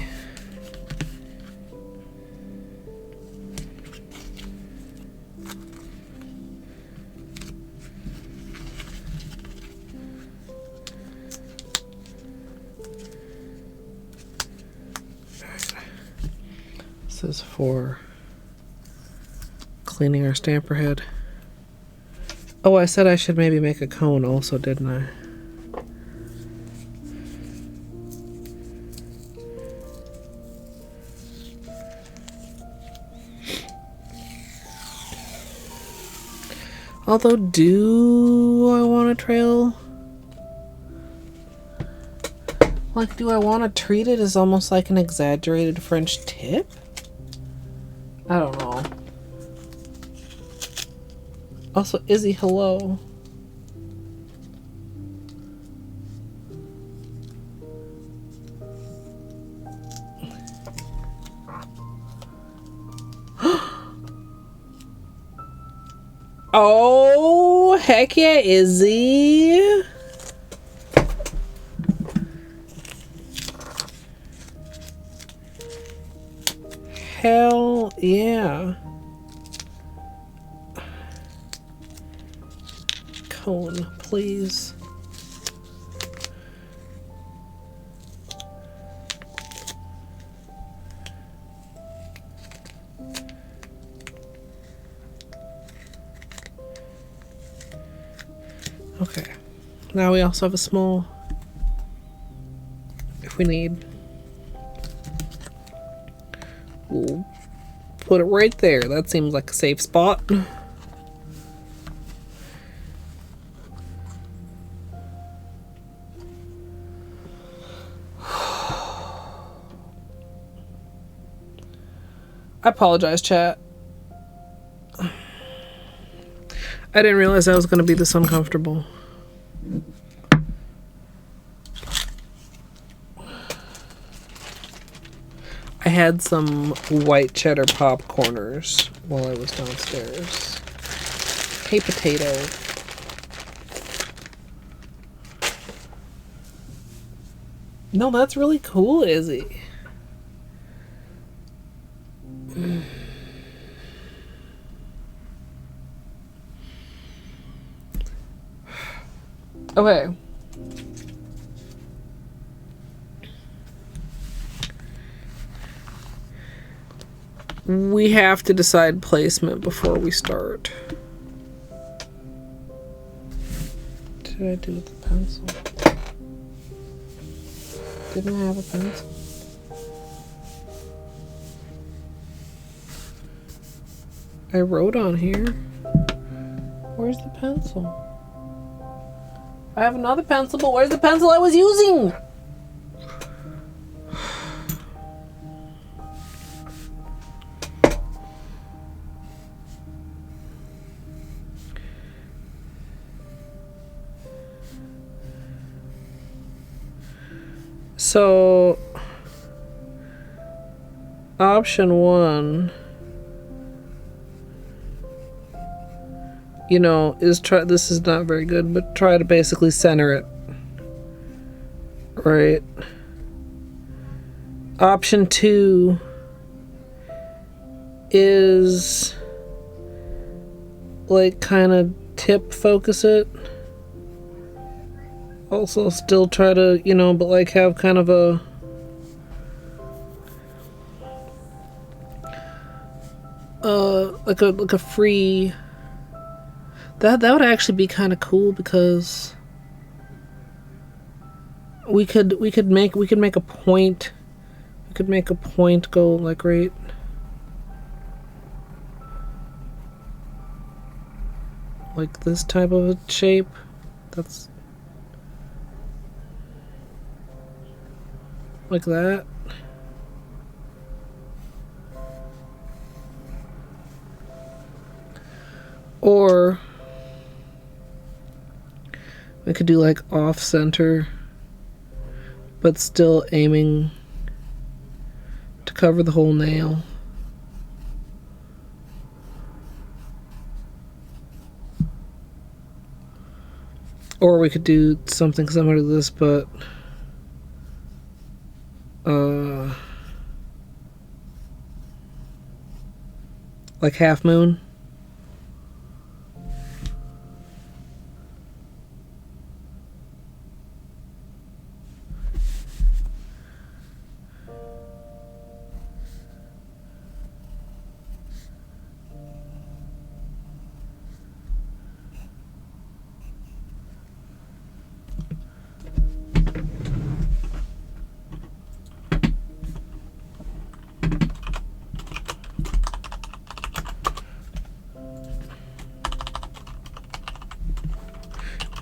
This is for cleaning our stamper head. Oh, I said I should maybe make a cone also, didn't I? Although, do I want a trail? Like, do I want to treat it as almost like an exaggerated French tip? I don't know. Also, Izzy, hello. Oh, heck yeah, Izzy. Hell yeah. Cone, please. Okay. Now we also have a small, if we need. We'll put it right there. That seems like a safe spot. I apologize, chat. I didn't realize I was going to be this uncomfortable. I had some white cheddar popcorners while I was downstairs. Hey, potato. No, that's really cool, Izzy. Okay. We have to decide placement before we start. What did I do with the pencil? Didn't I have a pencil? I wrote on here. Where's the pencil? I have another pencil, but where's the pencil I was using? So option one, you know, is try, this is not very good, but try to basically center it. Right. Option two is like kind of tip focus it. Also still try to, you know, but like have kind of a like a free that would actually be kind of cool, because we could make a point, we could make a point go like right like this type of a shape. That's like that. Or we could do like off center, but still aiming to cover the whole nail. Or we could do something similar to this, but like half moon.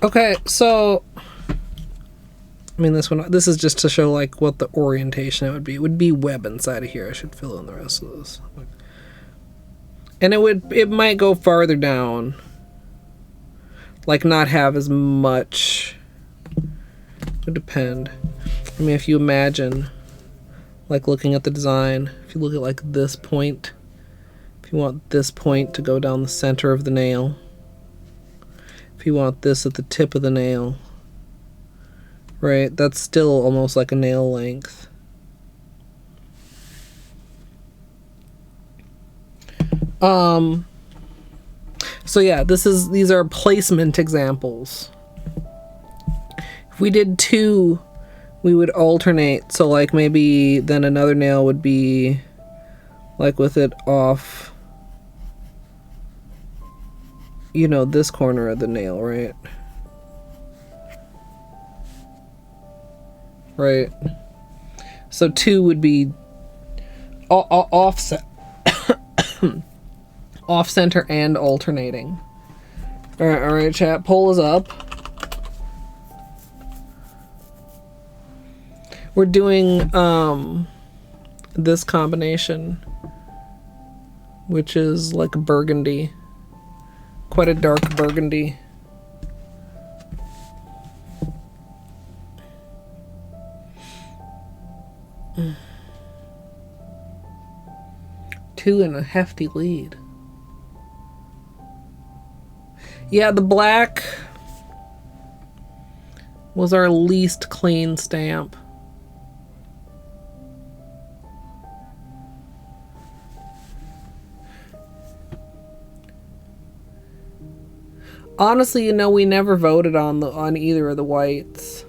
Okay, so I mean this is just to show like what the orientation it would be. It would be web inside of here. I should fill in the rest of this. And it might go farther down. Like not have as much. It would depend. I mean, if you imagine like looking at the design, if you look at like this point, if you want this point to go down the center of the nail, if you want this at the tip of the nail, right, that's still almost like a nail length. So yeah, these are placement examples. If we did two, we would alternate. So like maybe then another nail would be like with it off, you know, this corner of the nail, right? Right. So two would be offset, off center and alternating. All right, chat. Poll is up. We're doing this combination, which is like a burgundy, quite a dark burgundy. Two and a hefty lead. Yeah, the black was our least clean stamp. Honestly, you know, we never voted on either of the whites.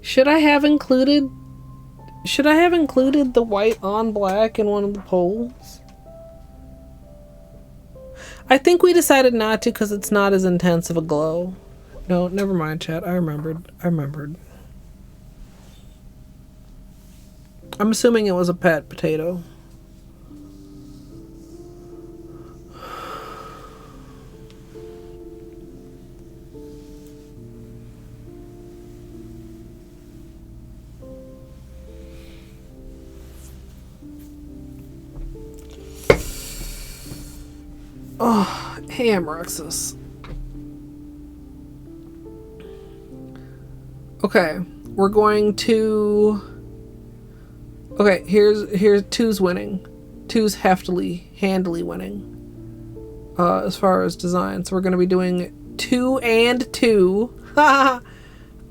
Should I have included the white on black in one of the polls? I think we decided not to because it's not as intense of a glow. No, never mind, chat. I remembered. I'm assuming it was a pet potato. Oh, hey, Amroxus. Okay, we're going to... Okay, here's two's winning. Two's handily winning. As far as design. So we're going to be doing 2 and 2.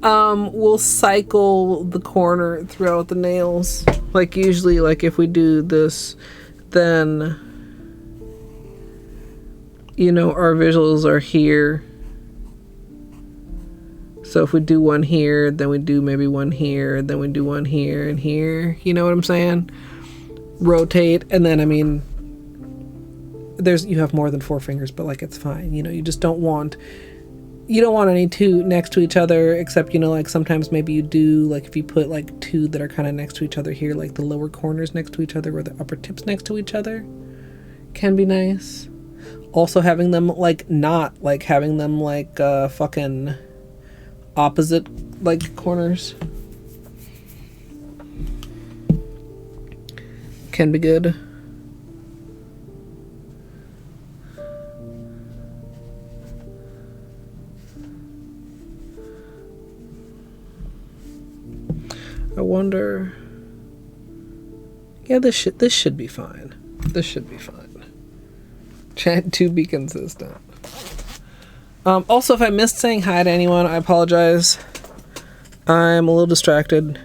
We'll cycle the corner throughout the nails. Like usually, like if we do this, then, you know, our visuals are here. So if we do one here, then we do maybe one here, then we do one here and here. You know what I'm saying? Rotate, and then, I mean, you have more than 4 fingers, but like it's fine. You know, you just don't want any two next to each other, except, you know, like sometimes maybe you do, like if you put like 2 that are kind of next to each other here, like the lower corners next to each other or the upper tips next to each other can be nice. Also having them like not like having them like fucking opposite like corners can be good. I wonder. Yeah, this should be fine. This should be fine. Chat to be consistent. Also, if I missed saying hi to anyone, I apologize. I'm a little distracted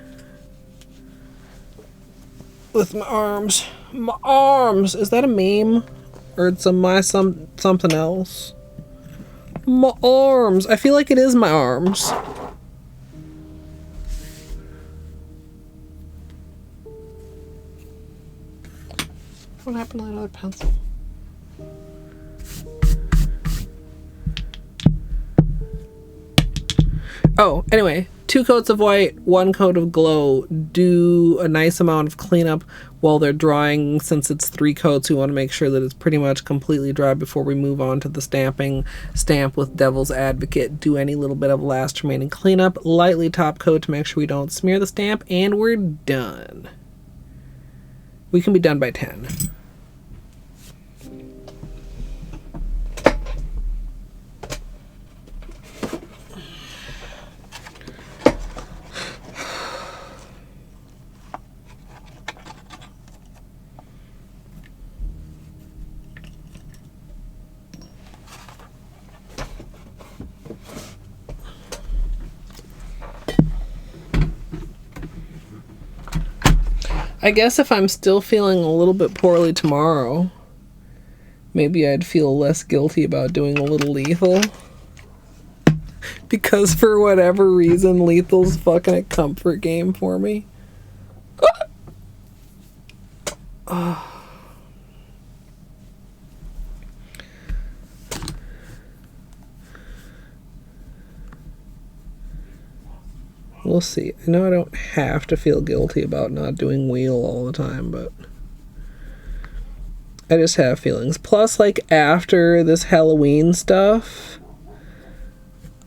with my arms. My arms! Is that a meme? Or it's something else? My arms! I feel like it is my arms. What happened to that other pencil? Oh, anyway, 2 coats of white, 1 coat of glow. Do a nice amount of cleanup while they're drying. Since it's 3 coats, we want to make sure that it's pretty much completely dry before we move on to the stamping. Stamp with Devil's Advocate. Do any little bit of last remaining cleanup. Lightly top coat to make sure we don't smear the stamp, and we're done. We can be done by 10. I guess if I'm still feeling a little bit poorly tomorrow, maybe I'd feel less guilty about doing a little lethal. Because for whatever reason, lethal's fucking a comfort game for me. We'll see. I know I don't have to feel guilty about not doing wheel all the time, but I just have feelings. Plus, like, after this Halloween stuff,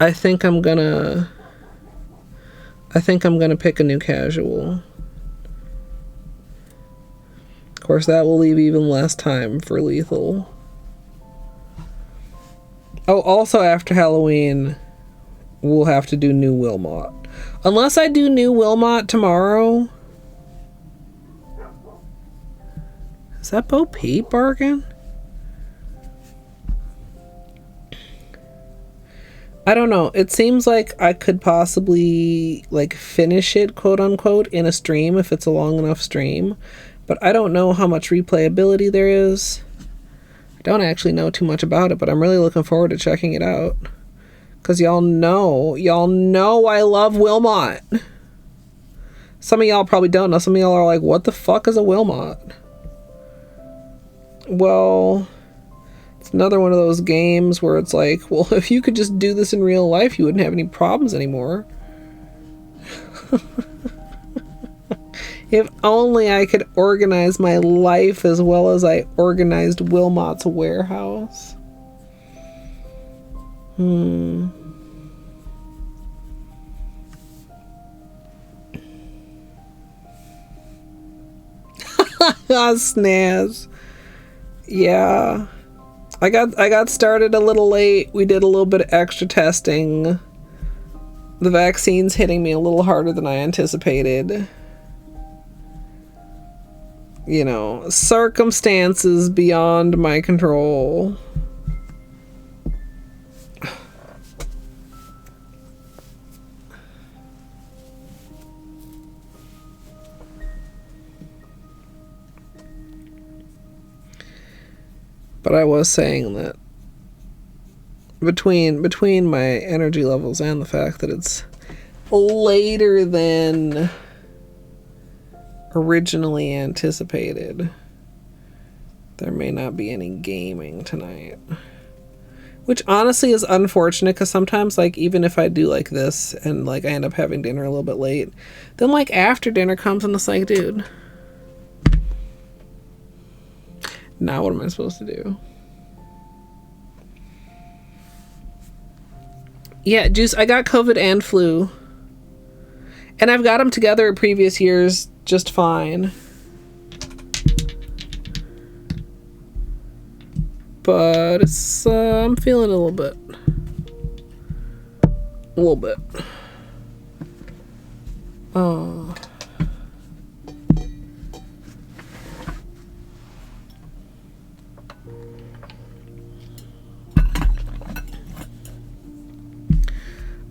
I think I'm gonna pick a new casual. Of course, that will leave even less time for lethal. Oh, also after Halloween, we'll have to do new Wilmot. Unless I do new Wilmot tomorrow. Is that Bo Peep barking? I don't know. It seems like I could possibly like finish it, quote unquote, in a stream if it's a long enough stream. But I don't know how much replayability there is. I don't actually know too much about it, but I'm really looking forward to checking it out. Because y'all know I love Wilmot. Some of y'all probably don't know. Some of y'all are like, what the fuck is a Wilmot? Well, it's another one of those games where it's like, well, if you could just do this in real life, you wouldn't have any problems anymore. If only I could organize my life as well as I organized Wilmot's warehouse. Snaz. Yeah. I got started a little late. We did a little bit of extra testing. The vaccine's hitting me a little harder than I anticipated. You know, circumstances beyond my control. But I was saying that between my energy levels and the fact that it's later than originally anticipated, there may not be any gaming tonight. Which honestly is unfortunate, because sometimes, like, even if I do like this and like I end up having dinner a little bit late, then like after dinner comes and it's like, dude, now what am I supposed to do? Yeah, Juice, I got COVID and flu. And I've got them together in previous years just fine. But it's, I'm feeling a little bit. A little bit. Oh.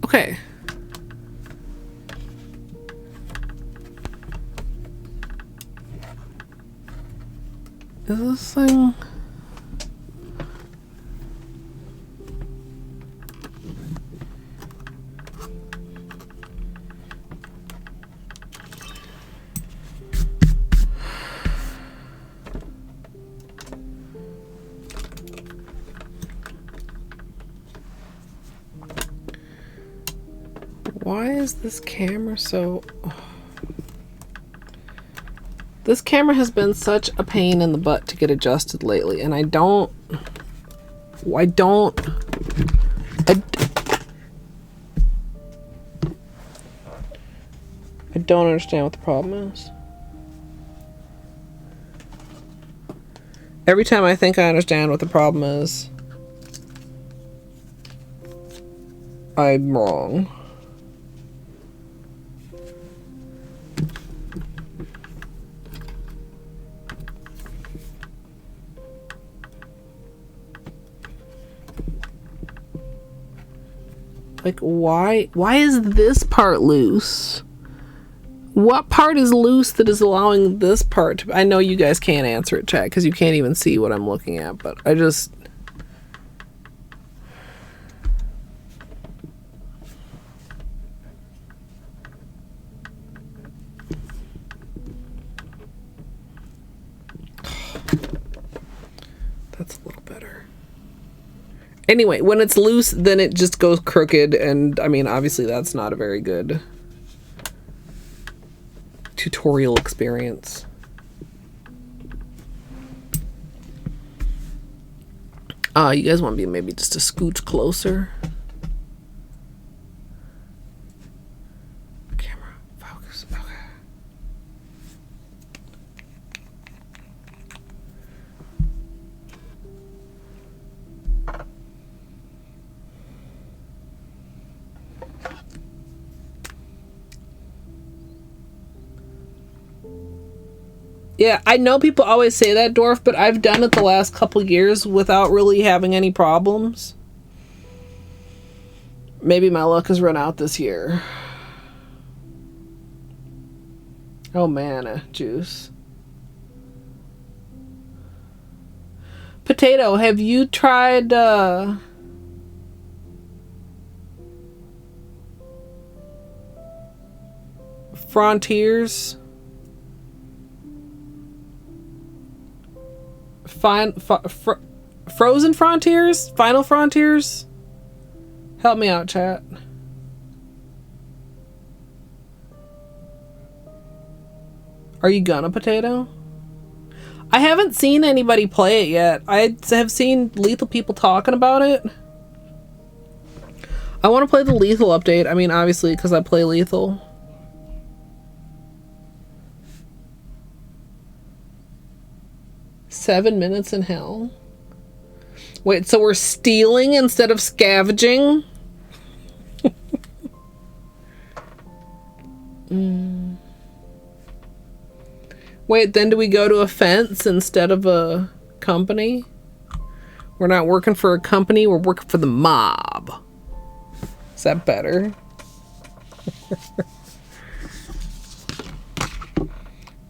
Okay. Is this thing... Why is this camera so... This camera has been such a pain in the butt to get adjusted lately, and I don't understand what the problem is. Every time I think I understand what the problem is, I'm wrong. Like, why is this part loose? What part is loose that is allowing this part to... I know you guys can't answer it, chat, because you can't even see what I'm looking at, but I just... That's a little better. Anyway, when it's loose, then it just goes crooked, and I mean, obviously that's not a very good tutorial experience. You guys want to be maybe just a scooch closer? Camera, focus, okay. Yeah, I know people always say that, Dwarf, but I've done it the last couple years without really having any problems. Maybe my luck has run out this year. Oh man, Juice. Potato, have you tried Frontiers? Frozen Frontiers? Final Frontiers? Help me out, chat. Are you gonna, Potato? I haven't seen anybody play it yet. I have seen Lethal people talking about it. I want to play the Lethal update. I mean, obviously, because I play Lethal. $7 minutes in hell. Wait, so we're stealing instead of scavenging? Wait, then do we go to a fence instead of a company? We're not working for a company, we're working for the mob. Is that better?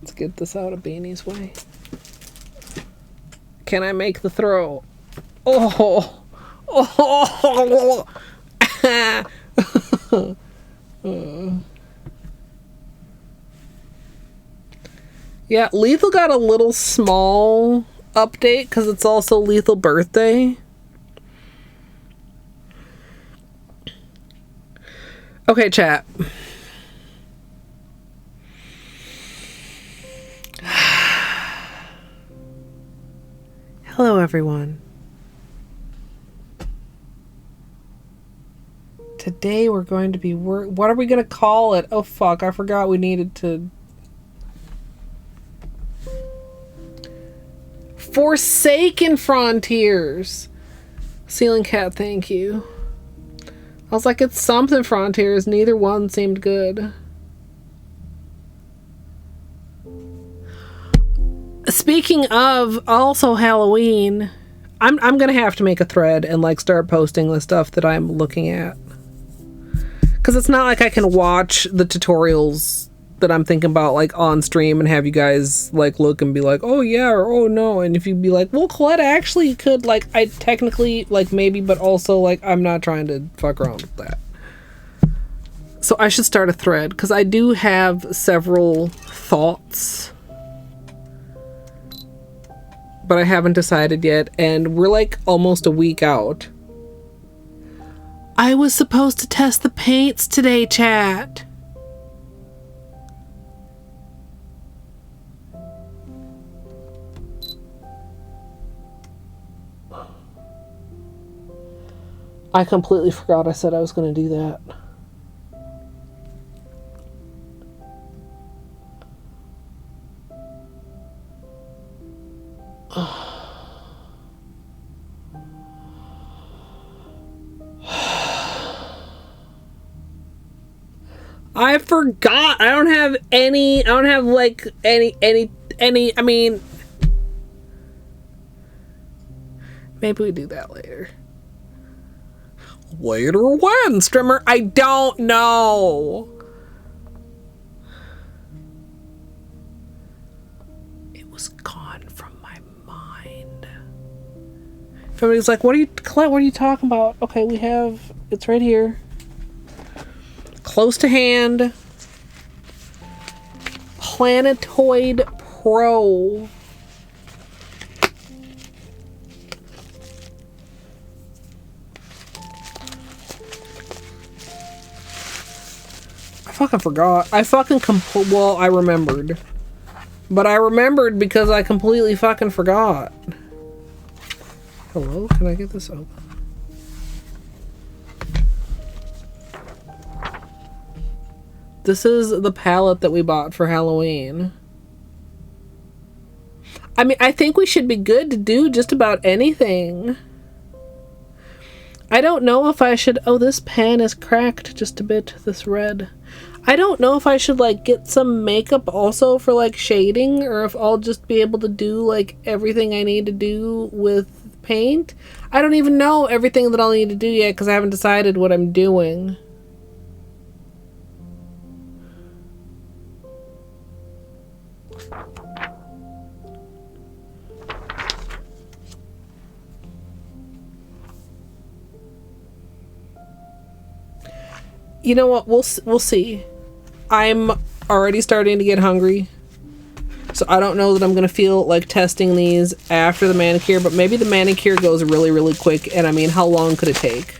Let's get this out of Beanie's way. Can I make the throw? Oh! Oh! Yeah, Lethal got a little small update because it's also Lethal birthday. Okay, chat. Hello, everyone. Today we're going to be what are we going to call it? Oh, fuck. I forgot we needed to... Forsaken Frontiers. Ceiling Cat, thank you. I was like, it's something Frontiers. Neither one seemed good. Speaking of also Halloween, I'm gonna have to make a thread and like start posting the stuff that I'm looking at. Cause it's not like I can watch the tutorials that I'm thinking about like on stream and have you guys like look and be like, oh yeah, or oh no. And if you'd be like, well, Colette actually could, like, I technically like maybe, but also like I'm not trying to fuck around with that. So I should start a thread because I do have several thoughts, but I haven't decided yet, and we're like almost a week out. I was supposed to test the paints today, chat. I completely forgot I said I was going to do that. I forgot. I don't have like any, I mean, maybe we do that later. Later when, Strimmer? I don't know. It was gone from my mind. Everybody's like, what are you, Colette, what are you talking about? Okay, we have, it's right here. Close to hand. Planetoid Pro. I fucking forgot. I fucking well, I remembered. But I remembered because I completely fucking forgot. Hello? Can I get this open? This is the palette that we bought for Halloween. I mean, I think we should be good to do just about anything. I don't know if I should... Oh, this pen is cracked just a bit, this red. I don't know if I should, like, get some makeup also for, like, shading, or if I'll just be able to do, like, everything I need to do with paint. I don't even know everything that I'll need to do yet, because I haven't decided what I'm doing. You know what? We'll see. I'm already starting to get hungry, so I don't know that I'm gonna feel like testing these after the manicure, but maybe the manicure goes really, really quick. And I mean, how long could it take?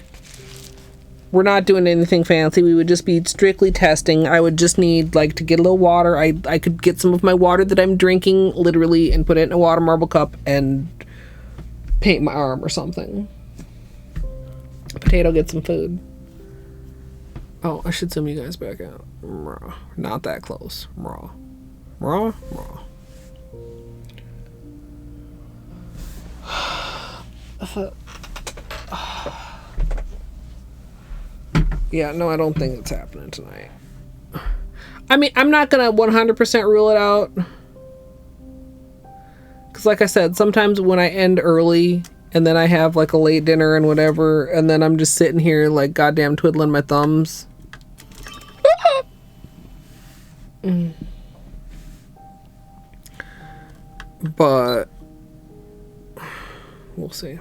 We're not doing anything fancy. We would just be strictly testing. I would just need like to get a little water. I could get some of my water that I'm drinking literally and put it in a water marble cup and paint my arm or something. Potato, get some food. Oh, I should zoom you guys back out. Not that close. Yeah, no, I don't think it's happening tonight. I mean, I'm not gonna 100% rule it out. Because like I said, sometimes when I end early and then I have like a late dinner and whatever, and then I'm just sitting here like goddamn twiddling my thumbs. But we'll see.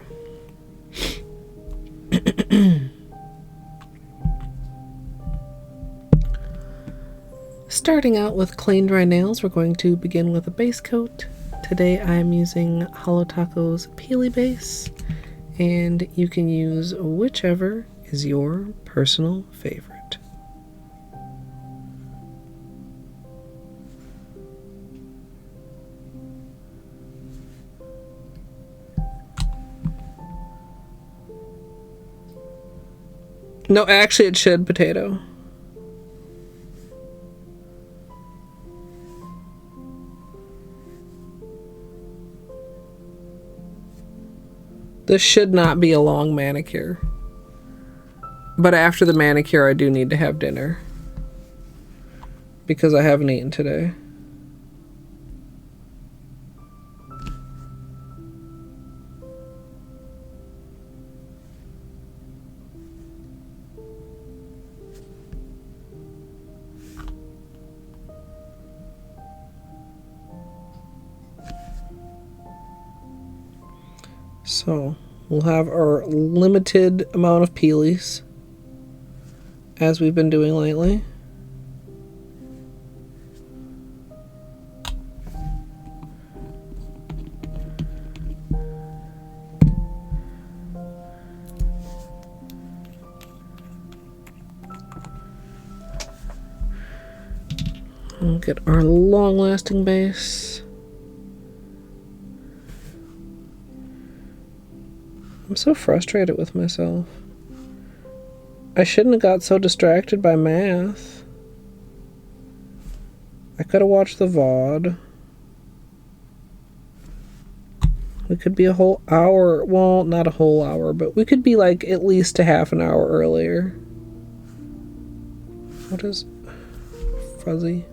Starting out with clean dry nails, we're going to begin with a base coat. Today I am using Holo Taco's Peely Base, and you can use whichever is your personal favorite. No, actually it should potato. This should not be a long manicure. But after the manicure, I do need to have dinner. Because I haven't eaten today. So, we'll have our limited amount of peelies, as we've been doing lately. We'll get our long-lasting base. I'm so frustrated with myself. I shouldn't have got so distracted by math. I could have watched the VOD. We could be a whole hour, well, not a whole hour, but we could be like at least a half an hour earlier. What is fuzzy?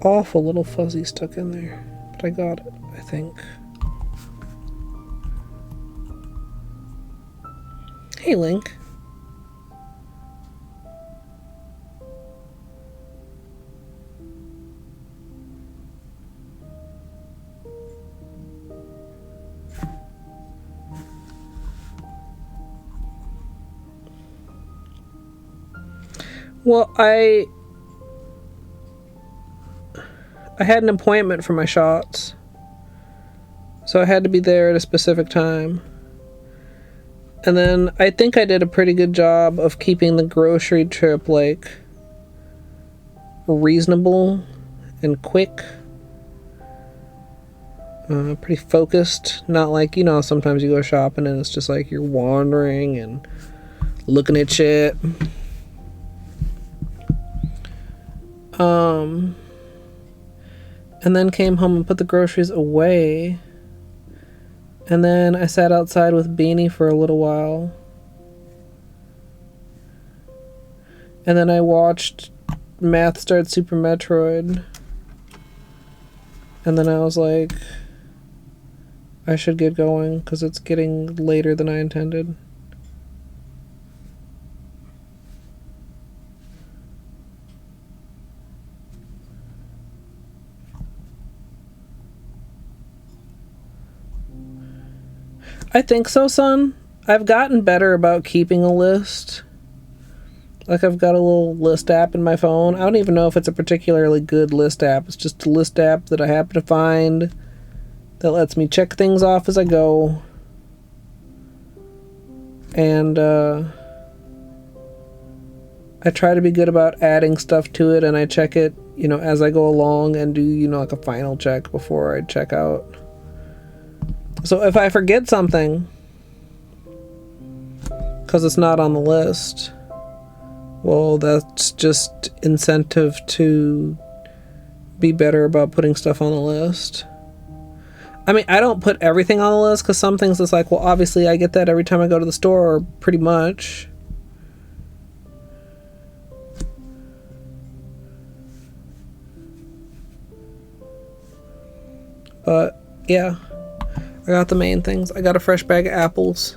Awful little fuzzy stuck in there, but I got it, I think. Hey, Link. Well, I had an appointment for my shots, so I had to be there at a specific time. And then I think I did a pretty good job of keeping the grocery trip like reasonable and quick. Pretty focused, not like, you know, sometimes you go shopping and it's just like you're wandering and looking at shit. And then came home and put the groceries away. And then I sat outside with Beanie for a little while. And then I watched Math Start Super Metroid. And then I was like, I should get going because it's getting later than I intended. I think so, son. I've gotten better about keeping a list. Like, I've got a little list app in my phone. I don't even know if it's a particularly good list app. It's just a list app that I happen to find that lets me check things off as I go. And I try to be good about adding stuff to it, and I check it you know, as I go along and do, you know, like a final check before I check out. So if I forget something, because it's not on the list, well, that's just incentive to be better about putting stuff on the list. I mean, I don't put everything on the list because some things it's like, well, obviously I get that every time I go to the store, pretty much. But yeah, I got the main things. I got a fresh bag of apples.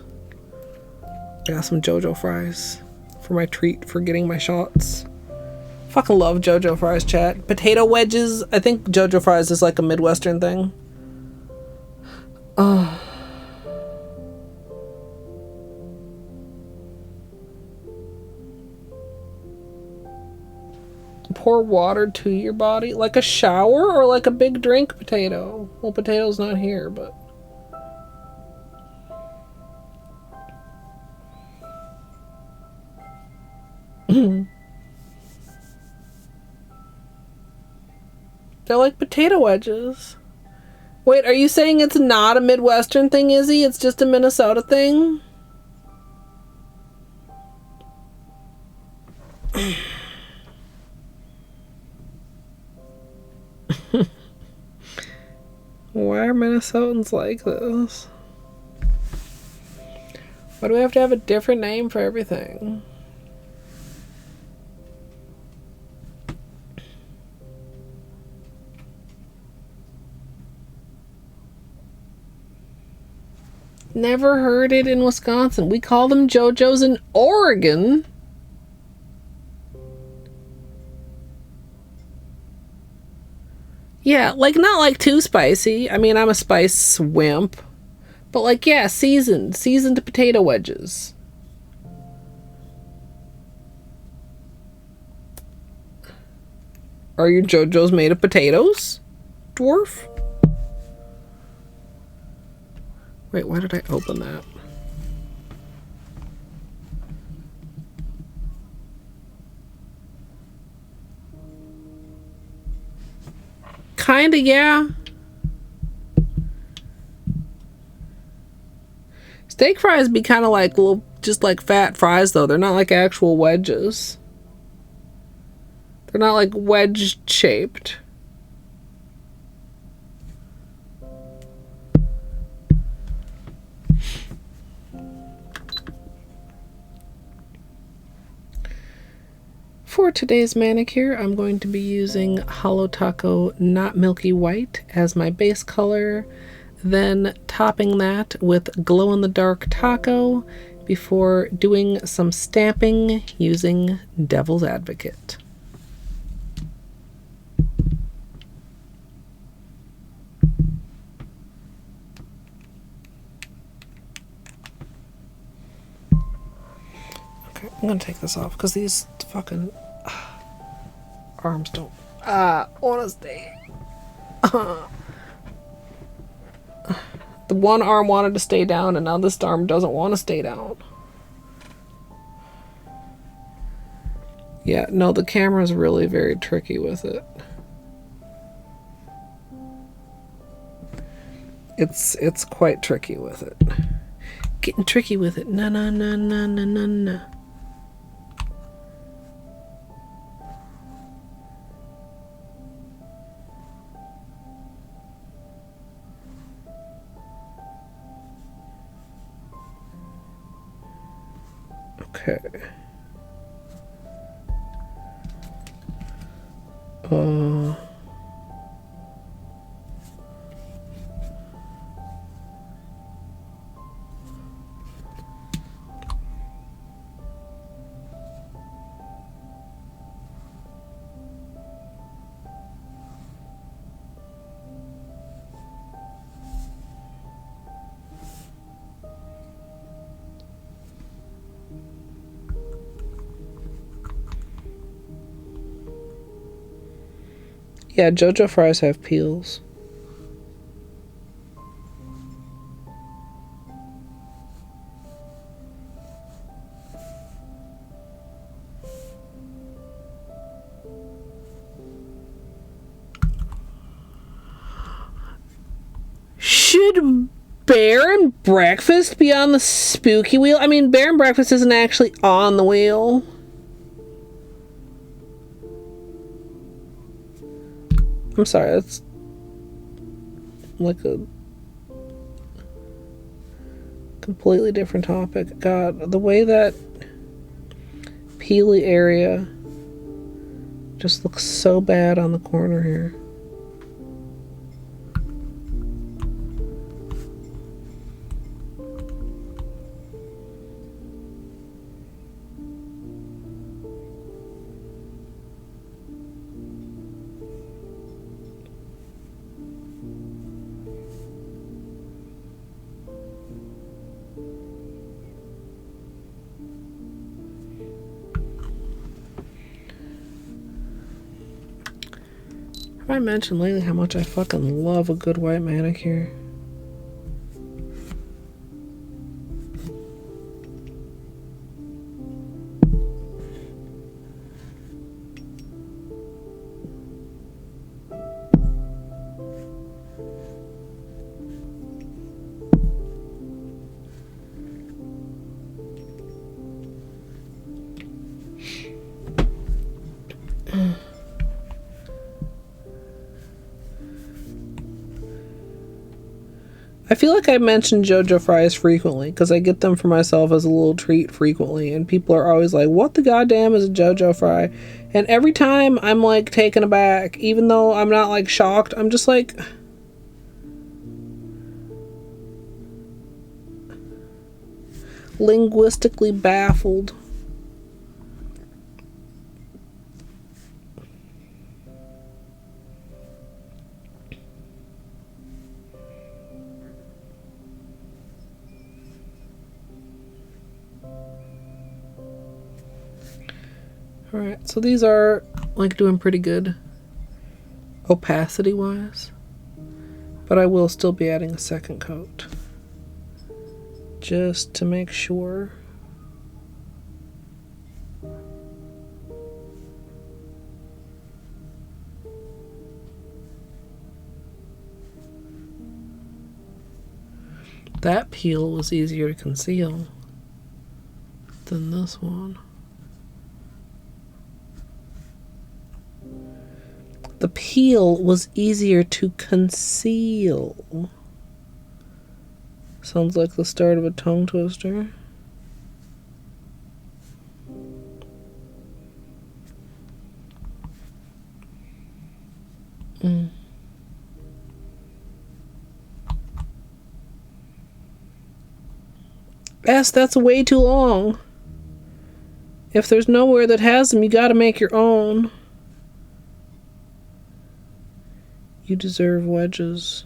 I got some JoJo fries for my treat for getting my shots. Fucking love JoJo fries, chat. Potato wedges. I think JoJo fries is like a Midwestern thing. Oh. Pour water to your body like a shower or like a big drink potato. Well, potato's not here, but they're like potato wedges. Wait, are you saying it's not a Midwestern thing, Izzy? It's just a Minnesota thing? Why are Minnesotans like this? Why do we have to have a different name for everything? Never heard it in Wisconsin. We call them JoJo's in Oregon. Yeah, like not like too spicy. I mean, I'm a spice wimp. But like, yeah, seasoned potato wedges. Are your JoJo's made of potatoes, dwarf? Wait, why did I open that? Kinda, yeah. Steak fries be kind of like little, just like fat fries though. They're not like actual wedges. They're not like wedge shaped. For today's manicure, I'm going to be using Holo Taco Not Milky White as my base color, then topping that with glow-in-the-dark taco before doing some stamping using Devil's Advocate. Okay, I'm gonna take this off because these fucking arms don't want to stay. The one arm wanted to stay down and now this arm doesn't want to stay down. Yeah, no, the camera's really very tricky with it. It's quite tricky with it. Getting tricky with it. Na na na na na na na. Okay. Yeah, JoJo fries have peels. bear and breakfast be on the spooky wheel? I mean, bear and breakfast isn't actually on the wheel. I'm sorry, that's like a completely different topic. God, the way that peely area just looks so bad on the corner here. Have I mentioned lately how much I fucking love a good white manicure? I feel like I mention JoJo fries frequently because I get them for myself as a little treat frequently, and people are always like, what the goddamn is a JoJo fry? And every time I'm like taken aback, even though I'm not like shocked, I'm just like, linguistically baffled. Alright, so these are like doing pretty good opacity wise, but I will still be adding a second coat just to make sure. That peel was easier to conceal than this one. The peel was easier to conceal. Sounds like the start of a tongue twister. S, that's way too long. If there's nowhere that has them, you gotta make your own. You deserve wedges.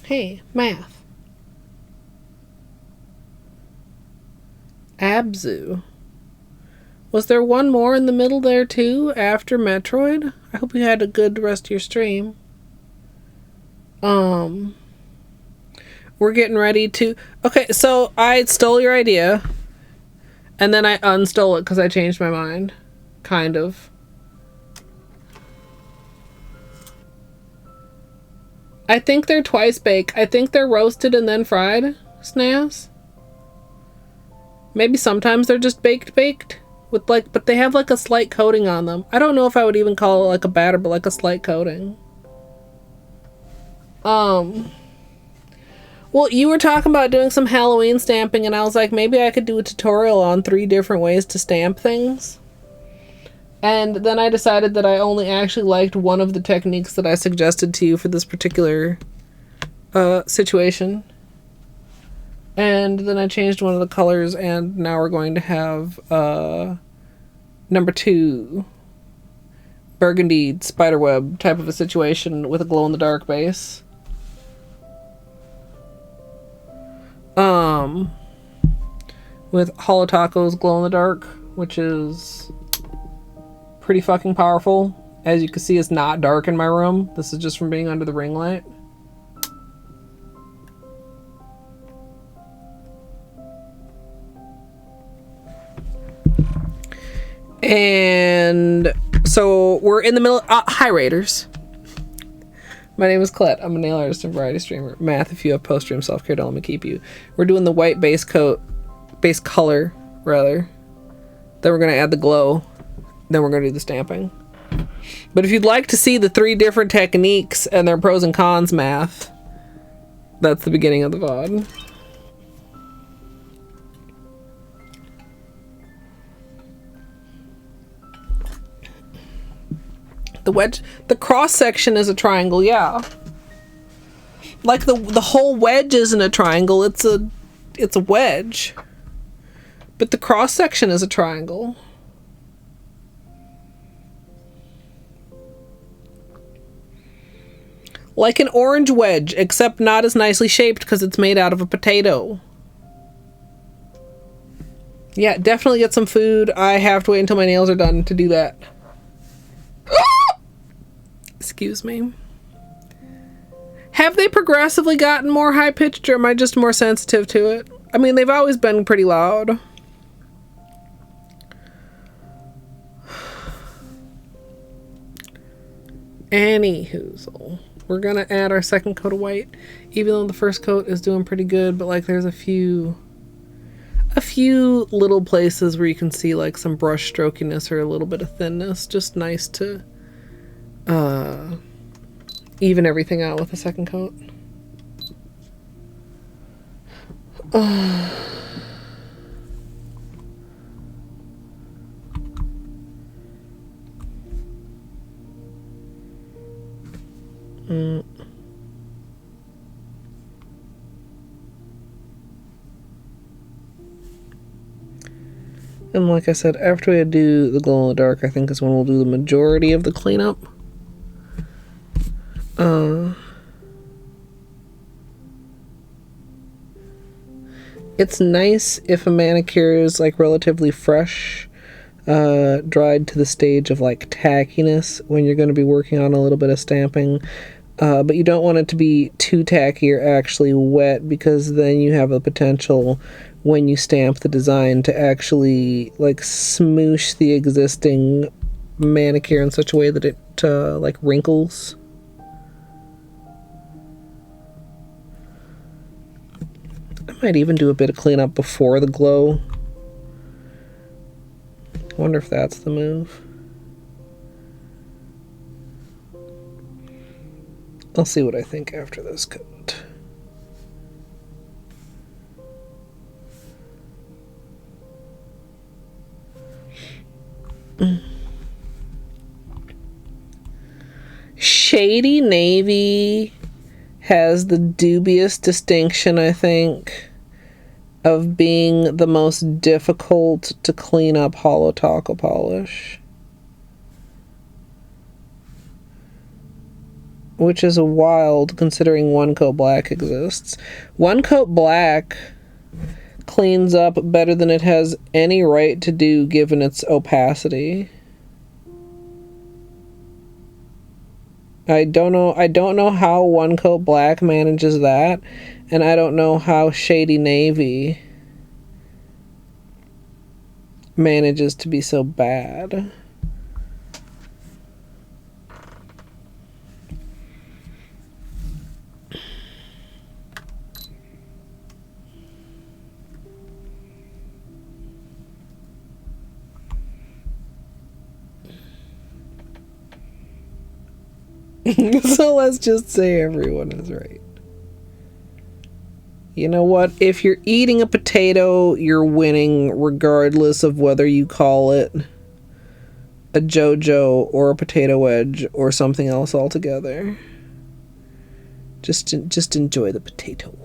Hey, math. Abzu. Was there one more in the middle there too, after Metroid? I hope you had a good rest of your stream. We're getting ready to... Okay, so I stole your idea. And then I unstole it because I changed my mind. Kind of. I think they're twice baked. I think they're roasted and then fried, Snaz. Maybe sometimes they're just baked. With like, but they have like a slight coating on them. I don't know if I would even call it like a batter, but like a slight coating. Well, you were talking about doing some Halloween stamping, and I was like, maybe I could do a tutorial on 3 different ways to stamp things. And then I decided that I only actually liked one of the techniques that I suggested to you for this particular situation. And then I changed one of the colors, and now we're going to have number 2 burgundy spiderweb type of a situation with a glow-in-the-dark base. With Holo Taco's glow-in-the-dark, which is pretty fucking powerful As you can see, it's not dark in my room. This is just from being under the ring light. And so we're in the middle. Hi, Raiders. My name is Colette. I'm a nail artist and variety streamer. Math, if you have post-stream self-care, don't let me keep you. We're doing the white base color, rather. Then we're going to add the glow. Then we're going to do the stamping. But if you'd like to see the 3 different techniques and their pros and cons, Math, that's the beginning of the VOD. The cross section is a triangle, yeah. Like the whole wedge isn't a triangle, it's a wedge. But the cross section is a triangle. Like an orange wedge, except not as nicely shaped because it's made out of a potato. Yeah, definitely get some food. I have to wait until my nails are done to do that. Excuse me. Have they progressively gotten more high-pitched, or am I just more sensitive to it? I mean, they've always been pretty loud. Anywhoozle. We're gonna add our second coat of white, even though the first coat is doing pretty good, but like there's a few little places where you can see like some brush strokiness or a little bit of thinness. Just nice to even everything out with a second coat. And like I said, after we do the glow in the dark, I think is when we'll do the majority of the cleanup. It's nice if a manicure is like relatively fresh, dried to the stage of like tackiness when you're going to be working on a little bit of stamping. But you don't want it to be too tacky or actually wet, because then you have a potential when you stamp the design to actually like smoosh the existing manicure in such a way that it like wrinkles. I might even do a bit of cleanup before the glow. I wonder if that's the move. I'll see what I think after this coat. Shady Navy has the dubious distinction, I think, of being the most difficult to clean up Holo taco polish. Which is wild considering One Coat Black exists. One Coat Black cleans up better than it has any right to do given its opacity. I don't know how One Coat Black manages that, and I don't know how Shady Navy manages to be so bad. So let's just say everyone is right. You know what? If you're eating a potato, you're winning regardless of whether you call it a JoJo or a potato wedge or something else altogether. Just enjoy the potato.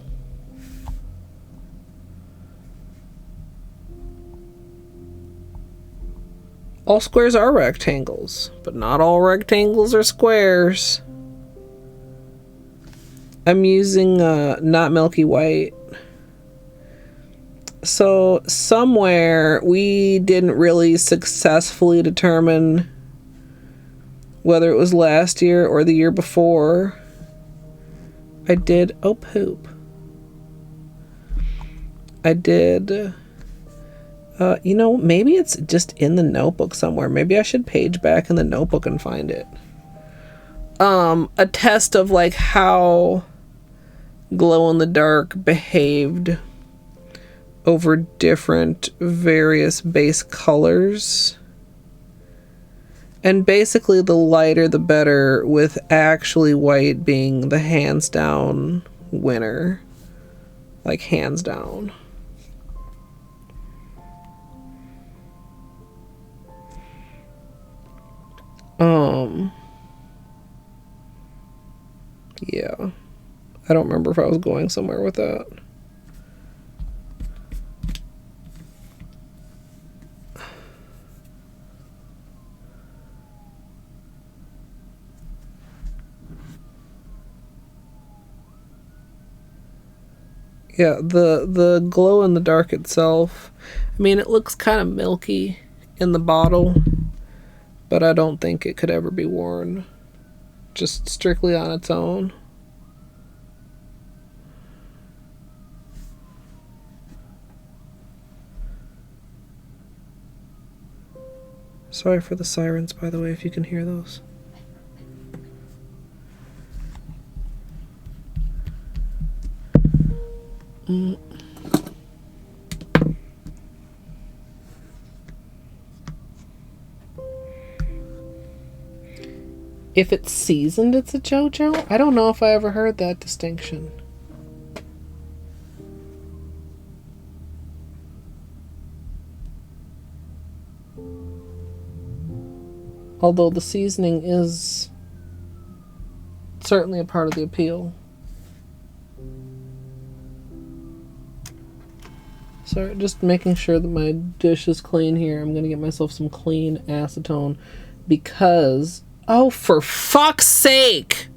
All squares are rectangles, but not all rectangles are squares. I'm using not Milky White. So somewhere we didn't really successfully determine whether it was last year or the year before, I did, oh poop. I did, you know, maybe it's just in the notebook somewhere. Maybe I should page back in the notebook and find it. A test of like how glow in the dark behaved over different various base colors. And basically the lighter the better, with actually white being the hands down winner. Like hands down. Yeah. I don't remember if I was going somewhere with that. Yeah, the glow in the dark itself, I mean, it looks kind of milky in the bottle, but I don't think it could ever be worn just strictly on its own. Sorry for the sirens, by the way, if you can hear those. If it's seasoned, it's a JoJo? I don't know if I ever heard that distinction. Although the seasoning is certainly a part of the appeal. Sorry, just making sure that my dish is clean here. I'm gonna get myself some clean acetone because, oh, for fuck's sake!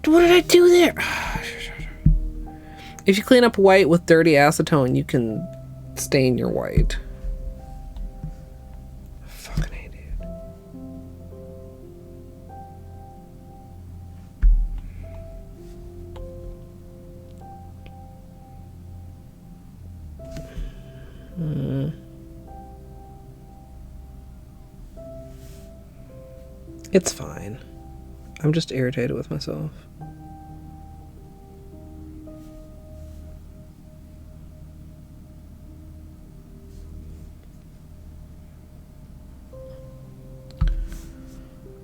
What did I do there? If you clean up white with dirty acetone, you can stain your white. Fucking A, dude. It's fine. I'm just irritated with myself.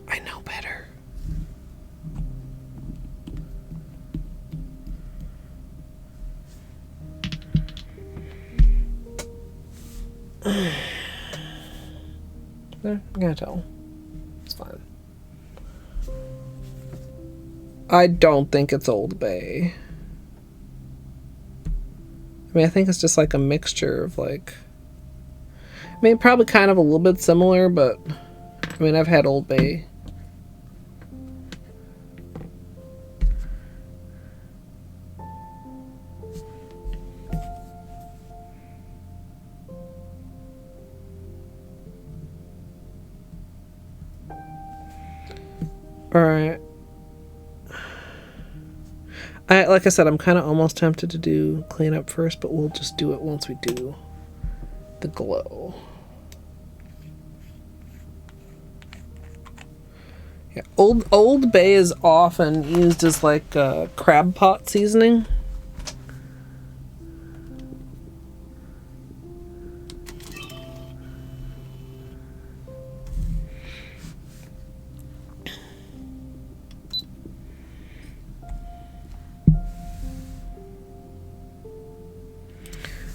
I know better. I'm gonna tell. It's fine. I don't think it's Old Bay. I mean, I think it's just like a mixture of like... I mean, probably kind of a little bit similar, but... I mean, I've had Old Bay. Alright. Like I said, I'm kind of almost tempted to do cleanup first, but we'll just do it once we do the glow. Yeah, Old Bay is often used as like crab pot seasoning.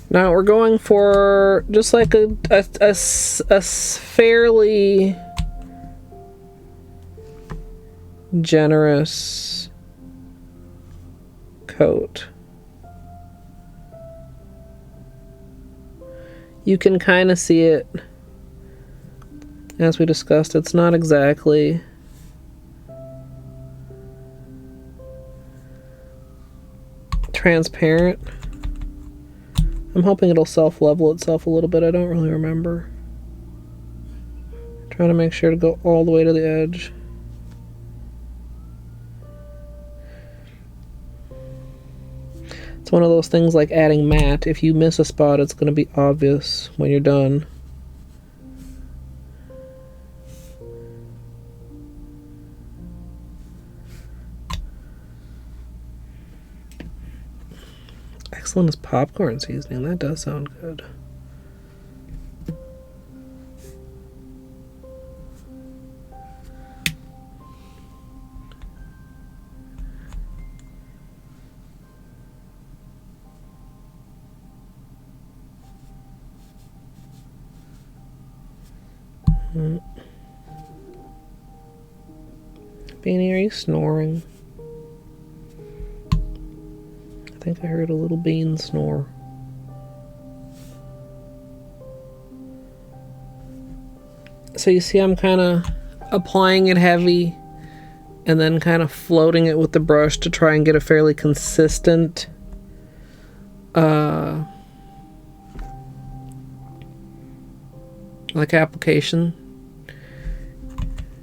Now we're going for just like a fairly generous coat. You can kind of see it, as we discussed. It's not exactly transparent. I'm hoping it'll self-level itself a little bit. I don't really remember. Trying to make sure to go all the way to the edge. It's one of those things like adding matte. If you miss a spot, it's going to be obvious when you're done. Excellent as popcorn seasoning. That does sound good. Beanie, are you snoring? I think I heard a little bean snore. So you see I'm kind of applying it heavy and then kind of floating it with the brush to try and get a fairly consistent like application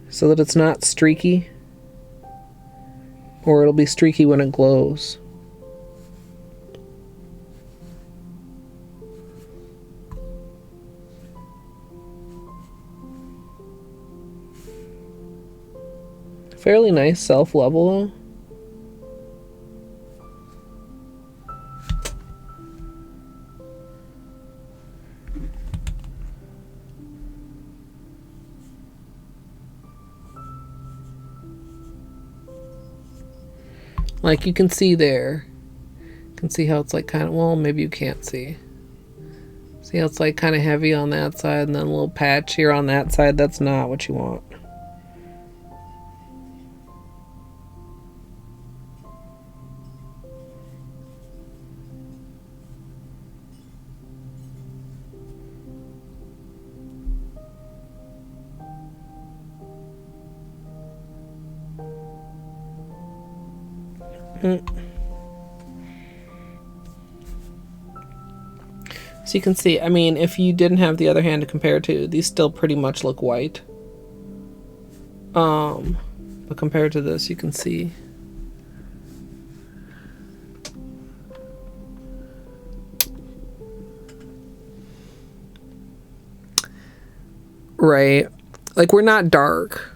so that it's not streaky, or it'll be streaky when it glows. Fairly nice self-level though. Like you can see there. You can see how it's like kind of, well, maybe you can't see. See how it's like kind of heavy on that side and then a little patch here on that side. That's not what you want. So you can see, I mean, if you didn't have the other hand to compare to, these still pretty much look white. But compared to this, you can see. Right. Like, we're not dark.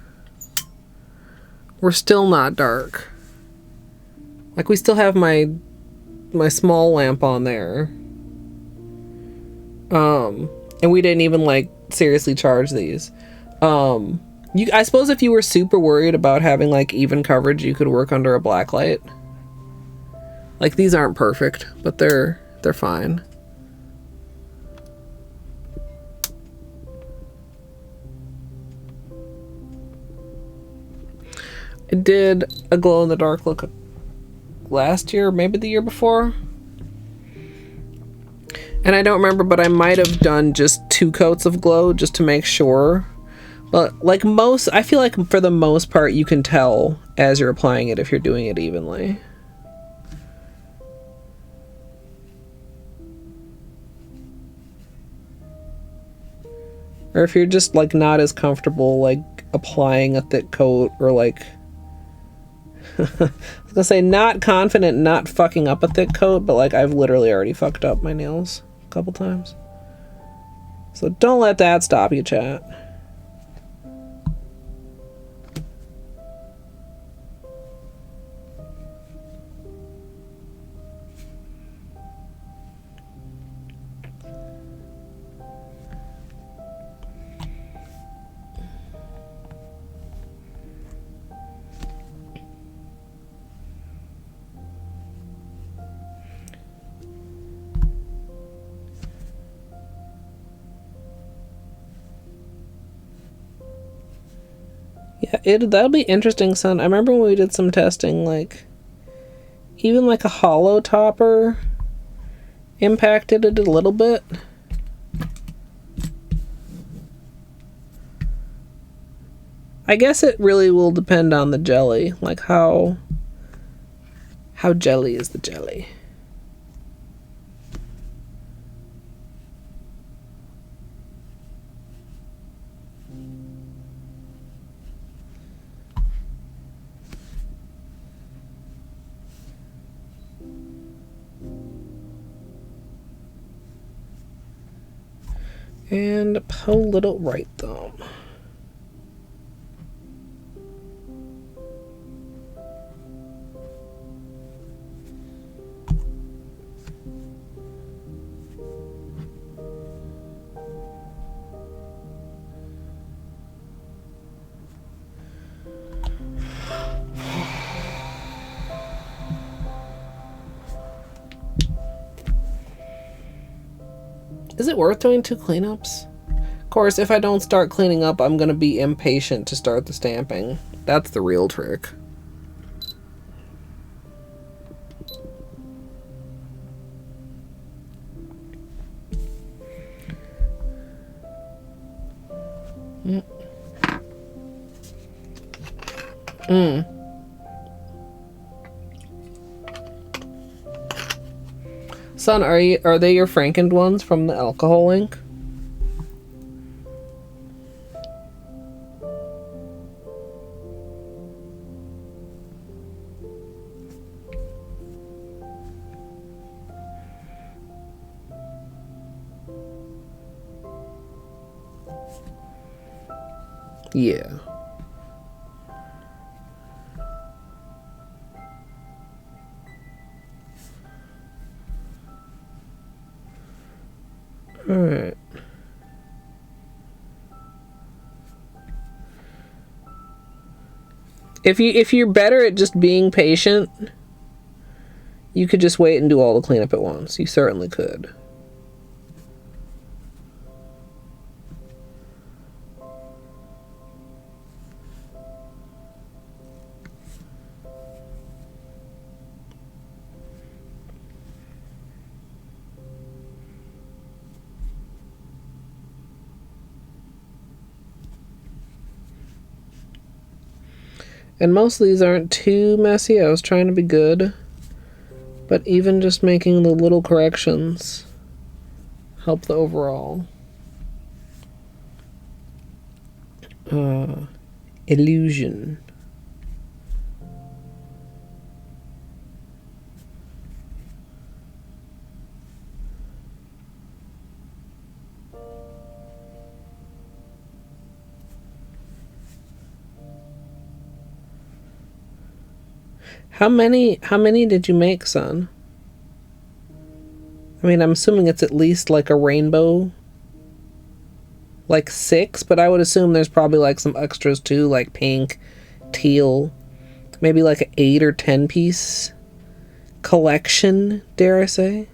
We're still not dark. Like, we still have my small lamp on there. And we didn't even, like, seriously charge these. I suppose if you were super worried about having, like, even coverage, you could work under a black light. Like, these aren't perfect, but they're fine. I did a glow-in-the-dark look last year, maybe the year before. And I don't remember, but I might have done just 2 coats of glow just to make sure. But like I feel like for the most part you can tell as you're applying it if you're doing it evenly. Or if you're just like not as comfortable like applying a thick coat, or like I was gonna say not confident not fucking up a thick coat, but like I've literally already fucked up my nails a couple times. So don't let that stop you, chat. Yeah, that'll be interesting, son. I remember when we did some testing, like, even like a Holo topper impacted it a little bit. I guess it really will depend on the jelly, like how jelly is the jelly. And pull little right thumb. Is it worth doing 2 cleanups? Of course, if I don't start cleaning up, I'm going to be impatient to start the stamping. That's the real trick. Son, are they your Frankened ones from the alcohol ink? Yeah. All right. If you're better at just being patient, you could just wait and do all the cleanup at once. You certainly could. And most of these aren't too messy. I was trying to be good. But even just making the little corrections help the overall. Illusion. How many did you make, son? I mean, I'm assuming it's at least like a rainbow. Like 6, but I would assume there's probably like some extras too, like pink, teal, maybe like an 8 or 10 piece collection, dare I say.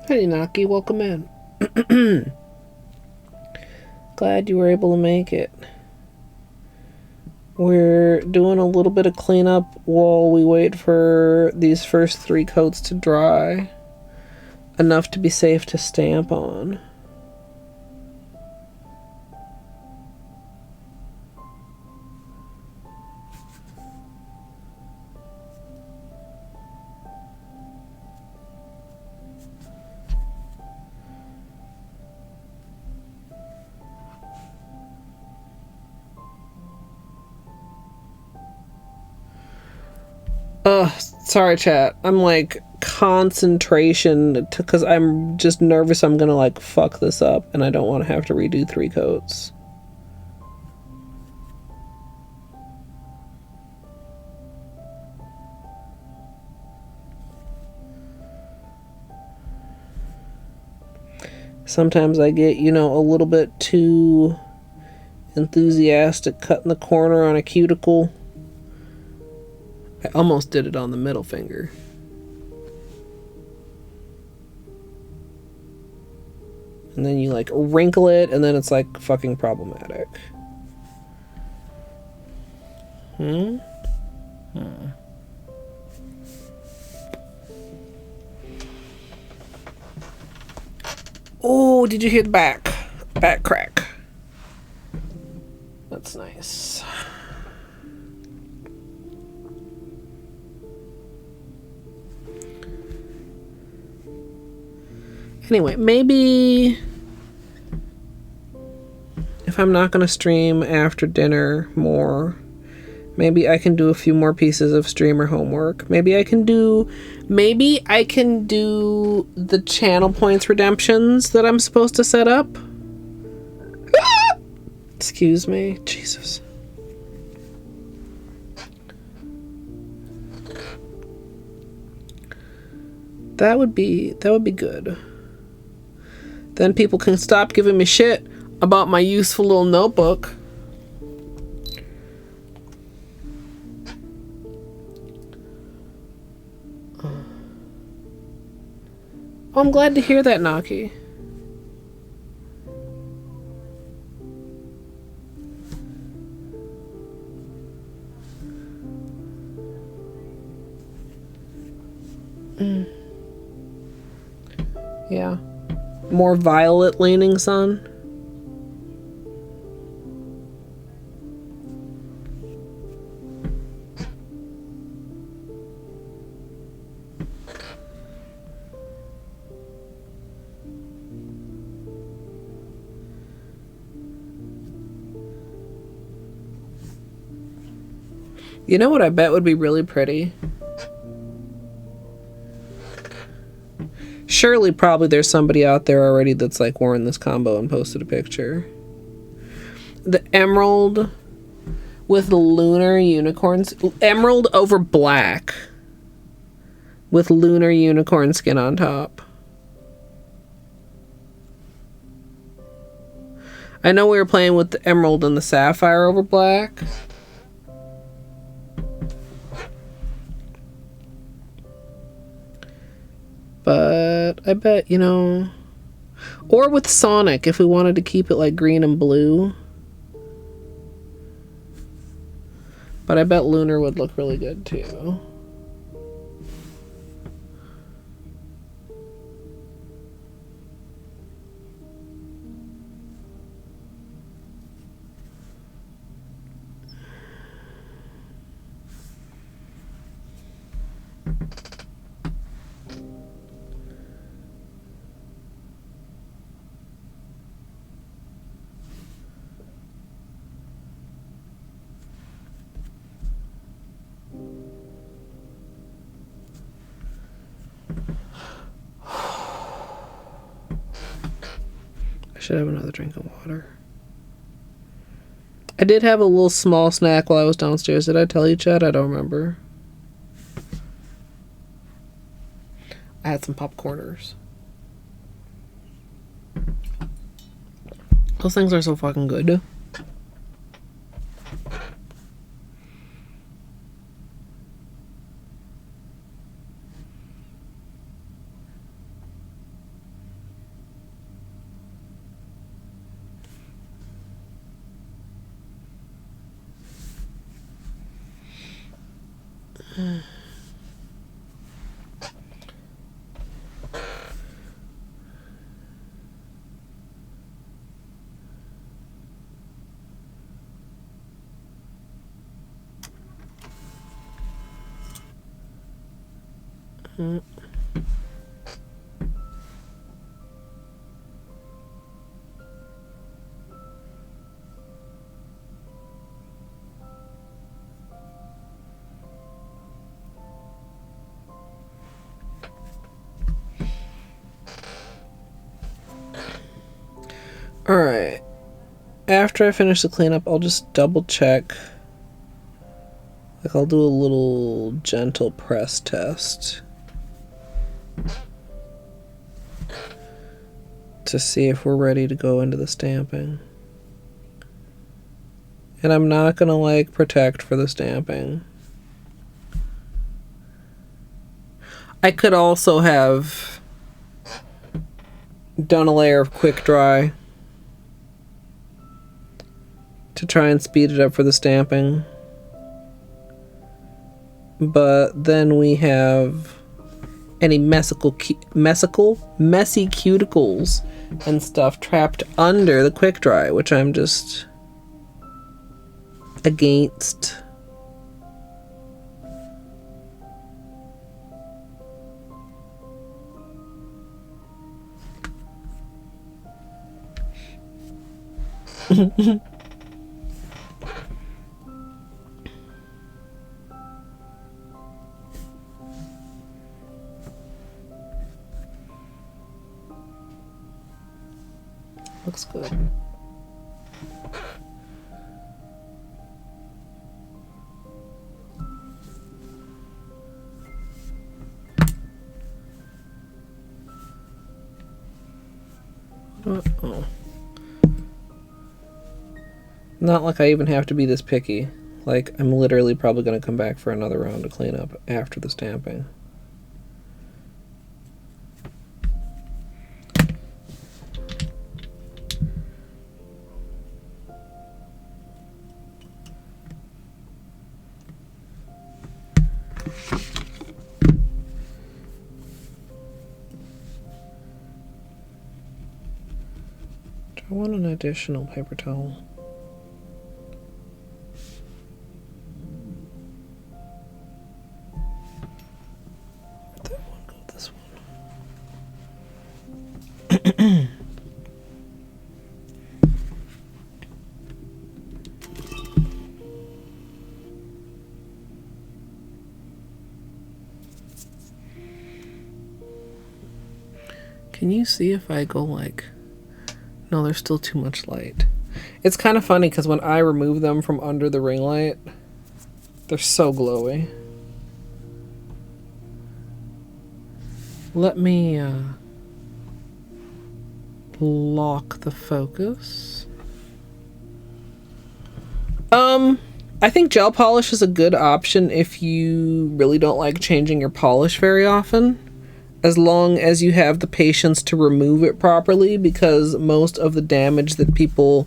Hey, Naki, welcome in. Glad you were able to make it. We're doing a little bit of cleanup while we wait for these first 3 coats to dry. Enough to be safe to stamp on. Sorry, chat. I'm like concentration because I'm just nervous I'm gonna like fuck this up and I don't want to have to redo 3 coats. Sometimes I get, you know, a little bit too enthusiastic cutting the corner on a cuticle. I almost did it on the middle finger. And then you like wrinkle it, and then it's like fucking problematic. Oh, did you hear the back crack? That's nice. Anyway, maybe if I'm not gonna stream after dinner more, maybe I can do a few more pieces of streamer homework. Maybe I can do the channel points redemptions that I'm supposed to set up. Excuse me, Jesus. That would be good. Then people can stop giving me shit about my useful little notebook. Oh, I'm glad to hear that, Naki. Yeah. More violet leaning sun. You know what I bet would be really pretty? Surely probably there's somebody out there already that's like worn this combo and posted a picture. The emerald with lunar unicorns. Emerald over black with lunar unicorn skin on top. I know we were playing with the emerald and the sapphire over black. But I bet, you know, or with Sonic if we wanted to keep it like green and blue. But I bet Lunar would look really good too. Should have another drink of water. I did have a little small snack while I was downstairs. Did I tell you, Chad? I don't remember. I had some popcorners. Those things are so fucking good. Alright. After I finish the cleanup, I'll just double check. Like, I'll do a little gentle press test to see if we're ready to go into the stamping. And I'm not gonna, like, protect for the stamping. I could also have done a layer of quick dry to try and speed it up for the stamping. But then we have any messy cuticles and stuff trapped under the quick dry, which I'm just against. Looks good. Oh. Not like I even have to be this picky. Like, I'm literally probably going to come back for another round to clean up after the stamping. I want an additional paper towel. Where'd that one go? This one. Can you see if I go like... No, there's still too much light. It's kind of funny because when I remove them from under the ring light, they're so glowy. Let me lock the focus. I think gel polish is a good option if you really don't like changing your polish very often, as long as you have the patience to remove it properly, because most of the damage that people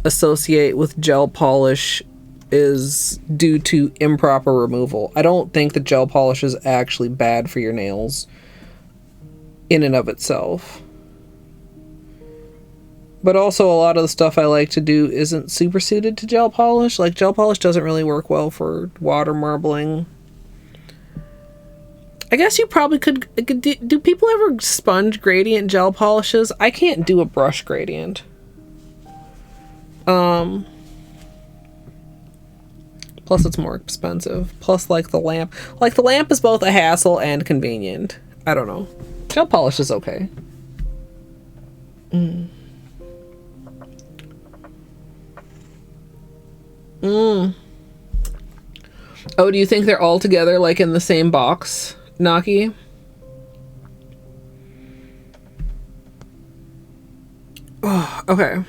associate with gel polish is due to improper removal. I don't think that gel polish is actually bad for your nails in and of itself. But also a lot of the stuff I like to do isn't super suited to gel polish. Like, gel polish doesn't really work well for water marbling. I guess you probably could... Do people ever sponge gradient gel polishes? I can't do a brush gradient. Plus it's more expensive. Plus, like, the lamp. Like, the lamp is both a hassle and convenient. I don't know. Gel polish is okay. Oh, do you think they're all together, like, in the same box, Naki? Oh, okay.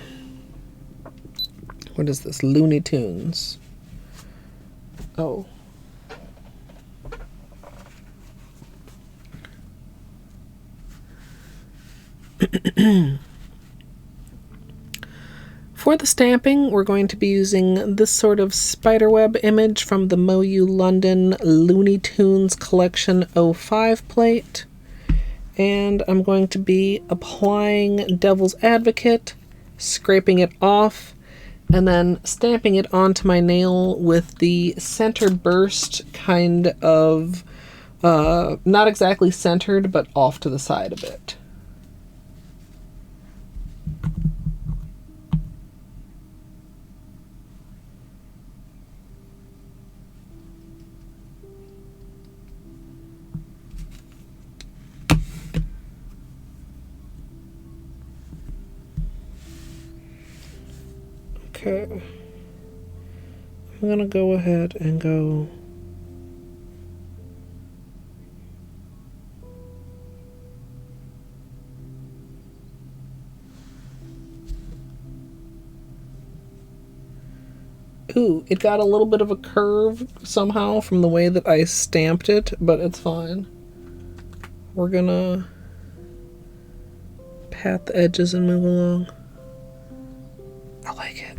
What is this? Looney Tunes. Oh. For the stamping, we're going to be using this sort of spiderweb image from the MoYou London Looney Tunes Collection 05 plate. And I'm going to be applying Devil's Advocate, scraping it off, and then stamping it onto my nail with the center burst kind of, not exactly centered, but off to the side a bit. Okay, I'm gonna go ahead and go ooh, it got a little bit of a curve somehow from the way that I stamped it, but it's fine. We're gonna Pat the edges and move along. I like it.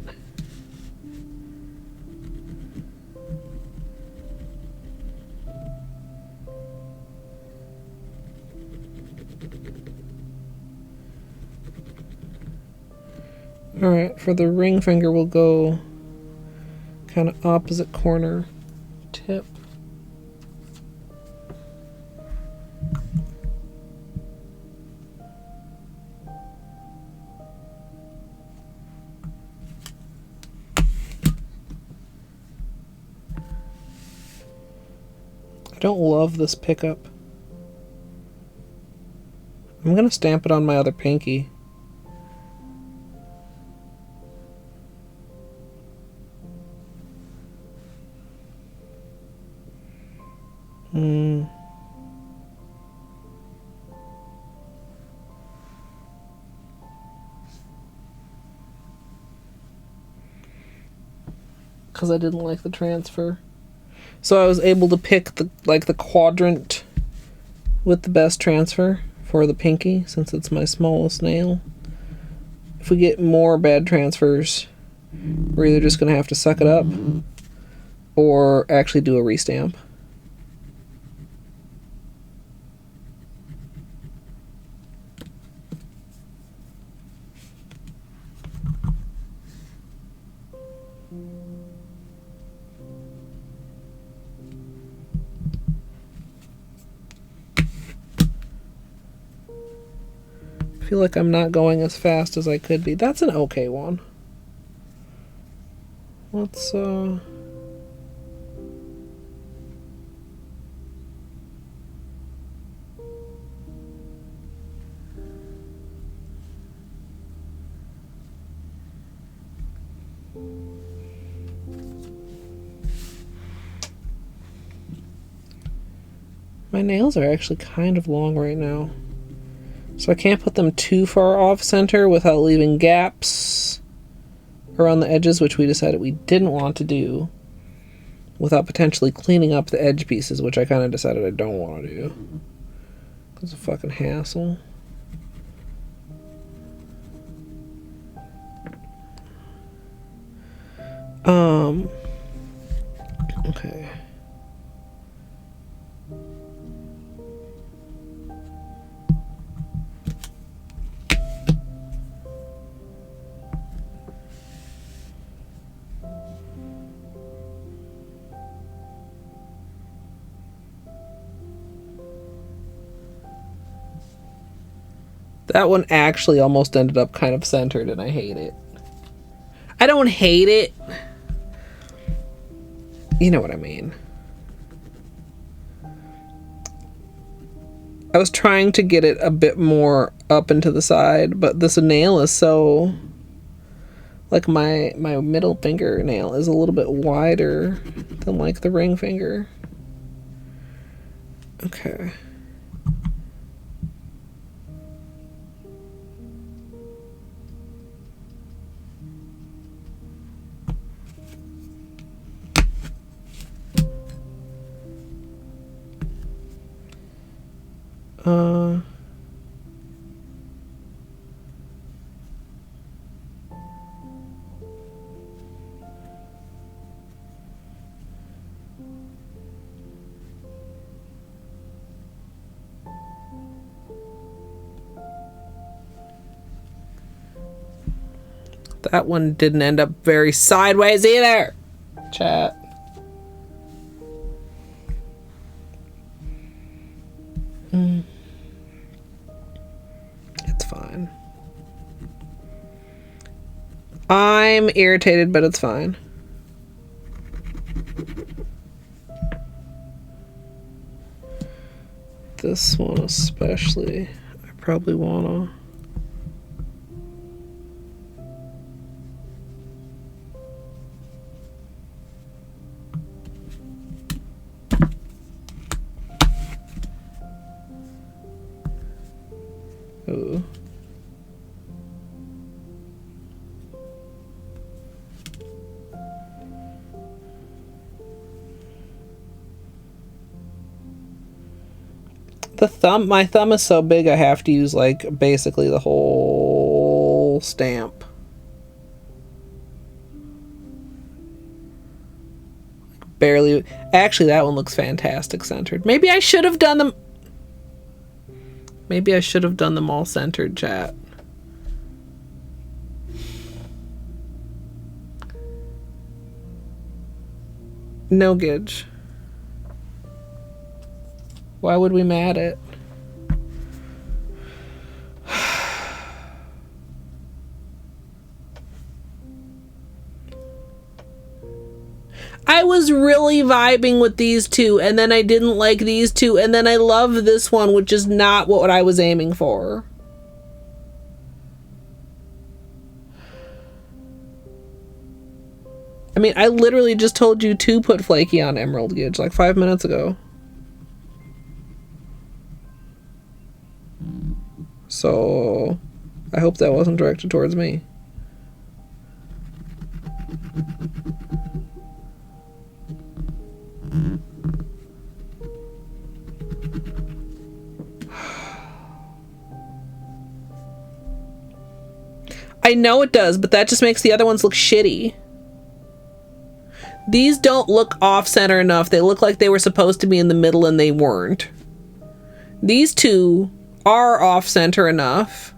Alright, for the ring finger, we'll go kind of opposite corner tip. I don't love this pickup. I'm gonna stamp it on my other pinky. Because I didn't like the transfer. So I was able to pick the quadrant with the best transfer for the pinky, since it's my smallest nail. If we get more bad transfers, we're either just going to have to suck it up or actually do a restamp. I feel like I'm not going as fast as I could be. That's an okay one. Let's my nails are actually kind of long right now. So I can't put them too far off center without leaving gaps around the edges, which we decided we didn't want to do, without potentially cleaning up the edge pieces, which I kind of decided I don't want to do. It's a fucking hassle. Okay. That one actually almost ended up kind of centered, and I hate it. I don't hate it. You know what I mean. I was trying to get it a bit more up and to the side, but this nail is so... Like, my middle fingernail is a little bit wider than, like, the ring finger. Okay. That one didn't end up very sideways either, chat. It's fine. I'm irritated, but it's fine. This one especially, I probably wanna... Ooh. My thumb is so big I have to use like basically the whole stamp. Barely. Actually, that one looks fantastic centered. Maybe I should have done them. Maybe I should have done them all centered, chat. No gidge. Why would we mat it? I was really vibing with these two, and then I didn't like these two, and then I love this one, which is not what I was aiming for. I mean, I literally just told you to put flaky on Emerald Gidge like 5 minutes ago. So, I hope that wasn't directed towards me. I know it does, but that just makes the other ones look shitty. These don't look off-center enough. They look like they were supposed to be in the middle and they weren't. These two are off-center enough.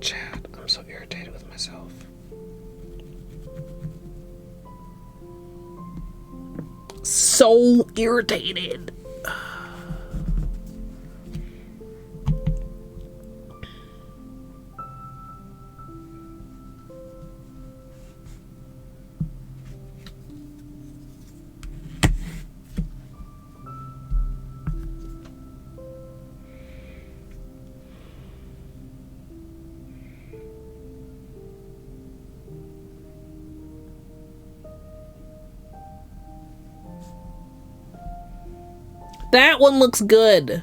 Chad, I'm so irritated with myself. So irritated. That one looks good.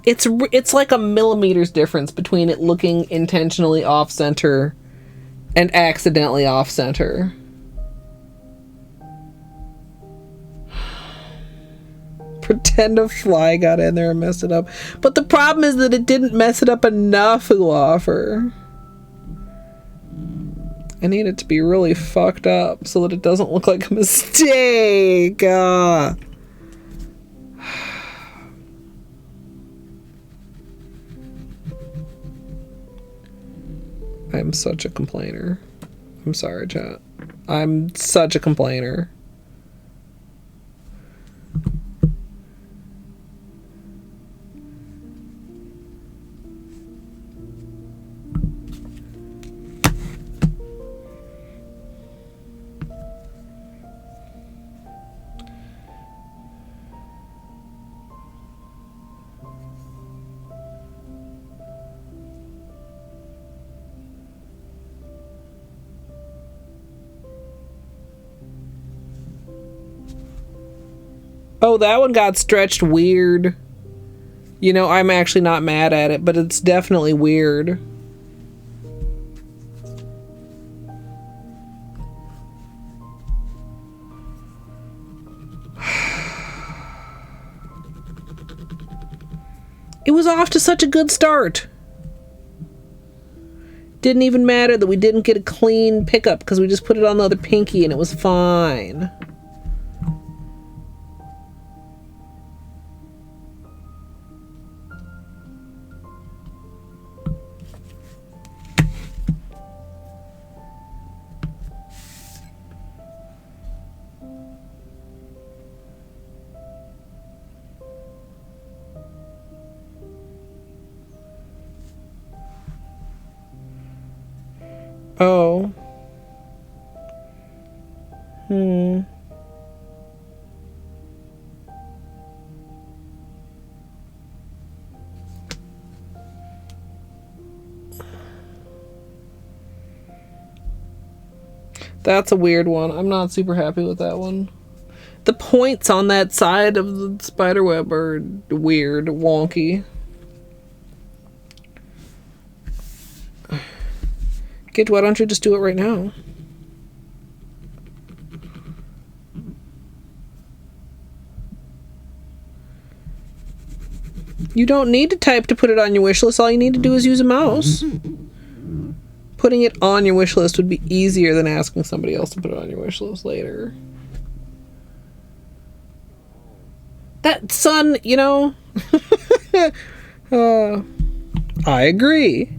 It's like a millimeter's difference between it looking intentionally off-center and accidentally off-center. Pretend a fly got in there and messed it up. But the problem is that it didn't mess it up enough, Uloffer. I need it to be really fucked up so that it doesn't look like a mistake. I'm such a complainer. I'm sorry, chat. I'm such a complainer. Oh, that one got stretched weird. You know, I'm actually not mad at it, but it's definitely weird. It was off to such a good start. Didn't even matter that we didn't get a clean pickup because we just put it on the other pinky and it was fine. Oh. That's a weird one. I'm not super happy with that one. The points on that side of the spiderweb are weird, wonky. Gidge, why don't you just do it right now? You don't need to type to put it on your wish list. All you need to do is use a mouse. Putting it on your wish list would be easier than asking somebody else to put it on your wish list later. That son, you know, I agree.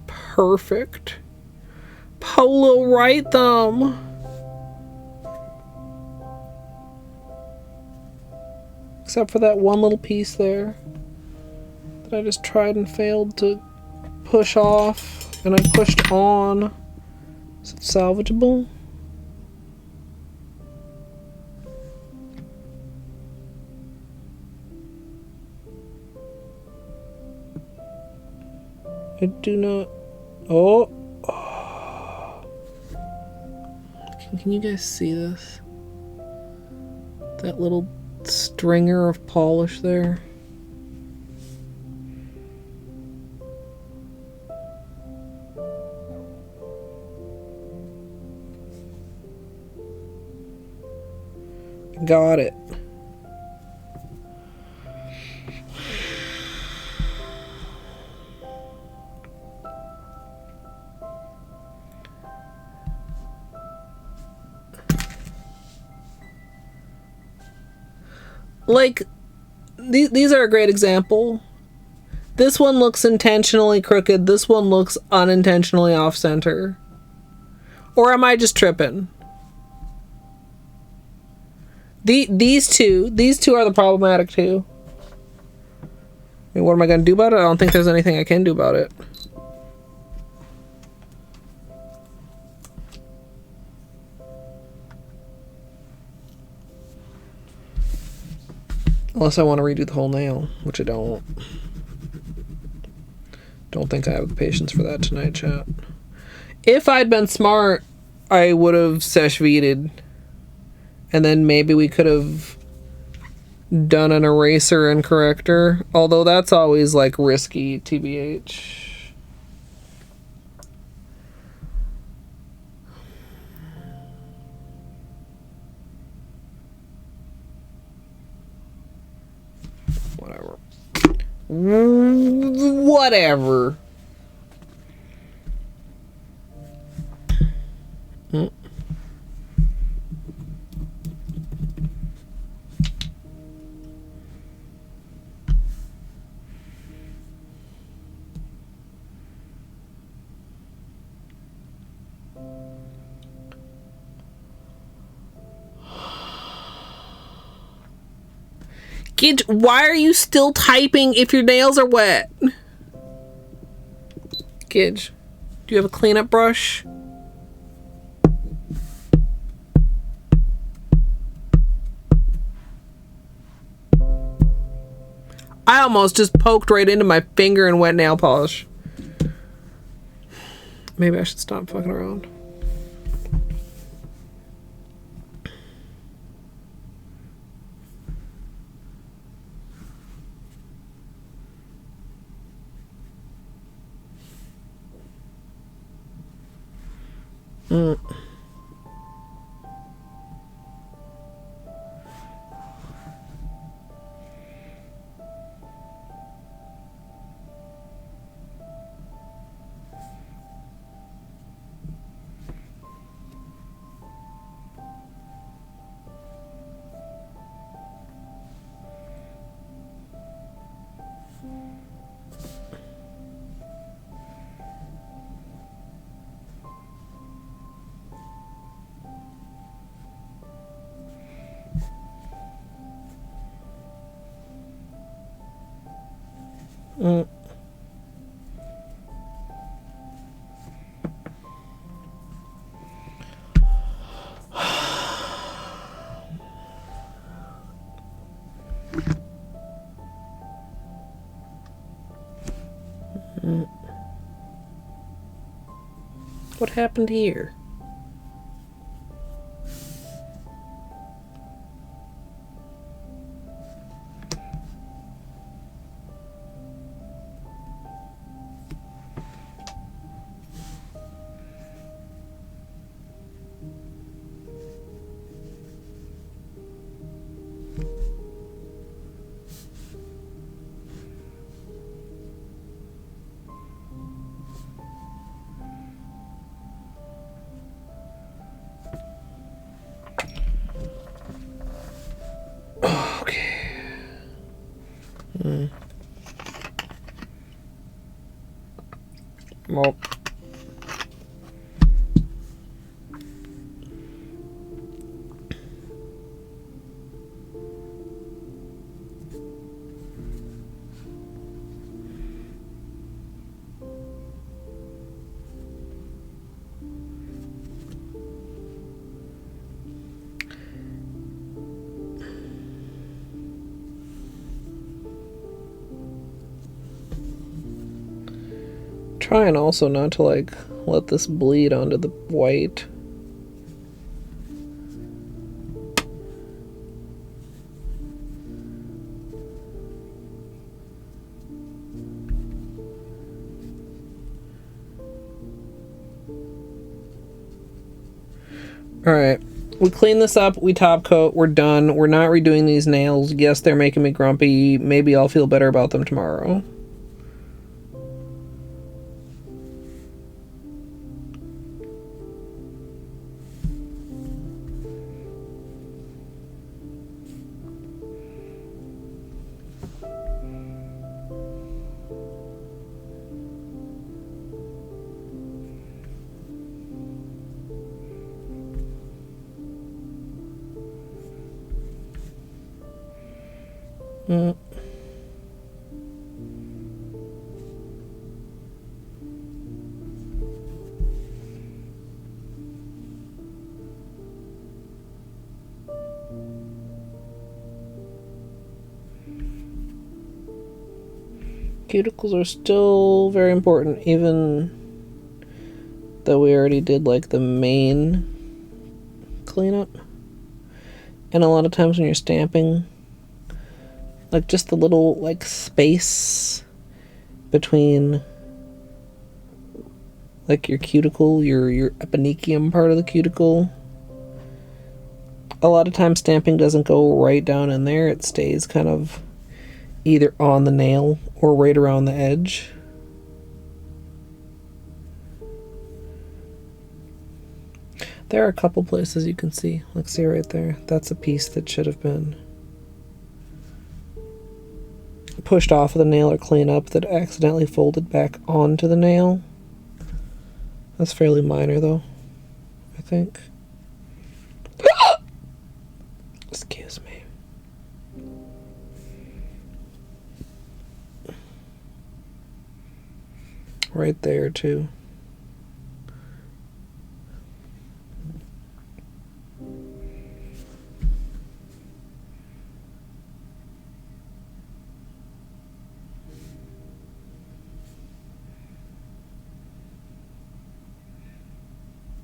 Perfect. Polo right thumb. Except for that one little piece there that I just tried and failed to push off, and I pushed on. Is it salvageable? I do not. Oh. Can you guys see this? That little stringer of polish there. Got it. Like, these are a great example. This one looks intentionally crooked. This one looks unintentionally off-center. Or am I just tripping? These two are the problematic two. I mean, what am I going to do about it? I don't think there's anything I can do about it. Unless I want to redo the whole nail, which I don't. Don't think I have the patience for that tonight, chat. If I'd been smart, I would have sesh v'd, and then maybe we could have done an eraser and corrector. Although that's always like risky, TBH. Whatever. Gidge, why are you still typing if your nails are wet? Gidge, do you have a cleanup brush? I almost just poked right into my finger in wet nail polish. Maybe I should stop fucking around. What happened here? Okay. Well. Trying also not to like let this bleed onto the white. Alright, we clean this up, we top coat, we're done. We're not redoing these nails. Yes, they're making me grumpy. Maybe I'll feel better about them tomorrow. Cuticles are still very important, even though we already did like the main cleanup. And a lot of times when you're stamping, like just the little like space between like your cuticle, your epinecium part of the cuticle, a lot of times stamping doesn't go right down in there. It stays kind of either on the nail or right around the edge. There are a couple places you can see. Like, see right there. That's a piece that should have been pushed off of the nail or clean up that accidentally folded back onto the nail. That's fairly minor though, I think. Excuse me. Right there too.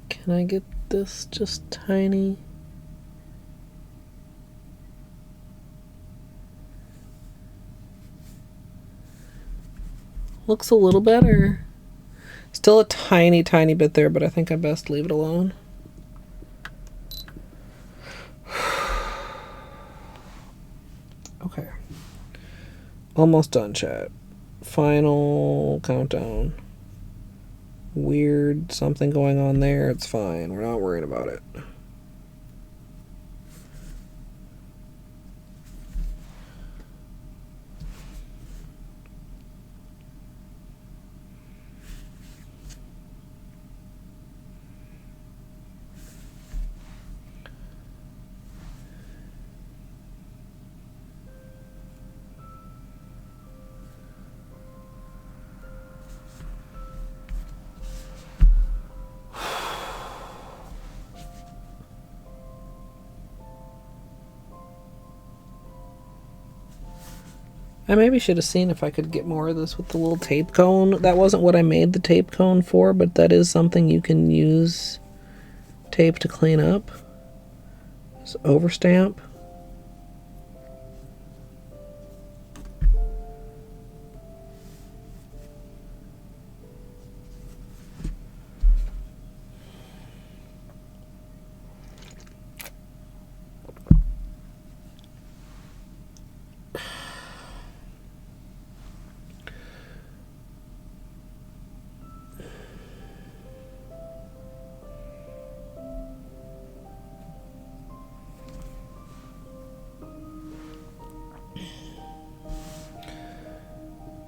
Can I get this just tiny? Looks a little better. Still a tiny, tiny bit there, but I think I best leave it alone. Okay. Almost done, chat. Final countdown. Weird something going on there. It's fine. We're not worrying about it. I maybe should have seen if I could get more of this with the little tape cone. That wasn't what I made the tape cone for, but that is something you can use tape to clean up. It's overstamp.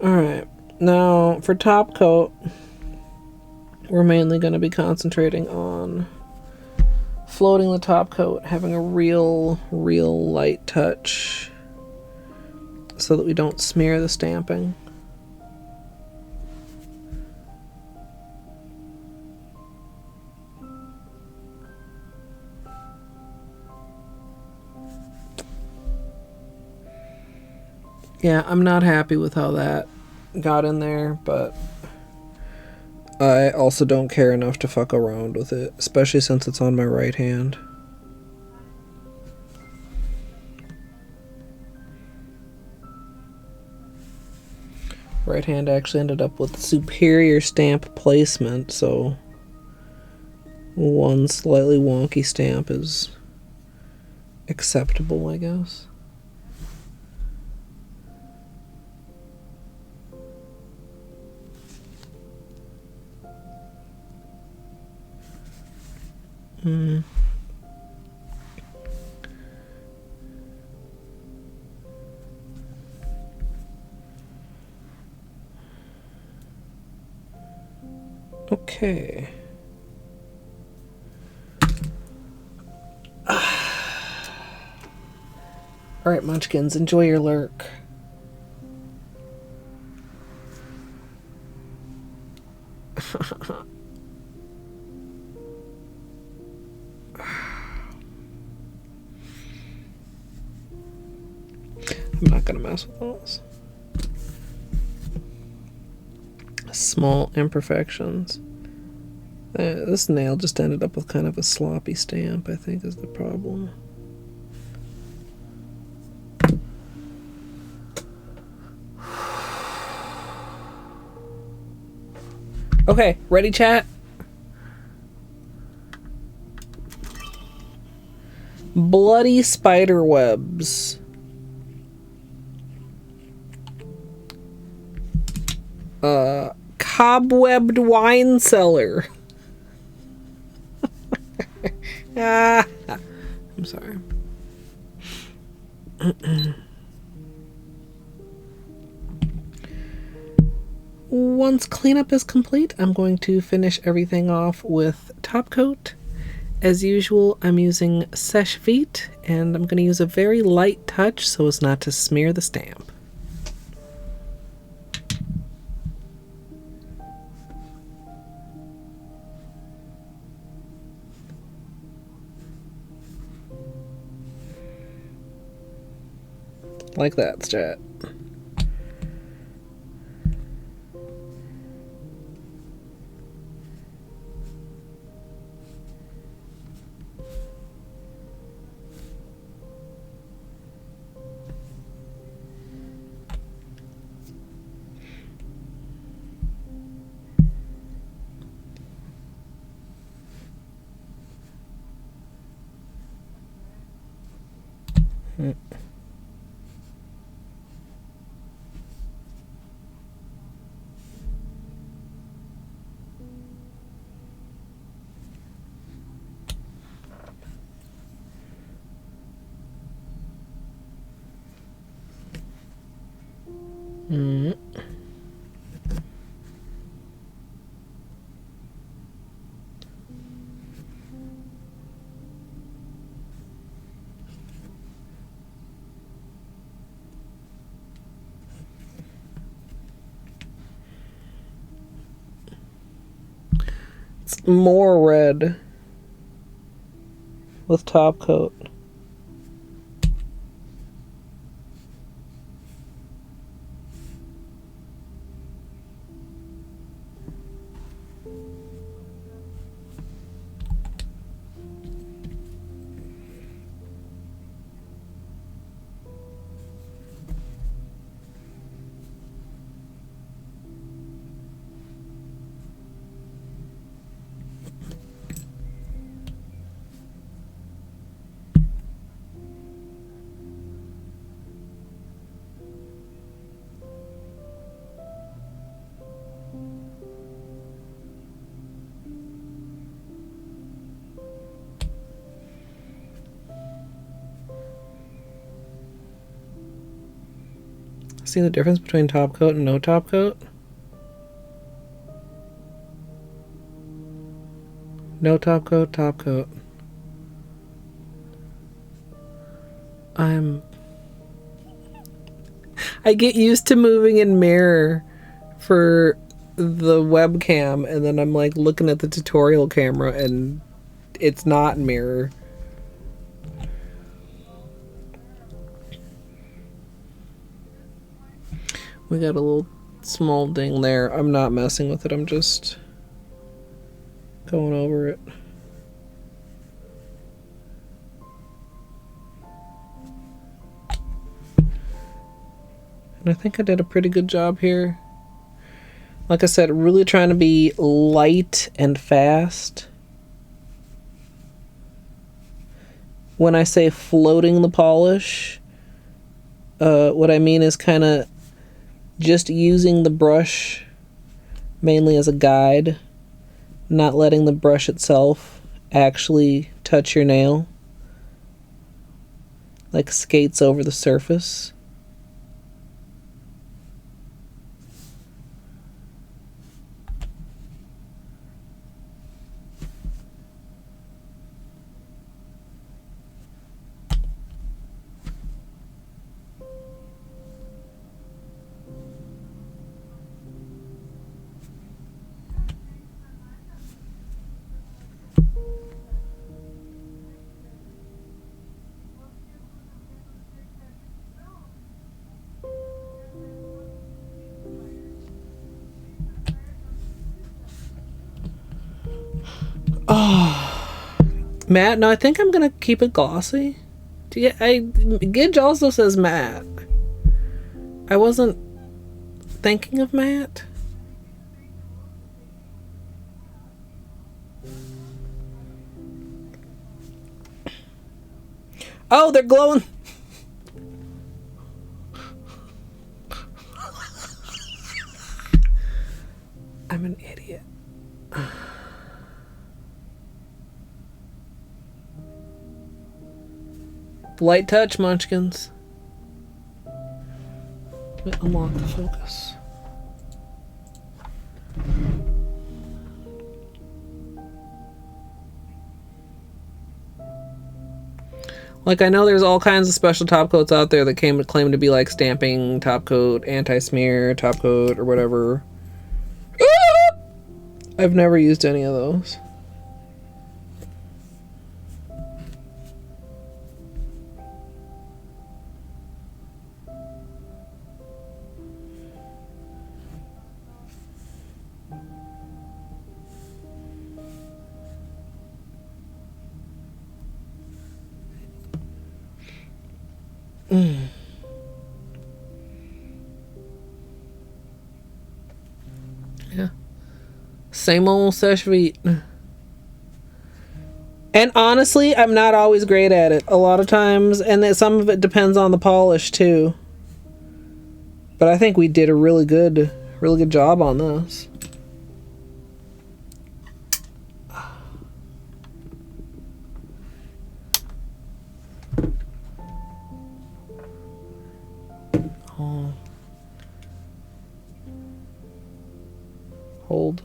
Alright, now for top coat, we're mainly going to be concentrating on floating the top coat, having a real light touch so that we don't smear the stamping. Yeah, I'm not happy with how that got in there, but I also don't care enough to fuck around with it, especially since it's on my right hand. Right hand actually ended up with superior stamp placement, so one slightly wonky stamp is acceptable, I guess. Okay. Alright, munchkins, enjoy your lurk. I'm not gonna mess with those. Small imperfections. This nail just ended up with kind of a sloppy stamp, I think, is the problem. Okay, ready, chat? Bloody spider webs. Cobwebbed wine cellar. I'm sorry. Once cleanup is complete, I'm going to finish everything off with top coat. As usual, I'm using Sèche Vite, and I'm going to use a very light touch so as not to smear the stamp. Like that, chat. It's more red with top coat. See the difference between top coat and no top coat? No top coat, top coat. I get used to moving in mirror for the webcam, and then I'm like looking at the tutorial camera and it's not mirror. We got a little small ding there. I'm not messing with it. I'm just going over it. And I think I did a pretty good job here. Like I said, really trying to be light and fast. When I say floating the polish, what I mean is kind of just using the brush mainly as a guide, not letting the brush itself actually touch your nail, like skates over the surface. Matte? No, I think I'm gonna keep it glossy. Gidge also says matte. I wasn't thinking of matte. Oh, they're glowing. I'm an idiot. Light touch, munchkins. Let me unlock the focus. Like, I know there's all kinds of special top coats out there that claim to be like stamping top coat, anti-smear top coat, or whatever. I've never used any of those. Yeah. Same old sesh vite. And honestly, I'm not always great at it. A lot of times, and some of it depends on the polish too. But I think we did a really good job on this. Oh. Hold.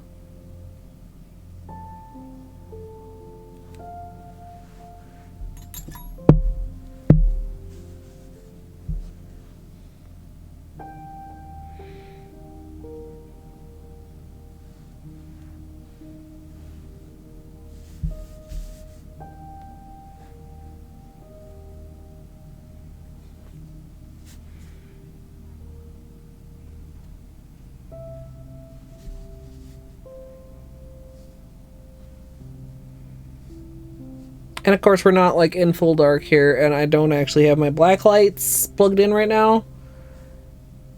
And of course, we're not like in full dark here, and I don't actually have my black lights plugged in right now.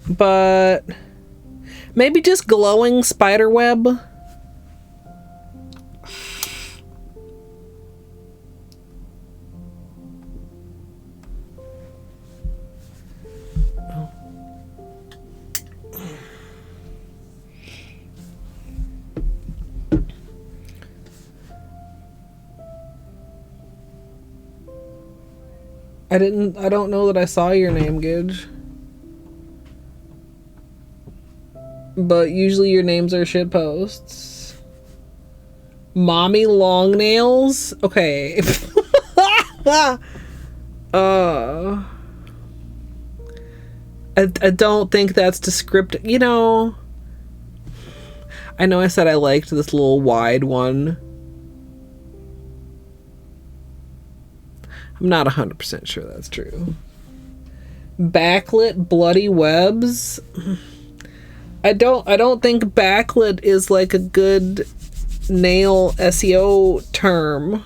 But maybe just glowing spider web. I don't know that I saw your name, Gidge. But usually your names are shit posts. Mommy long nails? Okay. I don't think that's descriptive. You know, I know I said I liked this little wide one. I'm not 100% sure that's true. Backlit bloody webs? I don't think backlit is like a good nail SEO term.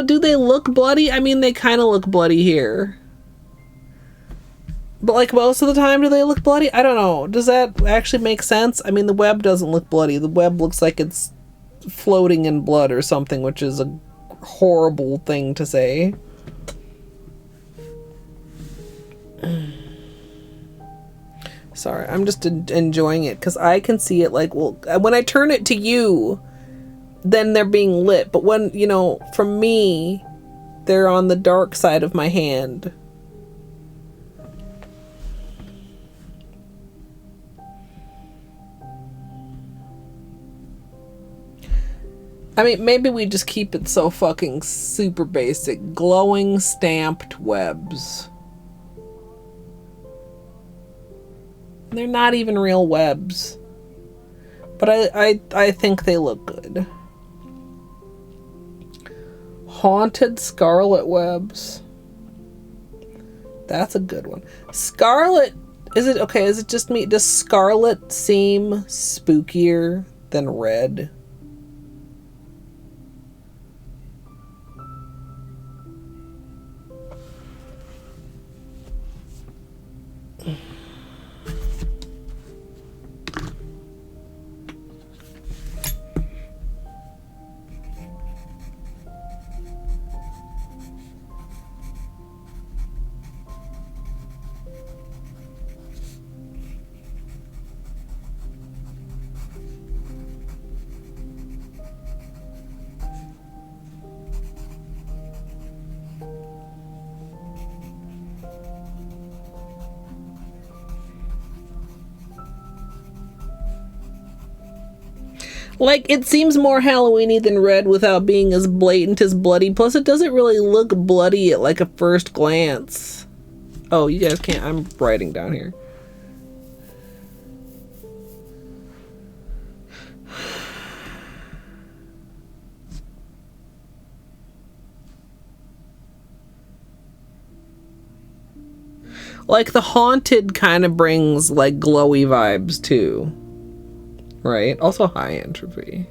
Do they look bloody? I mean, they kind of look bloody here. But like most of the time, do they look bloody? I don't know. Does that actually make sense? I mean, the web doesn't look bloody. The web looks like it's floating in blood or something, which is a horrible thing to say. Sorry, I'm just enjoying it because I can see it like, well, when I turn it to you, then they're being lit. But when, you know, from me, they're on the dark side of my hand. I mean, maybe we just keep it so fucking super basic. Glowing stamped webs. They're not even real webs. But I think they look good. Haunted scarlet webs. That's a good one. Scarlet, is it just me? Does scarlet seem spookier than red? Like, it seems more Halloween-y than red without being as blatant as bloody. Plus, it doesn't really look bloody at, like, a first glance. Oh, you guys can't. I'm writing down here. Like, the haunted kind of brings, like, glowy vibes, too. Right? Also high entropy.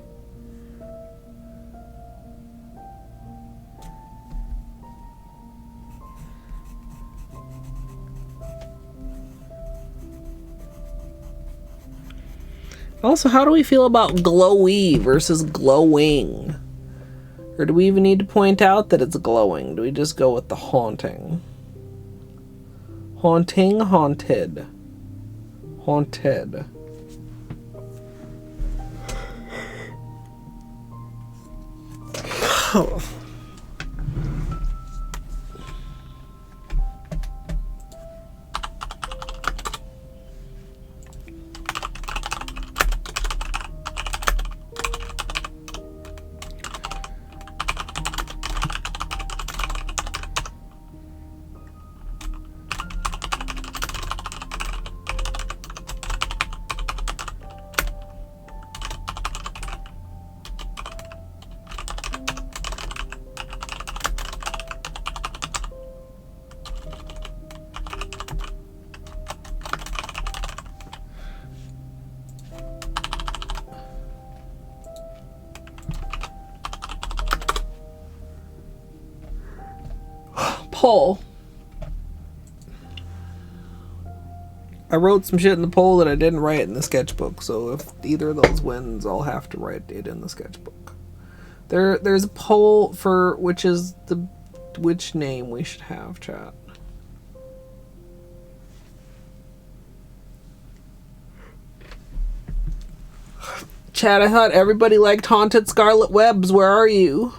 Also, how do we feel about glowy versus glowing? Or do we even need to point out that it's glowing? Do we just go with the haunting? Haunting, haunted. Haunted. Oh. Poll. I wrote some shit in the poll that I didn't write in the sketchbook, so if either of those wins, I'll have to write it in the sketchbook. There's a poll for which name we should have, chat. Chat, I thought everybody liked Haunted Scarlet Webs. Where are you?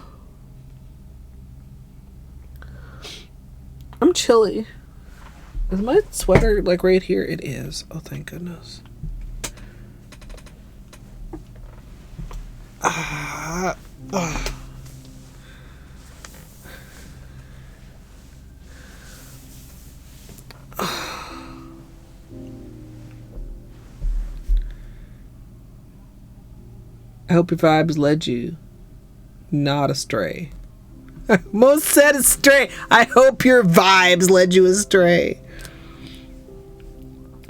I'm chilly. Is my sweater like right here? It is. Oh, thank goodness. I hope your vibes led you not astray. Most said astray. I hope your vibes led you astray.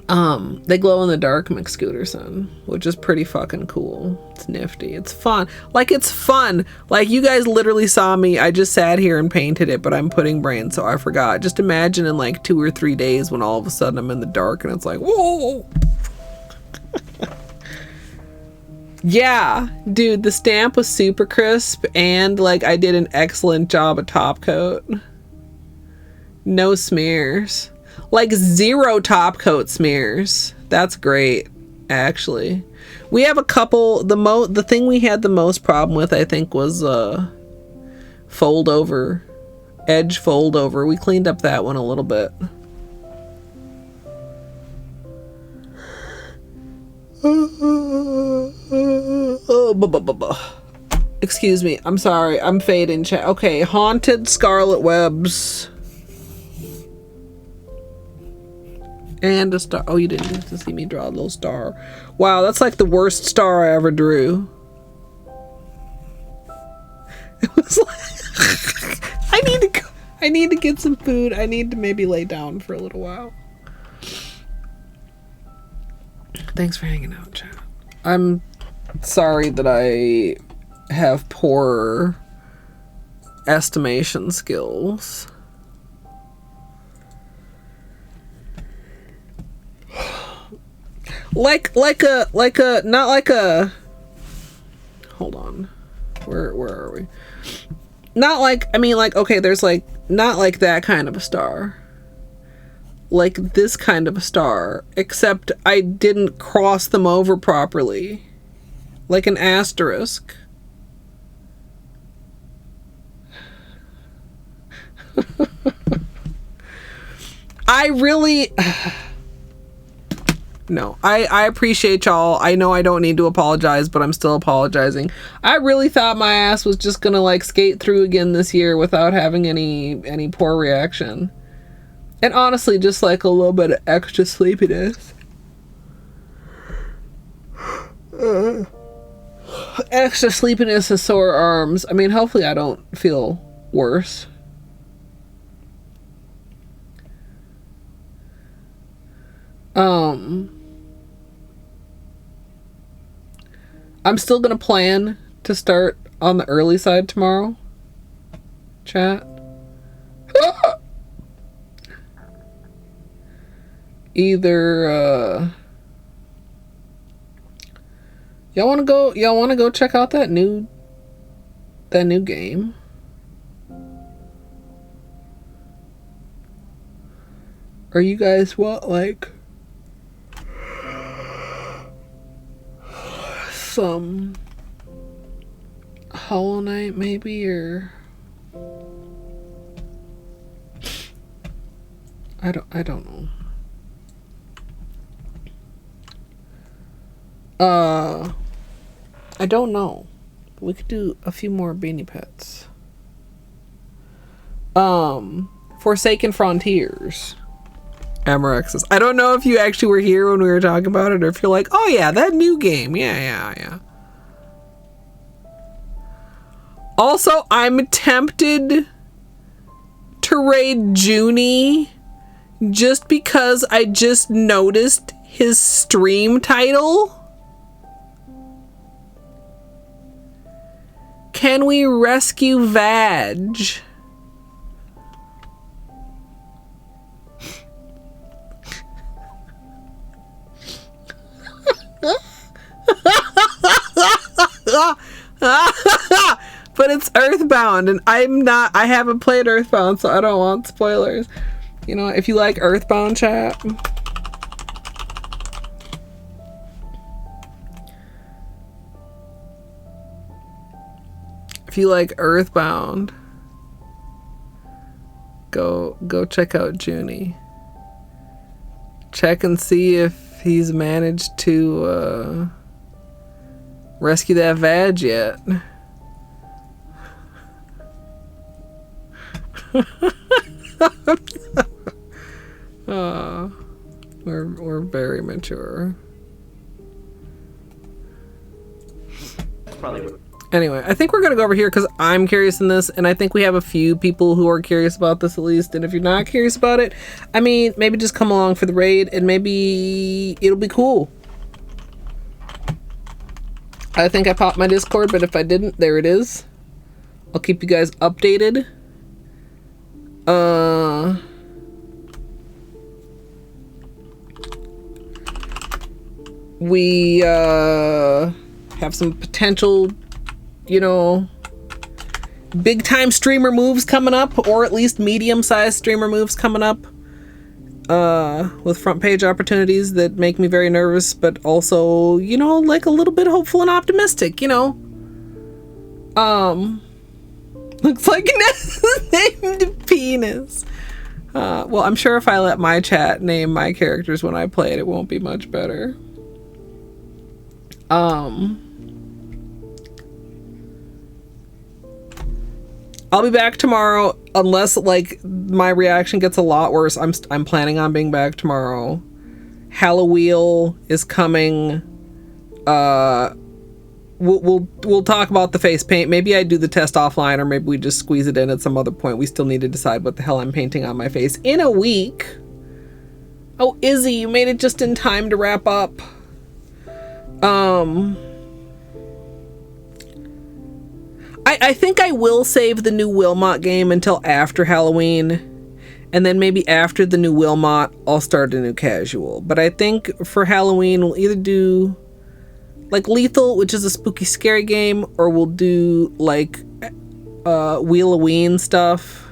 They glow in the dark McScooterson, which is pretty fucking cool. It's nifty. It's fun. Like, it's fun. Like, you guys literally saw me. I just sat here and painted it, but I'm putting brains, so I forgot. Just imagine in like 2 or 3 days when all of a sudden I'm in the dark and it's like, whoa. Yeah, dude, the stamp was super crisp and like I did an excellent job of top coat. No smears. Like 0 top coat smears. That's great, actually. We have a couple. The thing we had the most problem with, I think, was fold over, edge fold over. We cleaned up that one a little bit. Excuse me. I'm sorry. I'm fading. Okay, haunted scarlet webs. And a star. Oh, you didn't get to see me draw a little star. Wow, that's like the worst star I ever drew. It was like I need to get some food. I need to maybe lay down for a little while. Thanks for hanging out, chat. I'm sorry that I have poor estimation skills. Not like a hold on. Where are we? Not like, I mean, like, okay, there's like not like that kind of a star. Like this kind of a star, except I didn't cross them over properly. Like an asterisk. I really no, I appreciate y'all. I know I don't need to apologize, but I'm still apologizing. I really thought my ass was just gonna like skate through again this year without having any poor reaction. And honestly, just like a little bit of extra sleepiness. Extra sleepiness and sore arms. I mean, hopefully I don't feel worse. I'm still gonna plan to start on the early side tomorrow. Chat. Either y'all wanna go check out that new game? Or you guys want like some Holo maybe, or I don't know. I don't know. We could do a few more Beanie Pets. Forsaken Frontiers. Amarexus. I don't know if you actually were here when we were talking about it, or if you're like, oh yeah, that new game. Yeah. Also, I'm tempted to raid Junie just because I just noticed his stream title. Can we rescue Vag? But it's Earthbound, and I haven't played Earthbound, so I don't want spoilers. You know, if you like Earthbound, chat. If you like Earthbound, Go check out Junie. Check and see if he's managed to rescue that vag yet. We're very mature. Anyway, I think we're gonna go over here because I'm curious in this, and I think we have a few people who are curious about this at least. And if you're not curious about it, I mean, maybe just come along for the raid and maybe it'll be cool. I think I popped my Discord, but if I didn't, there it is. I'll keep you guys updated. We have some potential, you know, big time streamer moves coming up, or at least medium-sized streamer moves coming up, with front page opportunities that make me very nervous, but also, you know, like a little bit hopeful and optimistic, you know. Looks like named penis. Well, I'm sure if I let my chat name my characters when I play it, it won't be much better. I'll be back tomorrow unless like my reaction gets a lot worse. I'm planning on being back tomorrow. Halloween is coming. We'll talk about the face paint. Maybe I do the test offline, or maybe we just squeeze it in at some other point. We still need to decide what the hell I'm painting on my face in a week. Oh, Izzy, you made it just in time to wrap up. I think I will save the new Wilmot game until after Halloween, and then maybe after the new Wilmot, I'll start a new casual. But I think for Halloween, we'll either do like Lethal, which is a spooky, scary game, or we'll do like Wheel-a-Ween stuff.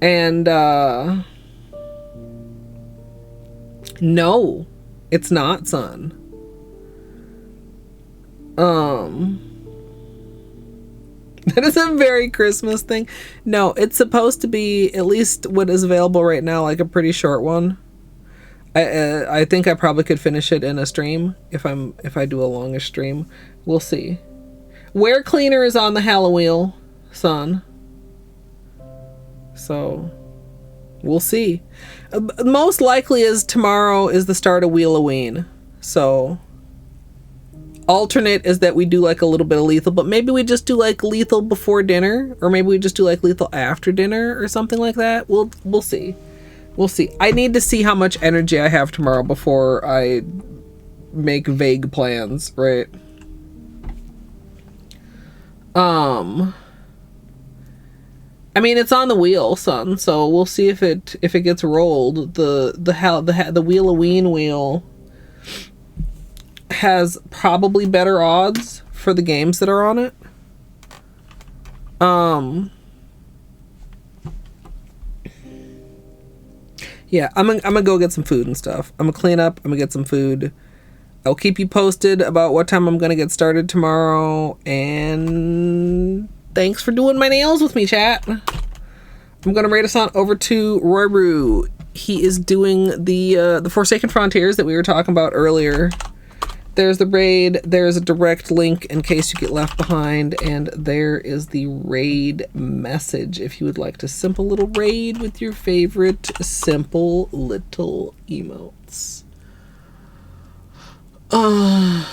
And no, it's not, son. That is a very Christmas thing. No, it's supposed to be, at least what is available right now, like a pretty short one. I think I probably could finish it in a stream if I do a longish stream. We'll see. Wear Cleaner is on the Halloween, son. So we'll see. Most likely is tomorrow is the start of Wheel-a-Ween. So alternate is that we do like a little bit of Lethal, but maybe we just do like Lethal before dinner, or maybe we just do like Lethal after dinner or something like that. We'll see. We'll see. I need to see how much energy I have tomorrow before I make vague plans, right? I mean, it's on the wheel, son, so we'll see if it gets rolled. The Wheel-a-Ween wheel has probably better odds for the games that are on it. Yeah, I'm gonna go get some food and stuff. I'm gonna clean up. I'm gonna get some food. I'll keep you posted about what time I'm gonna get started tomorrow. And thanks for doing my nails with me, chat. I'm gonna raid us on over to Roy Brew. He is doing the Forsaken Frontiers that we were talking about earlier. There's the raid, there's a direct link in case you get left behind, and there is the raid message if you would like to simple little raid with your favorite simple little emotes. I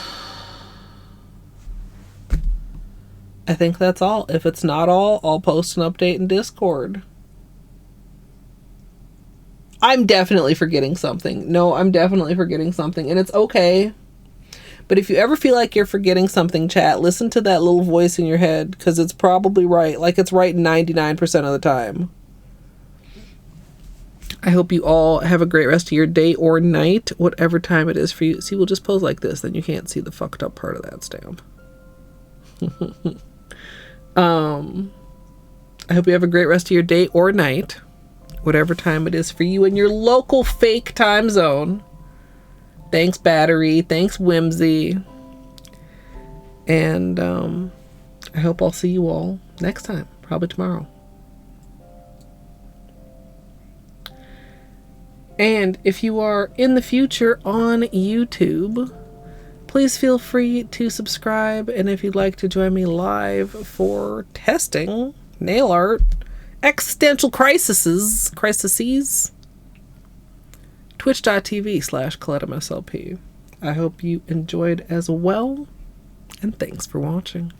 think that's all. If it's not all, I'll post an update in Discord. I'm definitely forgetting something. No, I'm definitely forgetting something, and it's okay. But if you ever feel like you're forgetting something, chat, listen to that little voice in your head, because it's probably right. Like, it's right 99% of the time. I hope you all have a great rest of your day or night, whatever time it is for you. See, we'll just pose like this, then you can't see the fucked up part of that stamp. I hope you have a great rest of your day or night, whatever time it is for you in your local fake time zone. Thanks, Battery. Thanks, Whimsy. And I hope I'll see you all next time, probably tomorrow. And if you are in the future on YouTube, please feel free to subscribe. And if you'd like to join me live for testing nail art, existential crises, twitch.tv/Colette MSLP. I hope you enjoyed as well, and thanks for watching.